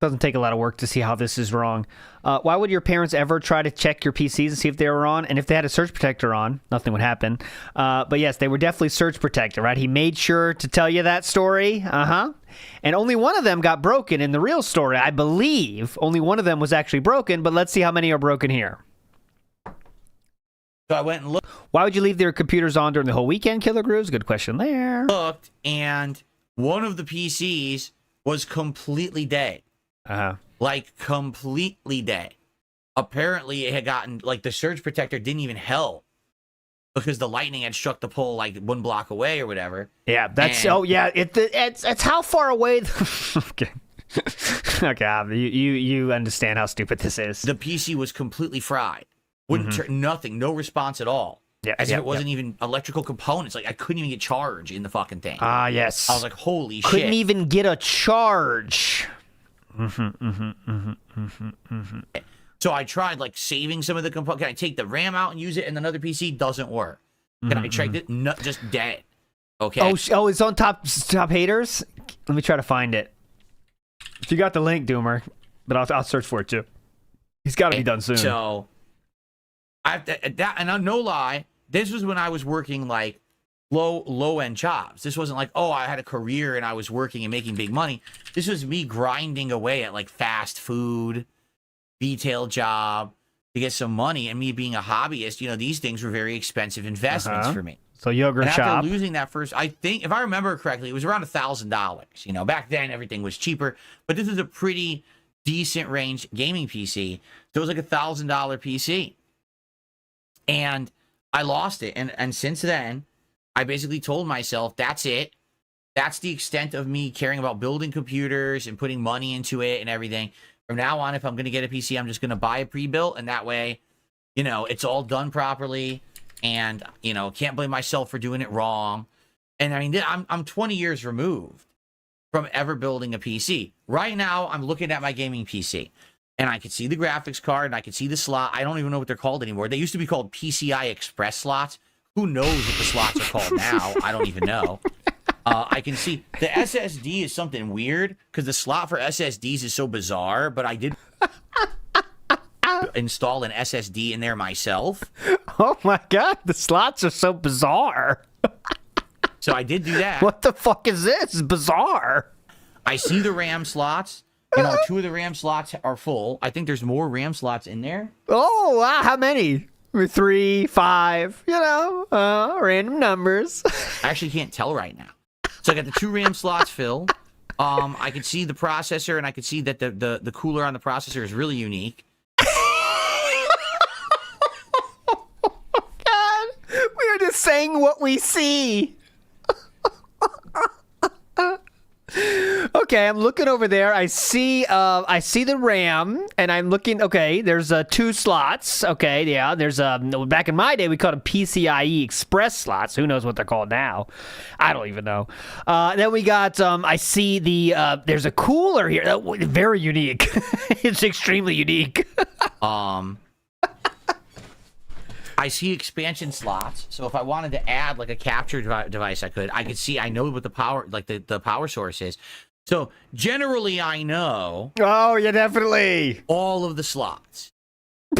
A: doesn't take a lot of work to see how this is wrong. Why would your parents ever try to check your PCs and see if they were on? And if they had a surge protector on, nothing would happen. But yes, they were definitely surge protected, right? He made sure to tell you that story. And only one of them got broken in the real story. I believe only one of them was actually broken, but let's see how many are broken here.
B: So I went and
A: Why would you leave their computers on during the whole weekend, Killer Grooves? Good question there.
B: looked, and one of the PCs was completely dead. Like, completely dead. Apparently, it had gotten, like, the surge protector didn't even help because the lightning had struck the pole, like, 1 block away or whatever.
A: Yeah, that's... It's how far away... Okay. Okay, you understand how stupid this is.
B: The PC was completely fried. Wouldn't turn... Nothing. No response at all.
A: Yeah,
B: As if it wasn't even electrical components. Like, I couldn't even get charge in the fucking thing.
A: Yes.
B: I was like, holy shit.
A: Couldn't even get a charge.
B: So I tried like saving some of the components. Can I take the RAM out and use it in another PC? Doesn't work. Can I check it? No, just dead. Okay.
A: Oh, it's on top haters. Let me try to find it. If you got the link, Doomer, but I'll search for it too. He's got to be done soon.
B: So and no lie, this was when I was working like low end jobs. This wasn't like, oh, I had a career and I was working and making big money. This was me grinding away at like fast food, retail job to get some money, and me being a hobbyist. You know, these things were very expensive investments for me.
A: So yogurt
B: and
A: shop.
B: After losing that first, I think if I remember correctly, it was around $1,000. You know, back then everything was cheaper, but this was a pretty decent range gaming PC. So it was like $1,000 PC, and I lost it. And since then, I basically told myself, that's it. That's the extent of me caring about building computers and putting money into it and everything. From now on, if I'm going to get a PC, I'm just going to buy a pre-built, and that way, you know, it's all done properly, and, you know, can't blame myself for doing it wrong. And I mean, I'm 20 years removed from ever building a PC. Right now, I'm looking at my gaming PC, and I can see the graphics card, and I can see the slot. I don't even know what they're called anymore. They used to be called PCI Express slots. Who knows what the slots are called now? I don't even know. I can see the SSD is something weird because the slot for SSDs is so bizarre, but I did. install an SSD in there myself.
A: Oh my god, the slots are so bizarre.
B: So I did do that.
A: What the fuck is this? It's bizarre.
B: I see the RAM slots. 2 of the RAM slots are full. I think there's more RAM slots in there.
A: Oh, wow. How many? 3, 5, random numbers.
B: I actually can't tell right now. So I got the 2 RAM slots filled. I could see the processor, and I could see that the cooler on the processor is really unique.
A: God, we are just saying what we see. Okay, I'm looking over there. I see the RAM, and I'm looking. Okay, there's 2 slots. Okay, yeah. There's back in my day we called them PCIe Express slots. Who knows what they're called now? I don't even know. Then we got. I see there's a cooler here. Very unique. It's extremely unique.
B: I see expansion slots, so if I wanted to add like a capture device, I could see. I know what the power, like the power source is. So generally, I know.
A: Oh, yeah, definitely.
B: All of the slots.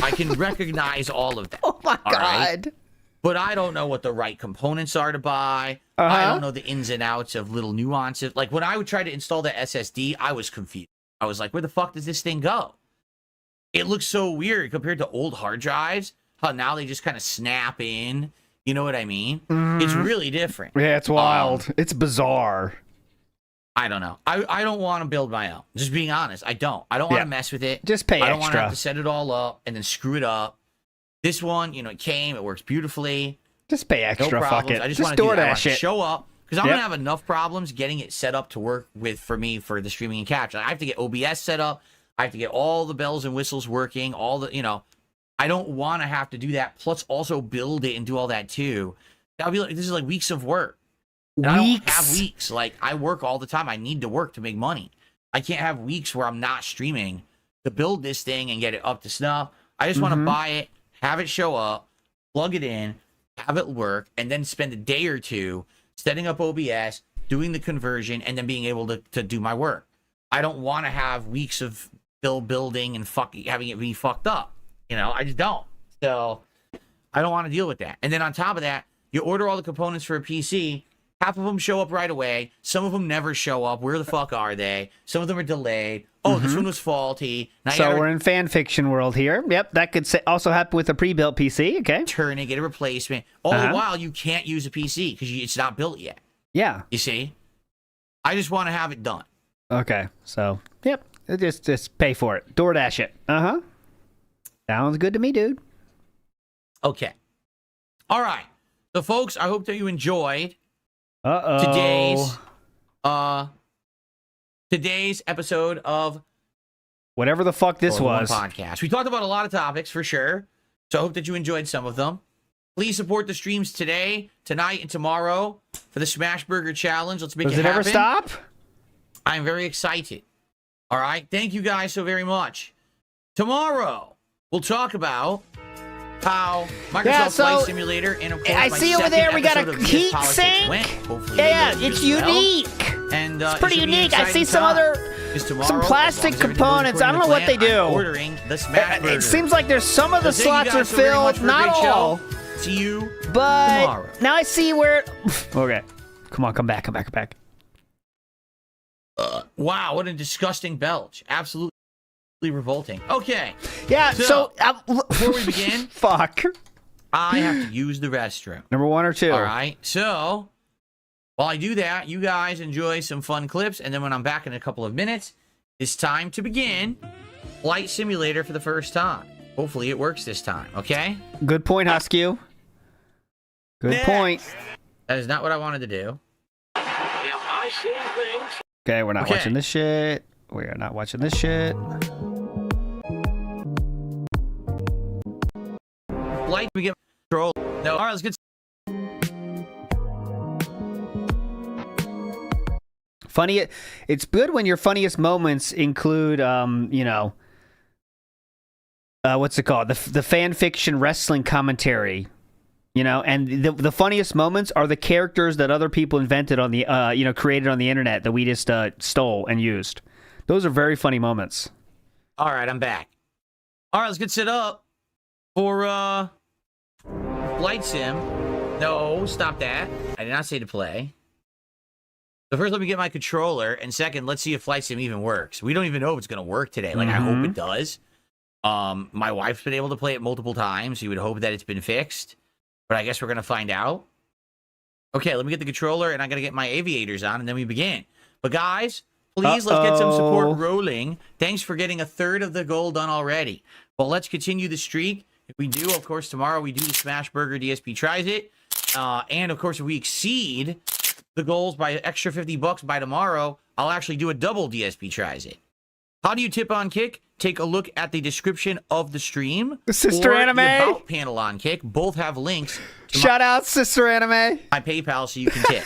B: I can recognize all of them.
A: Oh my god!
B: Right? But I don't know what the right components are to buy. I don't know the ins and outs of little nuances. Like when I would try to install the SSD, I was confused. I was like, "Where the fuck does this thing go?" It looks so weird compared to old hard drives. How now they just kind of snap in. You know what I mean? It's really different.
A: Yeah, it's wild. It's bizarre.
B: I don't know. I don't want to build my own. Just being honest, I don't. I don't want to mess with it.
A: Just pay
B: I don't want to
A: extra.
B: have to set it all up and then screw it up. This one, it came. It works beautifully.
A: Just pay extra.
B: No
A: Fuck
B: problems.
A: it.
B: I just want to do that. I want to
A: it.
B: show up because I'm gonna have enough problems getting it set up to work for the streaming and capture. I have to get OBS set up. I have to get all the bells and whistles working. All the I don't want to have to do that. Plus, also build it and do all that too. I'll be like, this is like weeks of work. And I don't have weeks. Like I work all the time. I need to work to make money. I can't have weeks where I'm not streaming to build this thing and get it up to snuff. I just want to buy it, have it show up, plug it in, have it work, and then spend a day or two setting up OBS, doing the conversion, and then being able to do my work. I don't want to have weeks of building and having it be fucked up. I just don't. So I don't want to deal with that. And then on top of that, you order all the components for a PC. Half of them show up right away. Some of them never show up. Where the fuck are they? Some of them are delayed. Oh, this one was faulty. Now
A: So we're in fan fiction world here. Yep, that could also happen with a pre-built PC. Okay.
B: Turn it, get a replacement. All the while, you can't use a PC because it's not built yet.
A: Yeah.
B: You see? I just want to have it done.
A: Okay. So, yep. Just pay for it. DoorDash it. Sounds good to me, dude.
B: Okay. All right. So, folks, I hope that you enjoyed today's episode of
A: whatever the fuck this was
B: podcast. We talked about a lot of topics for sure. So I hope that you enjoyed some of them. Please support the streams today, tonight, and tomorrow for the Smash Burger Challenge. Let's make it happen.
A: Does it ever stop?
B: I'm very excited. All right. Thank you guys so very much. Tomorrow, we'll talk about how Microsoft Flight Simulator and, of course,
A: I see over there we got a heat sink. Yeah, it's unique.
B: And
A: it's pretty unique. I see some plastic components. I don't know what they do.
B: Ordering the Smash Burger.
A: It seems like there's some of the slots are filled, not all.
B: See you
A: tomorrow. Now I see where. Okay, come on, come back.
B: Wow, what a disgusting belch! Absolutely revolting. Okay.
A: Yeah. So
B: before we begin,
A: fuck.
B: I have to use the restroom.
A: Number 1 or 2.
B: All right. So while I do that, you guys enjoy some fun clips, and then when I'm back in a couple of minutes, it's time to begin Flight Simulator for the first time. Hopefully, it works this time. Okay.
A: Good point, Husky. Good point.
B: That is not what I wanted to do.
D: Am I seeing things?
A: Okay, we're not watching this shit. We are not watching this shit.
B: Flight, we get control. No, all right, let's get.
A: Funny, it's good when your funniest moments include, what's it called? The fan fiction wrestling commentary, and the funniest moments are the characters that other people invented on the, created on the internet that we just stole and used. Those are very funny moments.
B: All right, I'm back. All right, let's get set up for flight sim. No, stop that. I did not say to play. So first, let me get my controller, and second, let's see if flight sim even works. We don't even know if it's going to work today. Like, I hope it does. My wife's been able to play it multiple times. You would hope that it's been fixed, but I guess we're going to find out. Okay, let me get the controller, and I got to get my aviators on, and then we begin. But guys, please, let's get some support rolling. Thanks for getting a third of the goal done already. Well, let's continue the streak. If we do, of course, tomorrow we do the Smash Burger DSP Tries It. And, of course, if we exceed the goals by extra $50 by tomorrow, I'll actually do a double DSP Tries It. How do you tip on Kick? Take a look at the description of the stream.
A: Sister
B: or
A: Anime.
B: The About panel on Kick. Both have links to
A: Shout out, Sister Anime.
B: my PayPal so you can tip.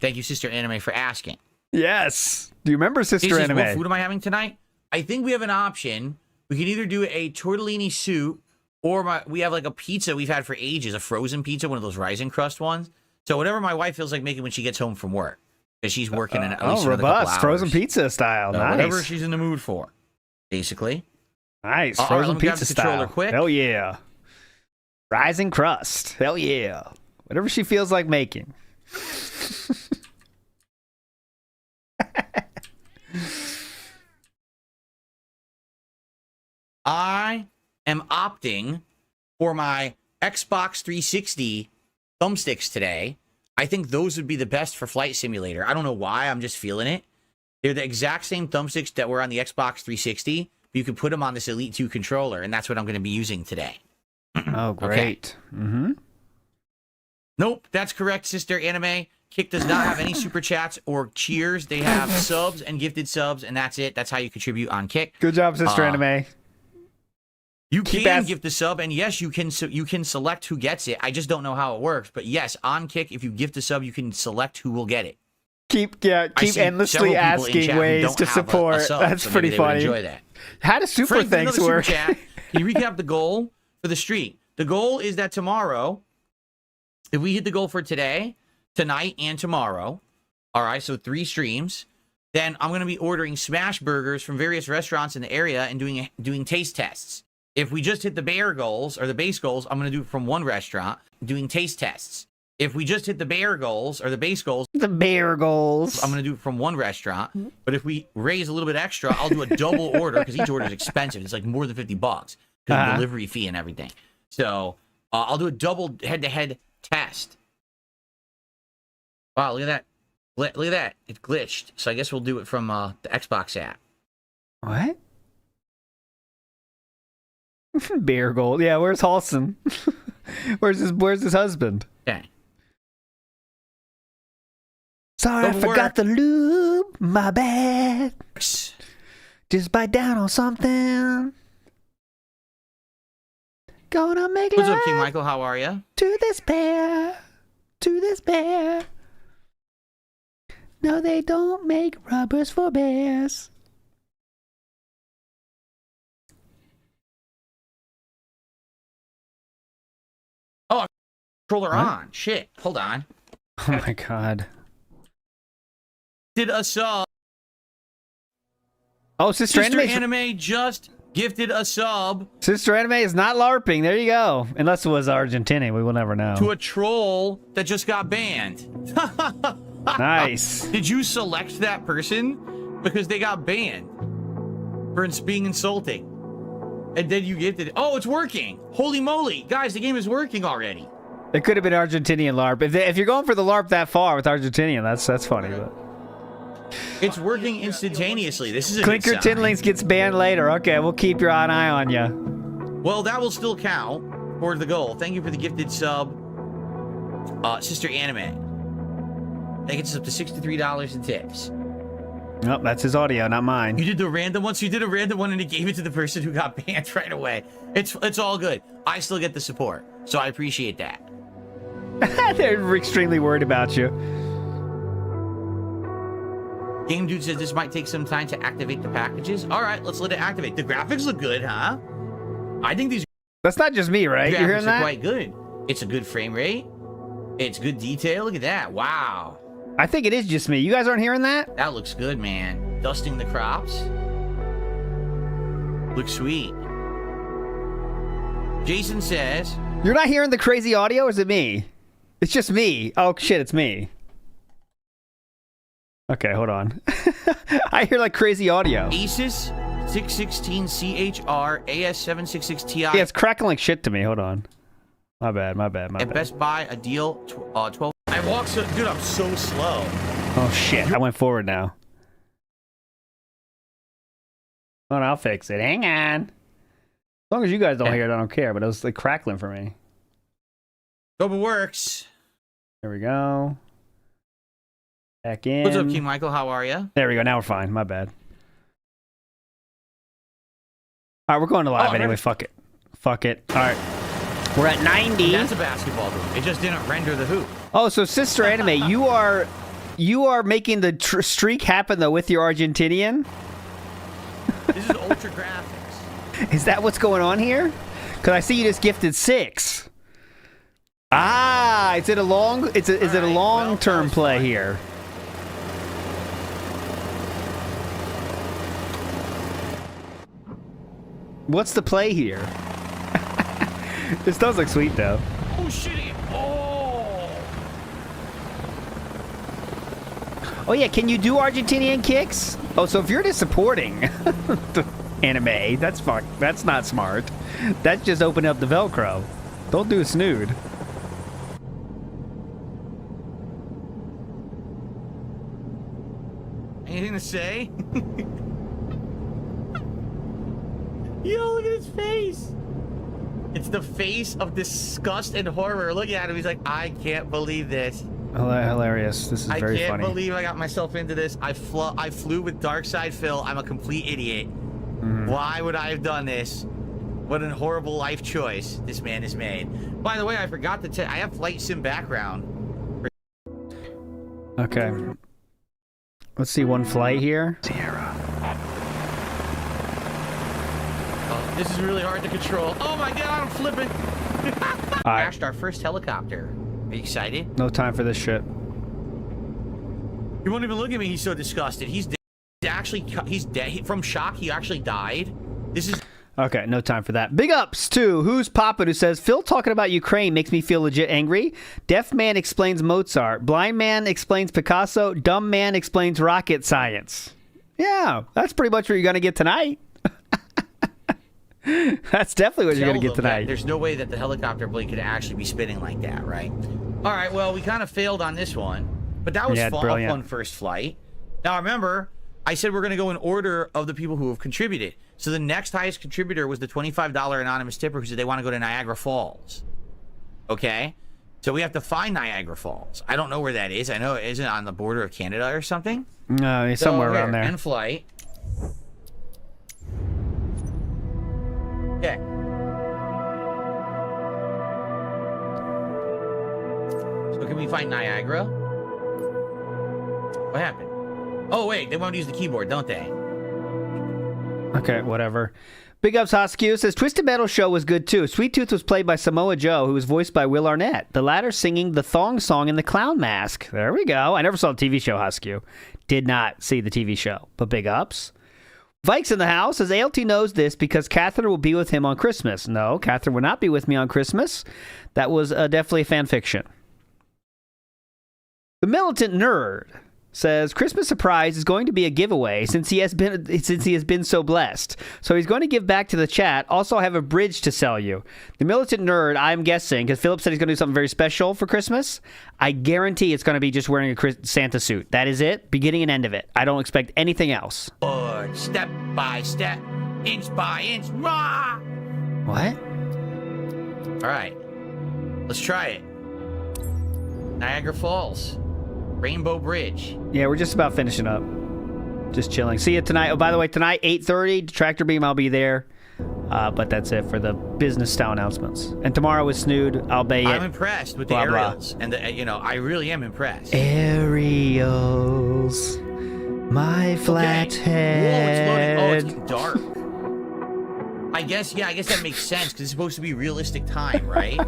B: Thank you, Sister Anime, for asking.
A: Yes. Do you remember Sister
B: Says,
A: Anime?
B: what food am I having tonight? I think we have an option. We can either do a tortellini soup, or we have like a pizza we've had for ages, a frozen pizza, one of those rising crust ones. So whatever my wife feels like making when she gets home from work, because she's working in at least another couple
A: robust
B: hours.
A: frozen pizza style.
B: So
A: Nice.
B: whatever she's in the mood for, basically.
A: Nice.
B: All right,
A: Frozen
B: let me grab
A: pizza
B: the controller
A: style.
B: quick.
A: Hell yeah. Rising crust. Hell yeah. Whatever she feels like making.
B: I am opting for my Xbox 360 thumbsticks today. I think those would be the best for Flight Simulator. I don't know why. I'm just feeling it. They're the exact same thumbsticks that were on the Xbox 360, but you can put them on this Elite 2 controller, and that's what I'm going to be using today.
A: Oh, great. Mm-hmm.
B: Nope, that's correct, Sister Anime. Kick does not have any super chats or cheers. They have subs and gifted subs, and that's it. That's how you contribute on Kick.
A: Good job, Sister Anime.
B: You can gift the sub, and yes, you can select who gets it. I just don't know how it works. But yes, on Kick, if you gift a sub, you can select who will get it.
A: Keep endlessly asking ways to support. That's pretty funny.
B: Enjoy that.
A: How do super
B: Frank,
A: thanks
B: another
A: work?
B: Super chat. Can you recap the goal for the streak? The goal is that tomorrow, if we hit the goal for today, tonight, and tomorrow, all right, so 3 streams, then I'm going to be ordering smash burgers from various restaurants in the area and doing taste tests. If we just hit the bare goals or the base goals, I'm going to do it from one restaurant, doing taste tests. If we just hit the bare goals or the base goals,
A: The bear goals.
B: I'm going to do it from one restaurant. But if we raise a little bit extra, I'll do a double order because each order is expensive. It's like more than $50 because of delivery fee and everything. So I'll do a double head-to-head test. Wow, look at that. Look at that. It glitched. So I guess we'll do it from the Xbox app.
A: What? Bear gold. Yeah, where's Halson? Where's his husband?
B: Okay.
A: Sorry, I forgot the lube. My bad. Just bite down on something. Gonna make
B: What's
A: love
B: up, King Michael? How are you?
A: to this bear. To this bear. No, they don't make rubbers for bears.
B: Controller
A: What?
B: on. Shit. Hold on.
A: Oh my god.
B: Did a sub.
A: Oh, Sister
B: Sister
A: Anime.
B: Anime just gifted a sub
A: Sister Anime is not LARPing. There you go. Unless it was Argentinian. We will never know.
B: to a troll that just got banned.
A: Nice.
B: Did you select that person? Because they got banned for being insulting. And then you gifted it. Oh, it's working. Holy moly. Guys, the game is working already.
A: It could have been Argentinian LARP. If you're going for the LARP that far with Argentinian, that's funny. But
B: It's working instantaneously. This is a
A: Clinker
B: good sign.
A: Tinlings gets banned later. Okay, we'll keep your eye on you.
B: Well, that will still count for the goal. Thank you for the gifted sub, Sister Anime. That gets us up to $63 in tips.
A: Nope, that's his audio, not mine.
B: You did the random one, so you did a random one and it gave it to the person who got banned right away. It's all good. I still get the support, so I appreciate that.
A: They're extremely worried about you.
B: Game Dude says this might take some time to activate the packages. All right, let's let it activate. The graphics look good, huh? I think these
A: That's not just me, right? You hearing
B: graphics are
A: that?
B: quite good. It's a good frame rate. It's good detail. Look at that. Wow.
A: I think it is just me. You guys aren't hearing that?
B: That looks good, man. Dusting the crops. Looks sweet. Jason says,
A: You're not hearing the crazy audio, or is it me? It's just me. Oh, shit, it's me. Okay, hold on. I hear like crazy audio.
B: Asus 616 CHR AS766 Ti.
A: Yeah, it's crackling like shit to me. Hold on. My bad.
B: At
A: bad.
B: Best Buy, a deal 12.
D: I walk so, dude, I'm so slow.
A: Oh, shit. I went forward now. Oh, I'll fix it. Hang on. As long as you guys don't hear it, I don't care. But it was like crackling for me.
B: Hope it works.
A: There we go. Back in.
B: What's up, King Michael? How are you?
A: There we go. Now we're fine. My bad. All right, we're going to live anyway. Fuck it. All right. We're at 90.
B: That's a basketball hoop. It just didn't render the hoop.
A: Oh, so Sister Anime, you are making the streak happen though with your Argentinian?
B: This is ultra graphics.
A: Is that what's going on here? Because I see you just gifted 6. Ah, is it a long-term play here? What's the play here? This does look sweet though.
B: Oh, shit.
A: Oh yeah, can you do Argentinian kicks? Oh, so if you're just supporting the anime, that's not smart. That's just opening up the Velcro. Don't do a snood.
B: Anything to say? Yo, look at his face. It's the face of disgust and horror. Look at him. He's like, I can't believe this.
A: Hilarious. This is very funny.
B: I can't believe I got myself into this. I flew with Darkside Phil. I'm a complete idiot. Why would I have done this? What a horrible life choice this man has made. By the way, I forgot to tell I have flight sim background.
A: Okay. Let's see one flight here.
B: Sierra. Oh, this is really hard to control. Oh my god, I'm flipping. Crashed our first helicopter. Are you excited?
A: No time for this shit.
B: He won't even look at me. He's so disgusted. He's dead. From shock, he actually died. This is...
A: Okay, no time for that. Big ups to Who's Poppin', who says, Phil talking about Ukraine makes me feel legit angry. Deaf man explains Mozart. Blind man explains Picasso. Dumb man explains rocket science. Yeah, that's pretty much what you're going to get tonight. That's definitely what you're going to get tonight.
B: There's no way that the helicopter blade could actually be spinning like that, right? All right, well, we kind of failed on this one. But that was a fun first flight. Now, remember, I said we're going to go in order of the people who have contributed. So the next highest contributor was the $25 anonymous tipper who said they want to go to Niagara Falls. Okay? So we have to find Niagara Falls. I don't know where that is. I know it isn't on the border of Canada or something.
A: No, it's somewhere around there.
B: End flight. Okay. So can we find Niagara? What happened? Oh, wait. They won't use the keyboard, don't they?
A: Okay, whatever. Big ups, Hoskew says, Twisted Metal show was good too. Sweet Tooth was played by Samoa Joe, who was voiced by Will Arnett. The latter singing the thong song in the clown mask. There we go. I never saw the TV show, Hoskew. Did not see the TV show, but big ups. Vikes in the house says, ALT knows this because Catherine will be with him on Christmas. No, Catherine will not be with me on Christmas. That was definitely fan fiction. The Militant Nerd says Christmas surprise is going to be a giveaway since he has been so blessed. So he's going to give back to the chat. Also, I have a bridge to sell you. The Militant Nerd, I'm guessing, because Philip said he's going to do something very special for Christmas. I guarantee it's going to be just wearing a Santa suit. That is it, beginning and end of it. I don't expect anything else.
B: Step by step, inch by inch. Rah!
A: What?
B: All right, let's try it. Niagara Falls. Rainbow Bridge.
A: Yeah, we're just about finishing up. Just chilling. See you tonight. Oh, by the way, tonight, 8:30, Tractor Beam, I'll be there. But that's it for the business style announcements. And tomorrow with Snood, I'll be
B: I'm impressed with the aerials. And, I really am impressed.
A: Aerials. My flat head.
B: Whoa, it's loading. Oh, it's dark. I guess that makes sense because it's supposed to be realistic time, right?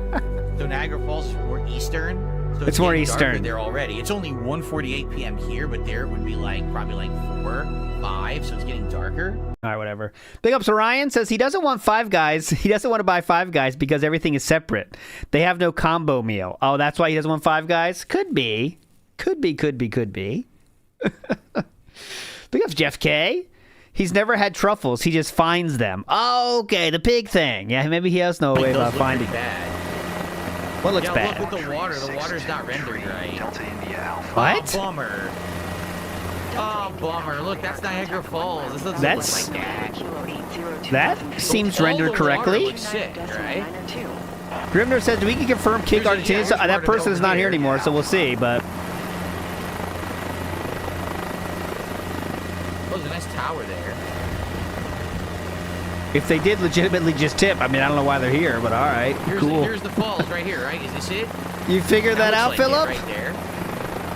B: So Niagara Falls is more Eastern. So
A: It's more
B: getting darker
A: eastern.
B: there already. It's only 1:48 p.m. here, but there it would be like probably like 4, 5. So it's getting darker.
A: All right, whatever. Big ups Orion says he doesn't want Five Guys. He doesn't want to buy Five Guys because everything is separate. They have no combo meal. Oh, that's why he doesn't want Five Guys? Could be. Could be. Big ups Jeff K. He's never had truffles. He just finds them. Oh, okay, the pig thing. Yeah, maybe he has no way about finding
B: pretty bad.
A: What looks
B: Yeah,
A: bad?
B: look with the water. The water's not rendered right.
A: What?
B: Oh, bummer. Oh, bummer. Look, that's Niagara Falls. This doesn't
A: That's-
B: look like that.
A: That seems
B: All
A: rendered
B: the water
A: correctly.
B: looks sick, right?
A: Grimner says we can confirm Kick
B: Here's a-
A: Argentina.
B: yeah,
A: So,
B: here's
A: that
B: part of
A: person
B: it
A: is not
B: over
A: here
B: here.
A: anymore, so we'll see. But
B: Oh, there's a nice tower there.
A: if they did legitimately just tip, I mean, I don't know why they're here, but all right, cool.
B: Here's the falls right here, right? Is this it?
A: You figured that out,
B: looks like it
A: Philip?
B: right there.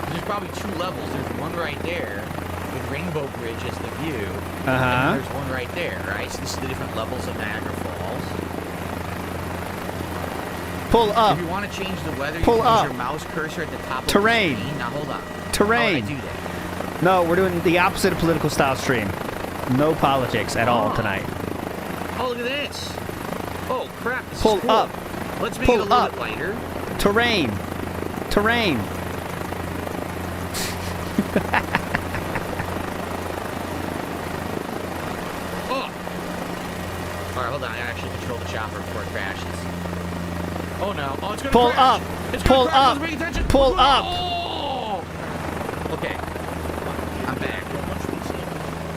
B: There's probably 2 levels. There's one right there with Rainbow Bridge as the view.
A: Uh-huh.
B: And there's one right there, right? So this is the different levels of Niagara Falls.
A: Pull up.
B: If you want to change the weather,
A: Pull
B: you can
A: up.
B: use your mouse cursor at the top
A: Terrain.
B: of the screen. Now hold on.
A: Terrain.
B: How would I do that?
A: No, we're doing the opposite of political style stream. No politics at all
B: Oh.
A: tonight.
B: Oh, look at this. Oh, crap. This
A: Pull
B: is cool.
A: up.
B: Let's make
A: Pull
B: it a little
A: up.
B: bit lighter.
A: Terrain. Terrain.
B: Oh. All right, hold on. I actually control the chopper before it crashes. Oh, no. Oh, it's going to
A: Pull
B: crash.
A: up.
B: It's
A: Pull
B: gonna crash.
A: up.
B: Let's pay attention.
A: Pull up.
B: Oh. Okay. I'm back.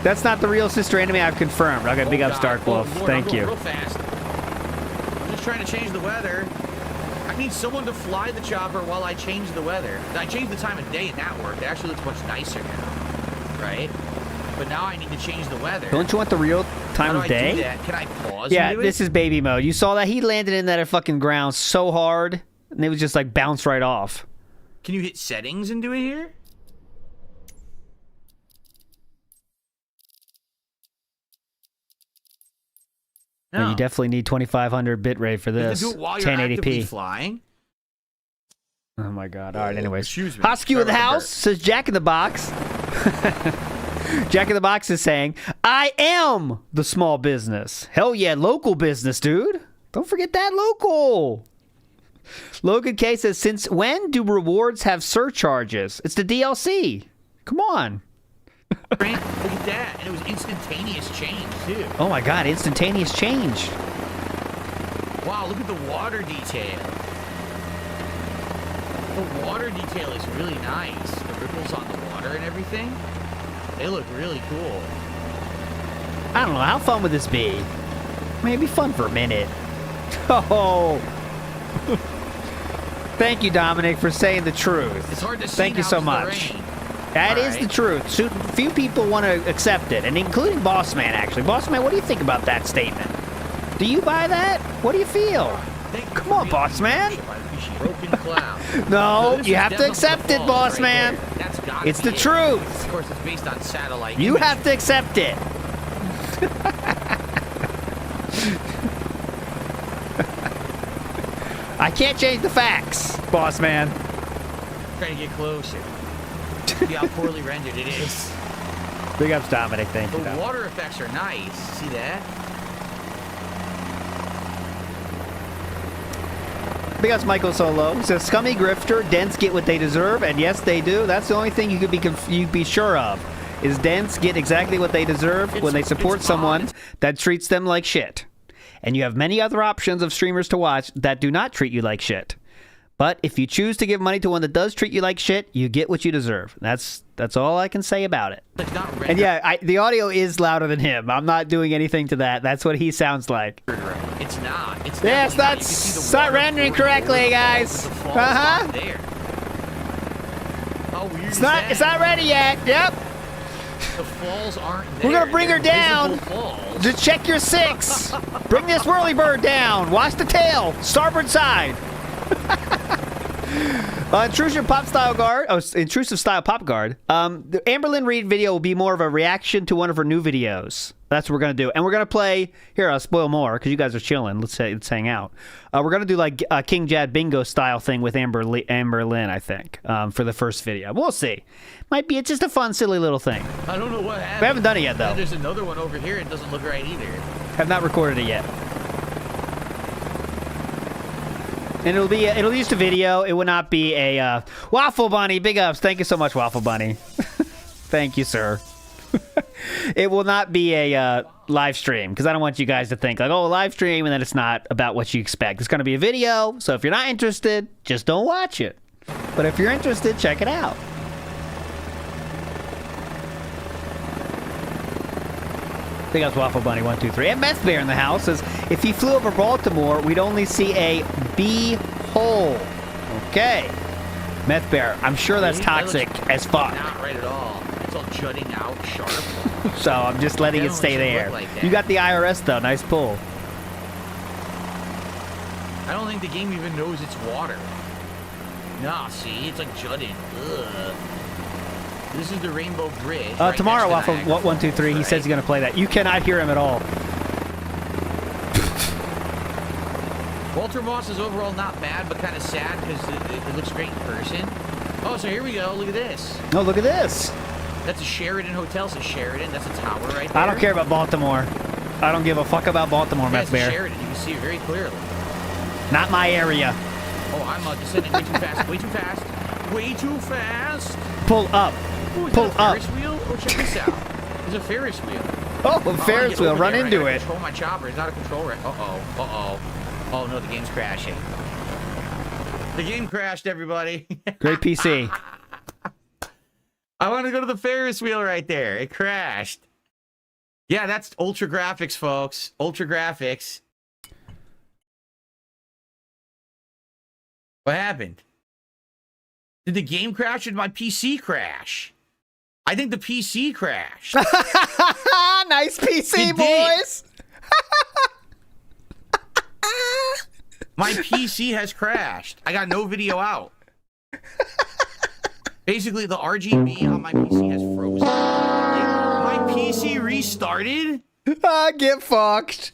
A: That's not the real Sister Anime I've confirmed. Okay, big
B: Oh,
A: ups,
B: God.
A: Dark Wolf.
B: Oh, Lord,
A: Thank
B: I'm going
A: you.
B: real fast. I'm just trying to change the weather. I need someone to fly the chopper while I change the weather. I changed the time of day and that worked. It actually looks much nicer now, right? But now I need to change the weather.
A: Don't you want the real time
B: How
A: of
B: do I do
A: day?
B: that? Can I pause?
A: Yeah,
B: and do
A: this
B: it?
A: is baby mode. You saw that? He landed in that fucking ground so hard, and it was just like bounced right off.
B: Can you hit settings and do it here?
A: And you definitely need 2500 bitrate for
B: You have
A: this.
B: to do it while you're actively
A: 1080p.
B: flying.
A: Oh my god. All right, anyways.
B: Excuse me.
A: Hosky in
B: Sorry
A: the
B: about the
A: house
B: burp.
A: says Jack in the Box. Jack in the Box is saying, I am the small business. Hell yeah, local business, dude. Don't forget that local. Logan K says, since when do rewards have surcharges? It's the DLC. Come on.
B: Grant, look at that. And it was instantaneous change, too.
A: Oh my god, instantaneous change.
B: Wow, look at the water detail. The water detail is really nice. The ripples on the water and everything. They look really cool.
A: I don't know, how fun would this be? Maybe fun for a minute. Oh. Thank you, Dominic, for saying the truth.
B: It's hard to see
A: Thank you
B: now
A: so
B: because of the
A: much.
B: rain.
A: That is
B: Alright.
A: the truth. So few people want to accept it, and including Boss Man, actually. Boss Man, what do you think about that statement? Do you buy that? What do you feel?
B: Thank you
A: Come
B: for
A: on,
B: being
A: Boss Man.
B: I appreciate Broken cloud.
A: No,
B: this
A: you
B: is
A: have to
B: definitely
A: accept
B: the
A: it,
B: falls
A: Boss
B: right
A: Man.
B: there. That's gotta
A: It's
B: be
A: the
B: it.
A: truth.
B: Of course, it's based on satellite.
A: You
B: imagery.
A: have to accept it. I can't change the facts, Boss Man.
B: Trying to get closer. See how poorly rendered it is.
A: Big ups, Dominic. Thank
B: The
A: you. Dom.
B: water effects are nice. See that?
A: Big ups, Michael Solo. He says, scummy grifter, dents get what they deserve, and yes, they do. That's the only thing you could be you'd be sure of, is dents get exactly what they deserve when they support
B: it's
A: someone
B: odd.
A: that treats them like shit. And you have many other options of streamers to watch that do not treat you like shit. But if you choose to give money to one that does treat you like shit, you get what you deserve. That's all I can say about it.
B: It's not rendered
A: And yeah, the audio is louder than him. I'm not doing anything to that. That's what he sounds like.
B: right. It's not. It's
A: Yes,
B: definitely not. You can
A: that's
B: see the
A: it's not
B: water
A: rendering
B: pouring
A: correctly,
B: over the
A: guys.
B: falls, but the falls
A: Uh-huh.
B: aren't there. How weird
A: It's
B: is
A: not
B: that?
A: it's not ready yet. Yep.
B: The falls aren't there.
A: We're gonna bring her
B: They're
A: down.
B: visible falls.
A: Just check your 6. Bring this whirly bird down. Watch the tail. Starboard side. Intrusive pop style guard. Oh, intrusive style pop guard. The Amberlynn Reed video will be more of a reaction to one of her new videos. That's what we're gonna do, and we're gonna play. Here, I'll spoil more because you guys are chilling. Let's hang out. We're gonna do like a King Jad bingo style thing with Amberlynn, I think, for the first video. We'll see. Might be. It's just a fun, silly little thing.
D: I don't know what happened.
A: We haven't done it yet, though.
D: And there's another one over here. It doesn't look right either.
A: Have not recorded it yet. And it'll be just a video. It will not be a Waffle Bunny. Big ups. Thank you so much, Waffle Bunny. Thank you, sir. It will not be a live stream because I don't want you guys to think like, oh, live stream, and then it's not about what you expect. It's going to be a video. So if you're not interested, just don't watch it. But if you're interested, check it out. Big ups, Waffle Bunny 123. And Meth Bear in the house says if he flew over Baltimore, we'd only see a B hole. Okay. Meth Bear, I'm sure that's toxic as fuck.
B: Not right at all. It's all jutting out sharp.
A: So I'm just letting it stay there.
B: Like
A: You got the IRS though. Nice pull.
B: I don't think the game even knows it's water. Nah, see, it's like jutting. Ugh. This is the Rainbow Bridge. Right
A: Tomorrow,
B: next to
A: Waffle
B: Niagara
A: 123. He
B: Falls,
A: says
B: right?
A: he's gonna play that. You cannot hear him at all.
B: Walter Moss is overall not bad, but kind of sad because it looks great in person. Oh, so here we go. Look at this.
A: Oh, look at this.
B: That's a Sheridan Hotel. It's a Sheridan. That's a tower right there.
A: I don't care about Baltimore. I don't give a fuck about Baltimore,
B: Yeah,
A: Meth
B: it's a
A: Bear.
B: Sheridan. You can see it very clearly.
A: Not my area.
B: Oh, I'm descending way too fast. Way too fast. Way too fast.
A: Pull up.
B: Ooh, is
A: Pull
B: that a
A: up.
B: Ferris wheel? Oh, check this out. There's a Ferris wheel.
A: Oh, a
B: I
A: Ferris
B: get
A: wheel.
B: over
A: Run
B: there. I
A: into
B: gotta
A: it.
B: Control my chopper. It's not a control right. Uh-oh. Uh-oh. Oh, no, the game's crashing. The game crashed, everybody.
A: Great PC.
B: I want to go to the Ferris wheel right there. It crashed. Yeah, that's ultra graphics, folks. Ultra graphics. What happened? Did the game crash or did my PC crash? I think the PC crashed.
A: Nice PC,
B: It did.
A: boys.
B: My PC has crashed. I got no video out. Basically, the RGB on my PC has frozen. My PC restarted.
A: Get fucked.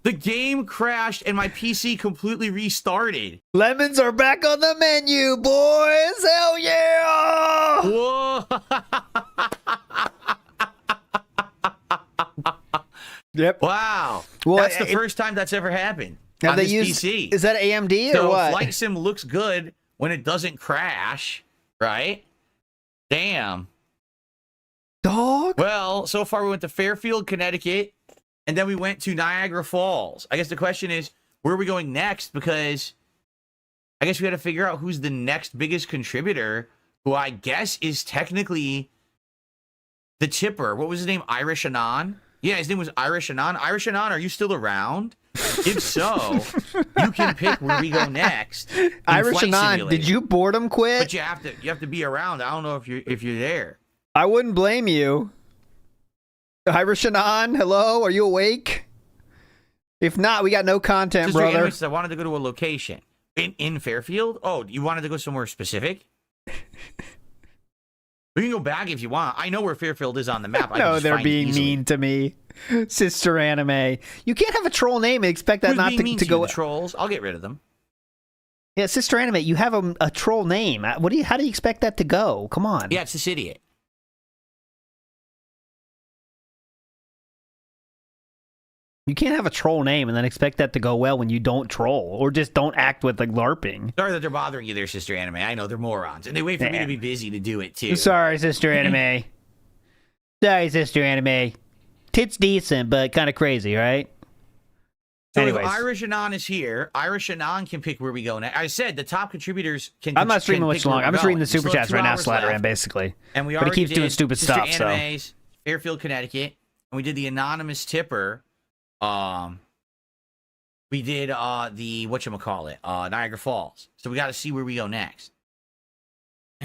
B: The game crashed and my PC completely restarted.
A: Lemons are back on the menu, boys. Hell yeah.
B: Whoa.
A: Yep.
B: Wow.
A: Well,
B: That's the first time that's ever happened
A: Have
B: on
A: they
B: this
A: used,
B: PC.
A: Is that AMD or
B: So
A: what?
B: Flight Sim looks good when it doesn't crash, right? Damn.
A: Dog.
B: Well, so far we went to Fairfield, Connecticut, and then we went to Niagara Falls. I guess the question is, where are we going next? Because I guess we got to figure out who's the next biggest contributor, who I guess is technically the tipper. What was his name? Irish Anon? Yeah, his name was Irish Anon. Irish Anon, are you still around? If so, you can pick where we go next. in
A: Irish
B: Flight
A: Anon,
B: Simulator.
A: did you boredom quit?
B: But you have to be around. I don't know if you're there.
A: I wouldn't blame you. Irish Anon, hello? Are you awake? If not, we got no content,
B: Sister
A: brother.
B: Anime says, I wanted to go to a location. In Fairfield? Oh, you wanted to go somewhere specific? We can go back if you want. I know where Fairfield is on the map. I can
A: No,
B: just
A: they're
B: find it
A: being
B: easily.
A: mean to me. Sister Anime. You can't have a troll name and expect that
B: Who's
A: not
B: being mean
A: to
B: to
A: go.
B: you, the trolls? I'll get rid of them.
A: Yeah, Sister Anime, you have a troll name. How do you expect that to go? Come on.
B: Yeah, it's this idiot.
A: You can't have a troll name and then expect that to go well when you don't troll or just don't act with like LARPing.
B: Sorry that they're bothering you there, Sister Anime. I know they're morons. And they wait for me to be busy to do it, too.
A: Sorry, Sister Anime. Sorry, Sister Anime. Tits decent, but kind of crazy, right?
B: So
A: Anyways.
B: if Irish Anon is here, Irish Anon can pick where we go next. I said the top contributors can.
A: I'm not streaming
B: can
A: much
B: pick where
A: longer.
B: we're
A: I'm just reading
B: going.
A: the
B: We still
A: super
B: have
A: chats
B: 2
A: right now,
B: hours
A: Slatteran,
B: left.
A: basically.
B: And we
A: But he
B: already
A: keeps doing
B: did
A: stupid
B: Sister
A: stuff, so.
B: Anime's Fairfield, Connecticut, and we did the anonymous tipper. We did the whatchamacallit, Niagara Falls. So we got to see where we go next.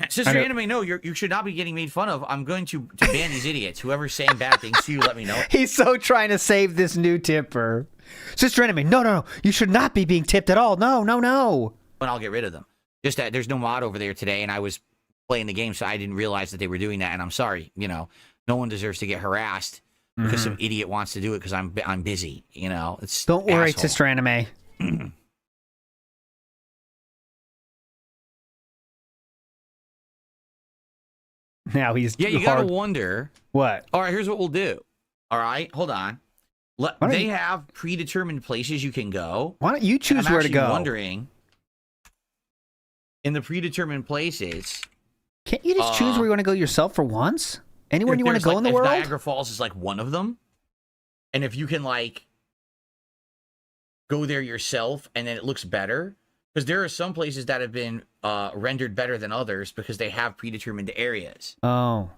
B: Sister Anime, no, you should not be getting made fun of. I'm going to ban these idiots. Whoever's saying bad things to you, let me know.
A: He's so trying to save this new tipper. Sister Anime, no. You should not be being tipped at all. No.
B: And I'll get rid of them. Just that there's no mod over there today, and I was playing the game, so I didn't realize that they were doing that. And I'm sorry, you know, no one deserves to get harassed because some idiot wants to do it because I'm busy. You know, it's
A: Don't worry,
B: asshole.
A: Sister Anime. Now he's
B: You gotta wonder.
A: What?
B: All right, here's what we'll do. All right, hold on. They have predetermined places you can go.
A: Why don't you choose
B: I'm
A: where to
B: actually
A: go?
B: Wondering, in the predetermined places,
A: Can't you just choose where you want to go yourself for once? Anywhere
B: if
A: you want to
B: there's,
A: go in the
B: if
A: world?
B: Niagara Falls is like one of them, and if you can like go there yourself and then it looks better, because there are some places that have been rendered better than others because they have predetermined areas.
A: Oh.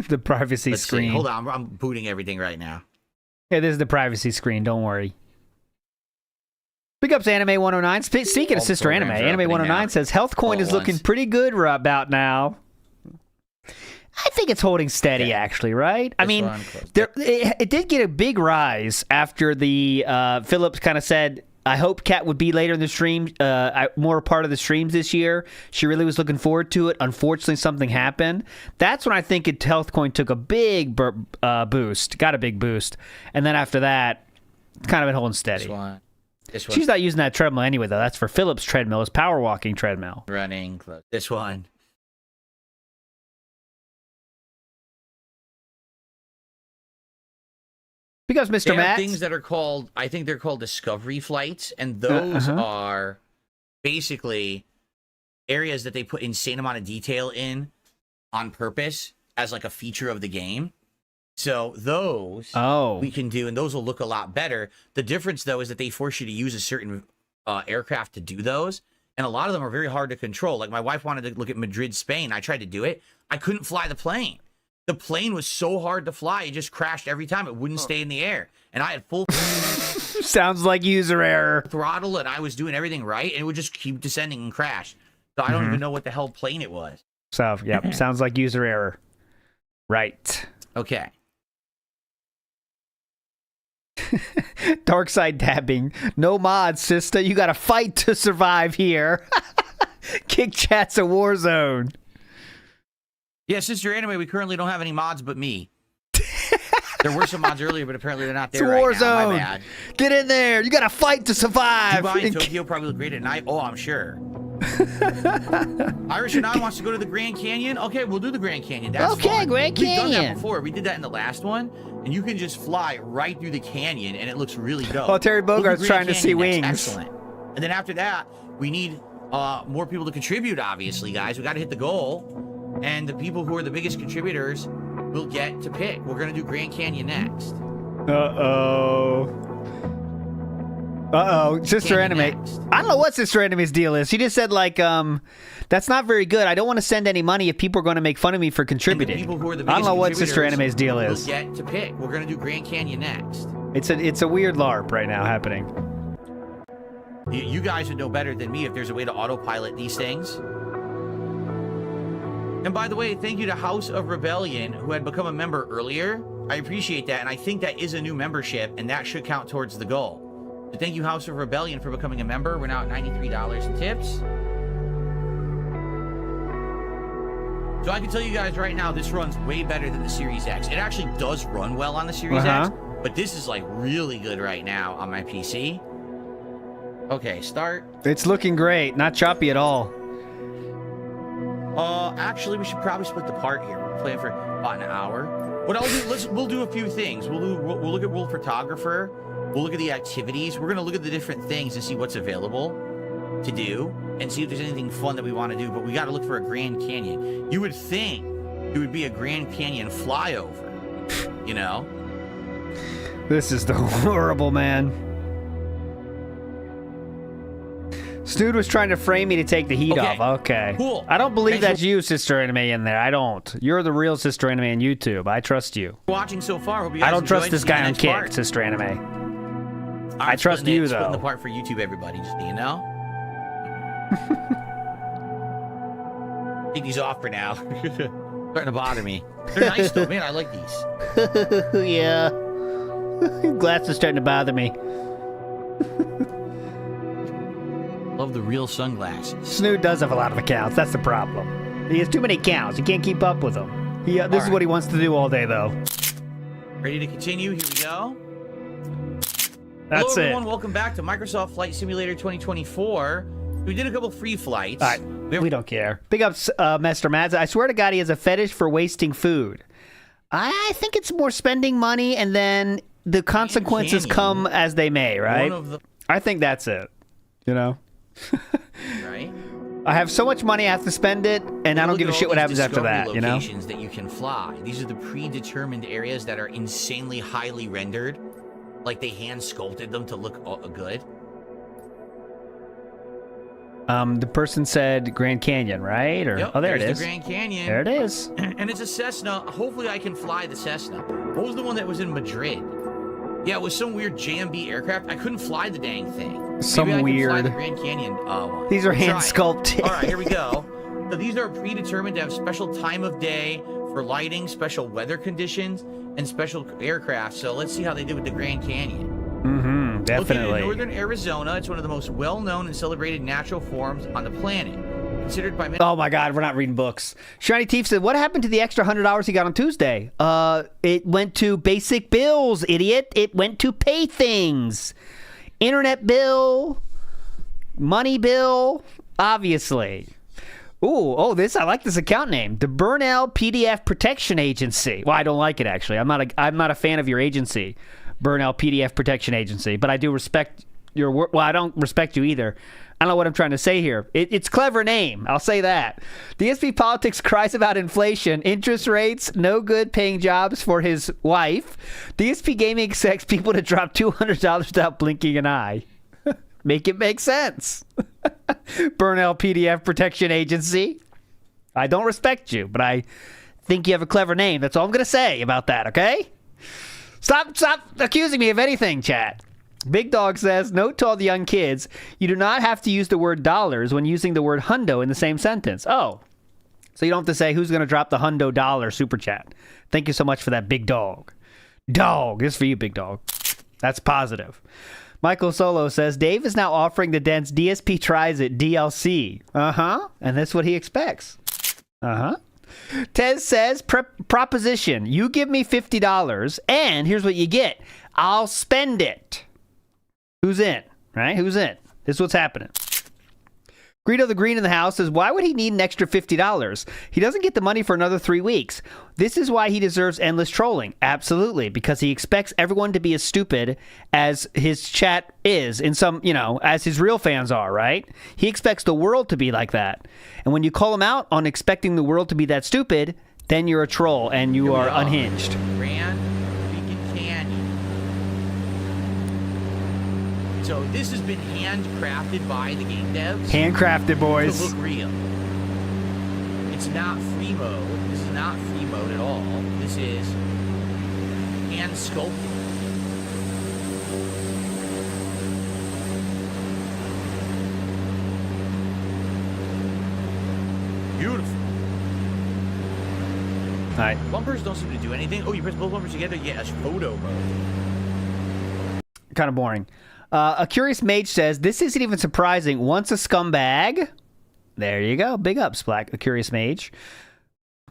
A: The privacy
B: Let's
A: screen.
B: see. Hold on, I'm booting everything right now.
A: Yeah, this is the privacy screen. Don't worry. Big ups Anime 109. Speaking of
B: All
A: Sister Anime,
B: programs are
A: Anime
B: opening
A: 109
B: out
A: says Health Coin
B: all
A: is
B: at
A: looking
B: once.
A: pretty good right about now. I think it's holding steady, actually, right? I
B: This
A: mean,
B: one, close
A: it did get a big rise after the Phillips kind of said, I hope Kat would be later in the stream, more a part of the streams this year. She really was looking forward to it. Unfortunately, something happened. That's when I think Health Coin took a big boost, got a big boost. And then after that, it's kind of been holding steady.
B: This one. This one.
A: She's not using that treadmill anyway, though. That's for Phillips' treadmill, his power walking treadmill.
B: Running close. This one.
A: Because
B: They
A: Mr.
B: have
A: Matt,
B: things that are called, I think they're called discovery flights, and those are basically areas that they put insane amount of detail in on purpose as like a feature of the game. So those we can do, and those will look a lot better. The difference, though, is that they force you to use a certain aircraft to do those, and a lot of them are very hard to control. Like my wife wanted to look at Madrid, Spain. I tried to do it. I couldn't fly the plane. The plane was so hard to fly, it just crashed every time. It wouldn't stay in the air. And I had full
A: sounds like user error.
B: throttle, and I was doing everything right, and it would just keep descending and crash. So I don't even know what the hell plane it was.
A: So, yep, sounds like user error. Right.
B: Okay.
A: Dark side dabbing. No mods, sister. You gotta fight to survive here. Kick chat's a war zone.
B: Yeah, Sister Anime, we currently don't have any mods but me. There were some mods earlier, but apparently they're not there
A: It's a
B: right
A: war
B: now.
A: zone.
B: My bad.
A: Get in there. You gotta fight to survive.
B: Dubai and Tokyo probably look great at night. Oh, I'm sure. Irish Anon wants to go to the Grand Canyon. Okay, we'll do the Grand Canyon. That's
E: Okay,
B: fun.
E: Grand
B: We've done that
E: Canyon.
B: before. We did that in the last one, and you can just fly right through the canyon, and it looks really dope.
A: Oh, Terry
B: We'll do
A: Bogart's
B: Grand
A: trying to see
B: Canyon next.
A: wings.
B: Excellent. And then after that, we need more people to contribute, obviously, guys. We got to hit the goal. And the people who are the biggest contributors will get to pick. We're going to do Grand Canyon next.
A: Sister
B: Canyon
A: Anime.
B: next.
A: I don't know what Sister Anime's deal is. She just said, like, that's not very good. I don't want to send any money if people are going to make fun of me for
B: And the
A: contributing.
B: people who are the
A: I don't
B: biggest
A: know what Sister
B: contributors
A: Anime's deal
B: will
A: is.
B: get to pick. We're going to do Grand Canyon next.
A: It's a weird LARP right now happening.
B: You guys would know better than me if there's a way to autopilot these things. And by the way, thank you to House of Rebellion, who had become a member earlier. I appreciate that, and I think that is a new membership, and that should count towards the goal. So thank you, House of Rebellion, for becoming a member. We're now at $93 in tips. So I can tell you guys right now, this runs way better than the Series X. It actually does run well on the Series X, but this is like really good right now on my PC. Okay, start.
A: It's looking great. Not choppy at all.
B: Actually, we should probably split the part here. We're playing for about an hour. What I'll do, we'll do a few things. We'll look at World Photographer. We'll look at the activities. We're gonna look at the different things and see what's available to do, and see if there's anything fun that we want to do. But we got to look for a Grand Canyon. You would think it would be a Grand Canyon flyover, you know?
A: This is the horrible, man. Snood was trying to frame me to take the heat
B: Okay,
A: off. Okay.
B: cool.
A: I don't believe
B: Thanks
A: that's you, Sister Anime, in there. I don't. You're the real Sister Anime on YouTube. I trust you.
B: Watching so far. Hope you guys
A: I don't trust
B: enjoyed.
A: this
B: See you
A: guy on
B: next
A: Kick,
B: part.
A: Sister Anime.
B: All
A: I trust
B: splitting
A: you,
B: splitting
A: though.
B: the part for YouTube, everybody, just so you know. Take these off for now. Starting to bother me. They're nice though, man. I like these.
E: Yeah. Glass is starting to bother me.
B: love the real sunglasses.
A: Snood does have a lot of accounts. That's the problem. He has too many accounts. He can't keep up with them. This is what he wants to do all day, though.
B: Ready to continue? Here we go.
A: That's
B: Hello, everyone. Welcome back to Microsoft Flight Simulator 2024. We did a couple free flights.
A: All right. We don't care. Big ups, Master Mads. I swear to God, he has a fetish for wasting food. I think it's more spending money, and then the consequences come as they may, right? I think that's it. You know?
B: Right?
A: I have so much money, I have to spend it, and I don't give a shit what happens after that, you know?
B: Locations that you can fly. These are the predetermined areas that are insanely highly rendered. Like they hand sculpted them to look good.
A: The person said Grand Canyon, right? Or
B: yep,
A: oh, there it is.
B: The Grand Canyon.
A: There it is.
B: And it's a Cessna. Hopefully I can fly the Cessna. What was the one that was in Madrid? Yeah, it was some weird JMB aircraft. I couldn't fly the dang thing.
A: Some
B: Maybe I
A: weird.
B: Can fly the Grand Canyon one.
A: These are hand sculpted.
B: All right, here we go. So these are predetermined to have special time of day for lighting, special weather conditions, and special aircraft. So let's see how they do with the Grand Canyon.
A: Mm-hmm, definitely.
B: Located in northern Arizona, it's one of the most well-known and celebrated natural forms on the planet. Considered by many...
A: Oh my God, we're not reading books. Shiny Teeth said, what happened to the extra $100 he got on Tuesday? It went to basic bills, idiot. It went to pay things. Internet bill, money bill, obviously. I like this account name. The Burnell PDF Protection Agency. Well, I don't like it, actually. I'm not a fan of your agency, Burnell PDF Protection Agency, but I do respect your work. Well, I don't respect you either. I don't know what I'm trying to say here. It's a clever name. I'll say that. DSP Politics cries about inflation, interest rates, no good paying jobs for his wife. DSP Gaming expects people to drop $200 without blinking an eye. Make it make sense. Burnell PDF Protection Agency. I don't respect you, but I think you have a clever name. That's all I'm going to say about that, okay? Stop accusing me of anything, chat. Big Dog says, note to all the young kids, you do not have to use the word dollars when using the word hundo in the same sentence. Oh, so you don't have to say who's going to drop the hundo dollar super chat. Thank you so much for that, Big Dog. Dog, this is for you, Big Dog. That's positive. Michael Solo says, Dave is now offering the Dents DSP Tries It DLC. Uh-huh. And that's what he expects. Uh-huh. Tez says, proposition, you give me $50, and here's what you get. I'll spend it. Who's in? Right? Who's in? This is what's happening. Greedo the Green in the house says, why would he need an extra $50? He doesn't get the money for another 3 weeks. This is why he deserves endless trolling. Absolutely. Because he expects everyone to be as stupid as his chat is in some, as his real fans are, right? He expects the world to be like that. And when you call him out on expecting the world to be that stupid, then you're a troll and you are unhinged.
B: Grand freaking Canyon. So this has been handcrafted by the game devs.
A: Handcrafted, boys.
B: To look real. It's not free mode. This is not free mode at all. This is hand sculpted. Beautiful.
A: All right.
B: Bumpers don't seem to do anything. Oh, you press both bumpers together, yeah, it's photo mode.
A: Kind of boring. A Curious Mage says, this isn't even surprising. Once a scumbag. There you go. Big ups, A Curious Mage.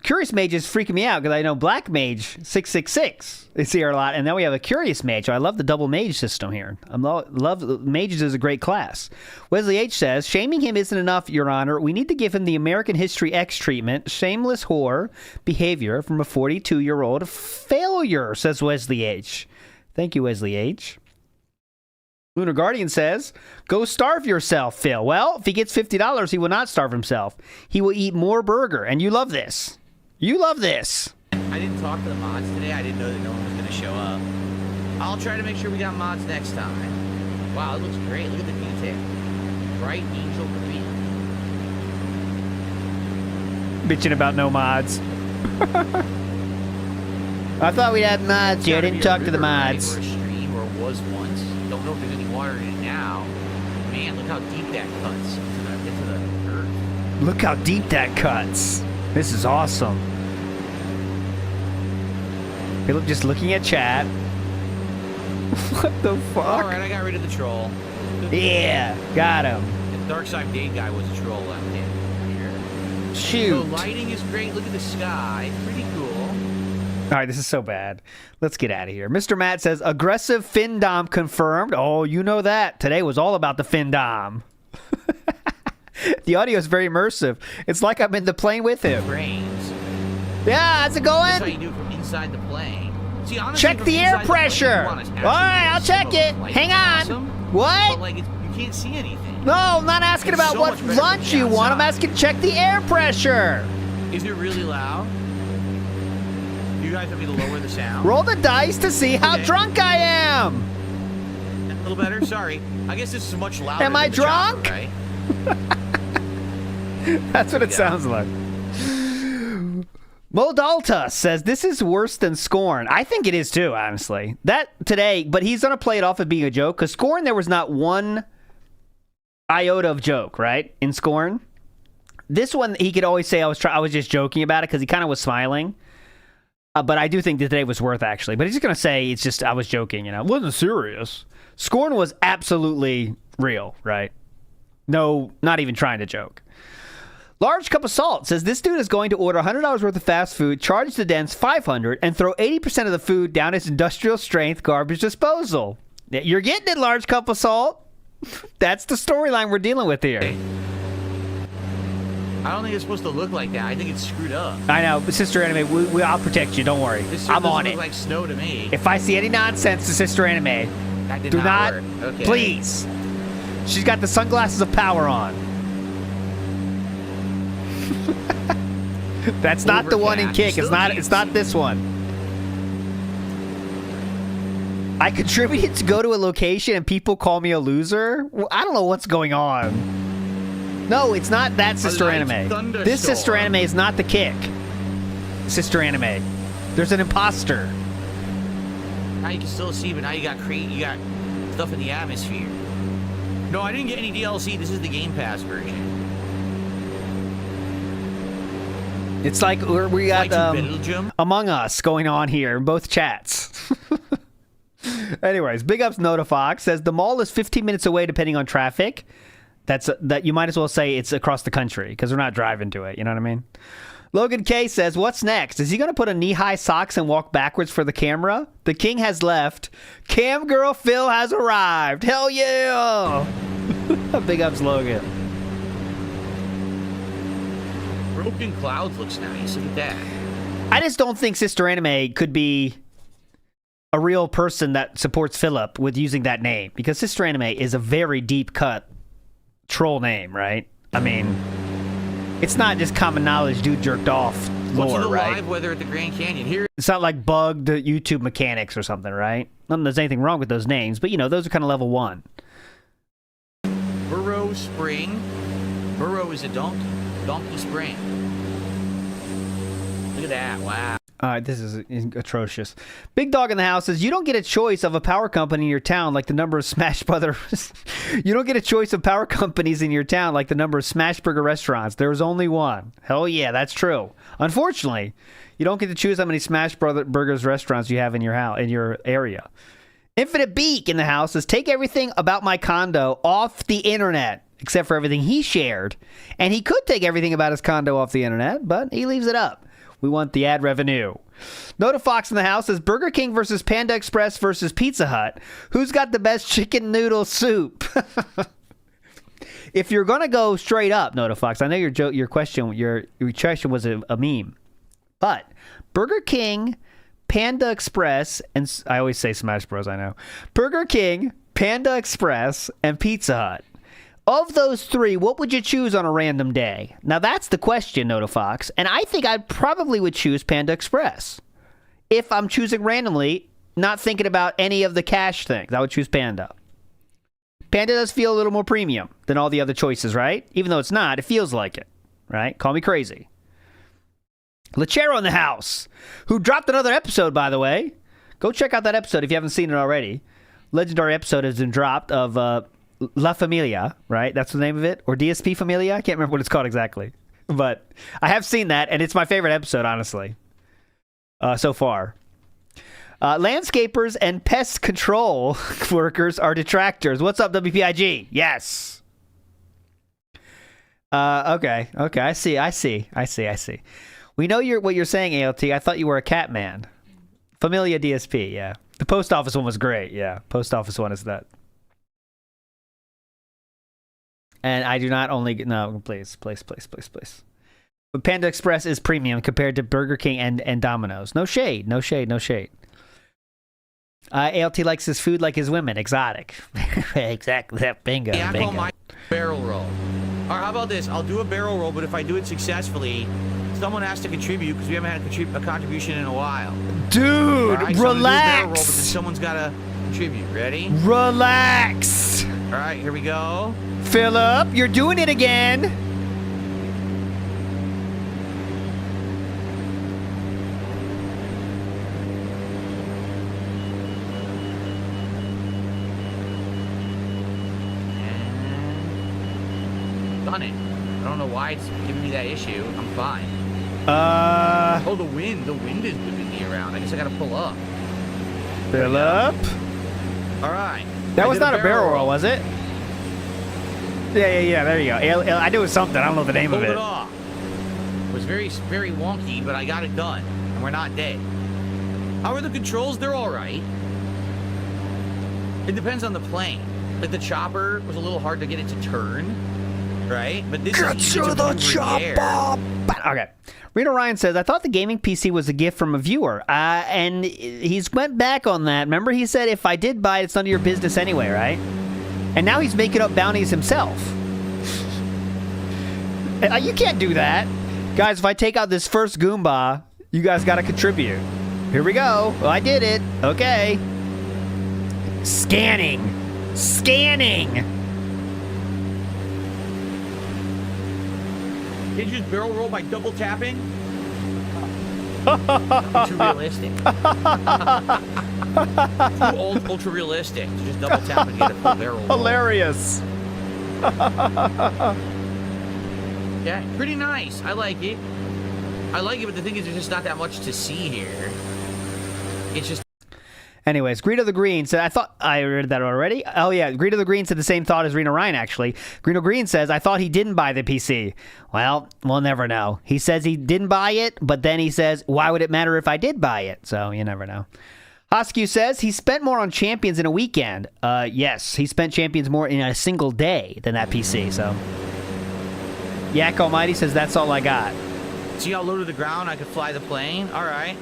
A: Curious Mage is freaking me out because I know Black Mage 666 is here a lot, and then we have a Curious Mage. So I love the double mage system here. Love mages is a great class. Wesley H says, shaming him isn't enough, Your Honor. We need to give him the American History X treatment. Shameless whore behavior from a 42-year-old failure, says Wesley H. Thank you, Wesley H. Lunar Guardian says, go starve yourself, Phil. Well, if he gets $50, he will not starve himself. He will eat more burger, and you love this. You love this.
B: I didn't talk to the mods today. I didn't know that no one was going to show up. I'll try to make sure we got mods next time. Wow, it looks great. Look at the detail. Bright angel green.
A: Bitching about no mods. I thought we had mods here. I didn't talk to the mods.
B: Or a stream, or was once. Don't know if there's any water in it now. Man, look how deep that cuts into the earth.
A: Look how deep that cuts. This is awesome. Just looking at chat. What the fuck?
B: Alright, I got rid of the troll.
A: Yeah, got him.
B: Dark Side Date guy was a troll left in here.
A: Shoot.
B: The lighting is great. Look at the sky. Pretty cool.
A: All right, this is so bad. Let's get out of here. Mr. Matt says, aggressive fin dom confirmed. Oh, you know that. Today was all about the fin dom. The audio is very immersive. It's like I'm in the plane with him.
B: Brains.
A: Yeah, how's it
B: That's how
A: going?
B: you do it from inside the plane. See, honestly,
A: Check
B: from
A: the air
B: inside plane,
A: pressure.
B: you want us
A: All right, I'll check it.
B: like,
A: Hang on.
B: awesome,
A: What?
B: But like, you can't see anything.
A: No, I'm not asking
B: It's
A: about
B: so
A: what
B: much better
A: lunch
B: from the
A: you want. I'm
B: outside.
A: asking to check the air pressure.
B: Is it really loud? You guys want me to lower the sound?
A: Roll the dice to see how
B: Okay.
A: drunk I am.
B: A little better. Sorry. I guess this is much louder.
A: Am I
B: than the chopper,
A: drunk?
B: right?
A: That's what it
B: Yeah.
A: sounds like. Modalta says this is worse than Scorn. I think it is too, honestly. That today, but he's gonna play it off as being a joke because Scorn there was not one iota of joke, right? In Scorn, this one he could always say I was just joking about it because he kind of was smiling. But I do think that today was worth actually. But he's just gonna say it's just I was joking, it wasn't serious. Scorn was absolutely real, right? No, not even trying to joke. Large Cup of Salt says this dude is going to order $100 worth of fast food, charge the dents $500, and throw 80% of the food down his industrial strength garbage disposal. You're getting it, Large Cup of Salt. That's the storyline we're dealing with here.
B: I don't think it's supposed to look like that. I think it's screwed up.
A: I know, but Sister Anime, I'll protect you. Don't worry.
B: This
A: I'm on
B: look
A: it.
B: like snow to me.
A: If I see any nonsense to Sister Anime,
B: That did
A: do not,
B: work. Okay.
A: please. She's got the sunglasses of power on. That's not the one in
B: Overcast.
A: Kick.
B: You
A: It's
B: still
A: not.
B: can't
A: It's not
B: see.
A: this one. I contributed to go to a location and people call me a loser. Well, I don't know what's going on. No, it's not that Sister
B: light's
A: Anime.
B: thunderstorm.
A: This Sister Anime is not the Kick. Sister Anime. There's an imposter.
B: Now you can still see, but now you got stuff in the atmosphere. No, I didn't get any DLC. This is the Game Pass version.
A: It's like we got
B: Like to Belgium.
A: Among Us going on here in both chats. Anyways, big ups Notifox says the mall is 15 minutes away depending on traffic. That you might as well say it's across the country because we're not driving to it. You know what I mean? Logan K says, what's next? Is he going to put on knee-high socks and walk backwards for the camera? The king has left. Cam girl Phil has arrived. Hell yeah! Big ups Logan.
B: Broken Clouds looks nice. Look at that.
A: I just don't think Sister Anime could be a real person that supports Philip with using that name because Sister Anime is a very deep cut troll name, right? I mean, it's not just common knowledge dude jerked off
B: What's
A: lore,
B: the
A: right?
B: live weather at the Grand Canyon? Here,
A: It's not like bugged YouTube mechanics or something, right? Not that there's anything wrong with those names, but those are kind of level 1.
B: Burrow Spring. Burrow is a donkey. Donkey Spring. Look at that. Wow.
A: All right, this is atrocious. Big Dog in the House says, you don't get a choice of a power company in your town like the number of Smash Brothers. You don't get a choice of power companies in your town like the number of Smash Burger restaurants. There's only one. Hell yeah, that's true. Unfortunately, you don't get to choose how many Smash Burgers restaurants you have in your area. Infinite Beak in the house says, take everything about my condo off the internet, except for everything he shared. And he could take everything about his condo off the internet, but he leaves it up. We want the ad revenue. Notifox in the house says, Burger King versus Panda Express versus Pizza Hut. Who's got the best chicken noodle soup? If you're going to go straight up, Notifox, I know your question was a meme. But Burger King, Panda Express, and I always say Smash Bros, I know. Burger King, Panda Express, and Pizza Hut. Of those 3, what would you choose on a random day? Now, that's the question, Notifox. And I think I probably would choose Panda Express. If I'm choosing randomly, not thinking about any of the cash things, I would choose Panda. Panda does feel a little more premium than all the other choices, right? Even though it's not, it feels like it, right? Call me crazy. Lechero in the house, who dropped another episode, by the way. Go check out that episode if you haven't seen it already. Legendary episode has been dropped of La Familia, right? That's the name of it? Or DSP Familia? I can't remember what it's called exactly. But I have seen that, and it's my favorite episode, honestly, so far. Landscapers and pest control workers are detractors. What's up, WPIG? Yes. Okay. I see. We know what you're saying, ALT. I thought you were a cat man. Familia DSP, yeah. The post office one was great, yeah. Post office one is that. And I do not only... No, please. But Panda Express is premium compared to Burger King and Domino's. No shade. ALT likes his food like his women. Exotic. Exactly. Bingo.
B: Yeah, I call my barrel roll. Or how about this? I'll do a barrel roll, but if I do it successfully, someone has to contribute because we haven't had a contribution in a while.
A: Dude,
B: right,
A: relax.
B: So I'm gonna do a barrel roll, but then someone's got to contribute. Ready?
A: Relax.
B: All right, here we go.
A: Philip, you're doing it again.
B: Done it. I don't know why it's giving me that issue. I'm fine. Oh, the wind is whipping me around. I guess I gotta pull up.
A: Philip.
B: All right.
A: That was not a barrel roll, was it? Yeah. There you go. I knew it was something. I don't know the name of it.
B: Pulled it off. It was very, very wonky, but I got it done, and we're not dead. How are the controls? They're all right. It depends on the plane. Like the chopper was a little hard to get it to turn. Right? But this is the chopper.
A: Okay. Reno Ryan says, I thought the gaming PC was a gift from a viewer. And he's went back on that. Remember he said, if I did buy it, it's none of your business anyway, right? And now he's making up bounties himself. You can't do that. Guys, if I take out this first Goomba, you guys got to contribute. Here we go. Well, I did it. Okay. Scanning.
B: Did you just barrel roll by double tapping? Too realistic. Too ultra realistic to just double tap and get a full barrel roll.
A: Hilarious.
B: Yeah, pretty nice. I like it. But the thing is, there's just not that much to see here. It's just...
A: Anyways, Greedo the Green said, I thought I read that already. Oh, yeah. Greedo the Green said the same thought as Reno Ryan, actually. Greedo Green says, I thought he didn't buy the PC. Well, we'll never know. He says he didn't buy it, but then he says, why would it matter if I did buy it? So you never know. Hoskew says he spent more on Champions in a weekend. Yes, he spent Champions more in a single day than that PC, so. Yak Almighty says, that's all I got.
B: See how low to the ground I could fly the plane? All right.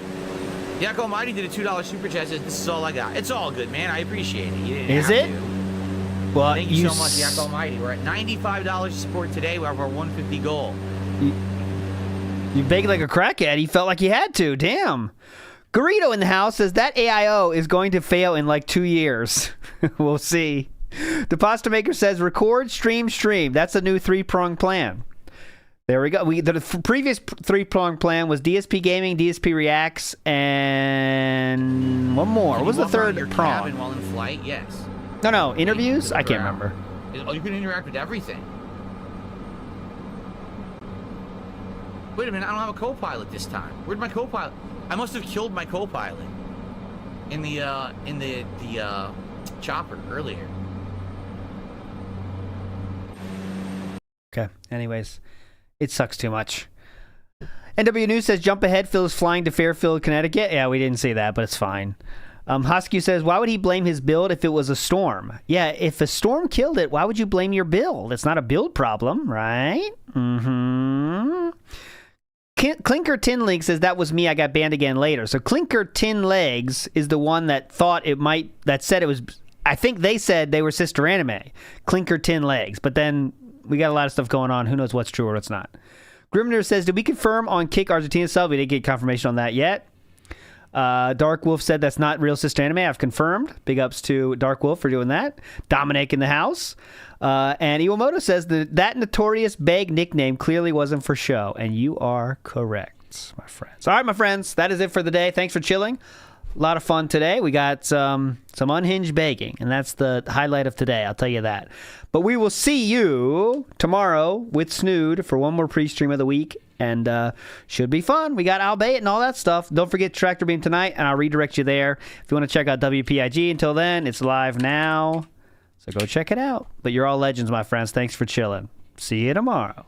B: Yak Almighty did a $2 super chat. Says, this is all I got. It's all good, man. I appreciate it. You didn't
A: is
B: have
A: it?
B: To.
A: Well,
B: thank you so much, Yak Almighty. We're at $95 support today. We have our 150 goal.
A: You begged like a crackhead. He felt like he had to. Damn. Garrido in the house says that AIO is going to fail in like 2 years. We'll see. The Pasta Maker says record, stream. That's a new 3-pronged plan. There we go. The previous 3-pronged plan was DSP Gaming, DSP Reacts, and one more. What was the third prong?
B: Cabin while in flight? Yes.
A: No. Interviews? I can't remember.
B: Oh, you can interact with everything. Wait a minute. I don't have a co-pilot this time. Where'd my co-pilot? I must have killed my co-pilot in the chopper earlier.
A: Okay. Anyways. It sucks too much. NW News says jump ahead. Phil is flying to Fairfield, Connecticut. Yeah, we didn't see that, but it's fine. Hoskew says, why would he blame his build if it was a storm? Yeah, if a storm killed it, why would you blame your build? It's not a build problem, right? Clinker Tin League says that was me. I got banned again later. So Clinker Tin Legs is the one that thought it might, that said it was, I think they said they were sister anime. Clinker Tin Legs. But then we got a lot of stuff going on. Who knows what's true or what's not. Grimner says, did we confirm on Kick Argentina sub? We didn't get confirmation on that yet. Dark Wolf said that's not real sister anime. I've confirmed. Big ups to Dark Wolf for doing that. Dominic in the house. And Iwamoto says that notorious bag nickname clearly wasn't for show. And you are correct, my friends. All right, my friends. That is it for the day. Thanks for chilling. A lot of fun today. We got some unhinged begging, and that's the highlight of today. I'll tell you that. But we will see you tomorrow with Snood for one more pre-stream of the week, and should be fun. We got Albeit and all that stuff. Don't forget Tractor Beam tonight, and I'll redirect you there. If you want to check out WPIG, until then, it's live now, so go check it out. But you're all legends, my friends. Thanks for chilling. See you tomorrow.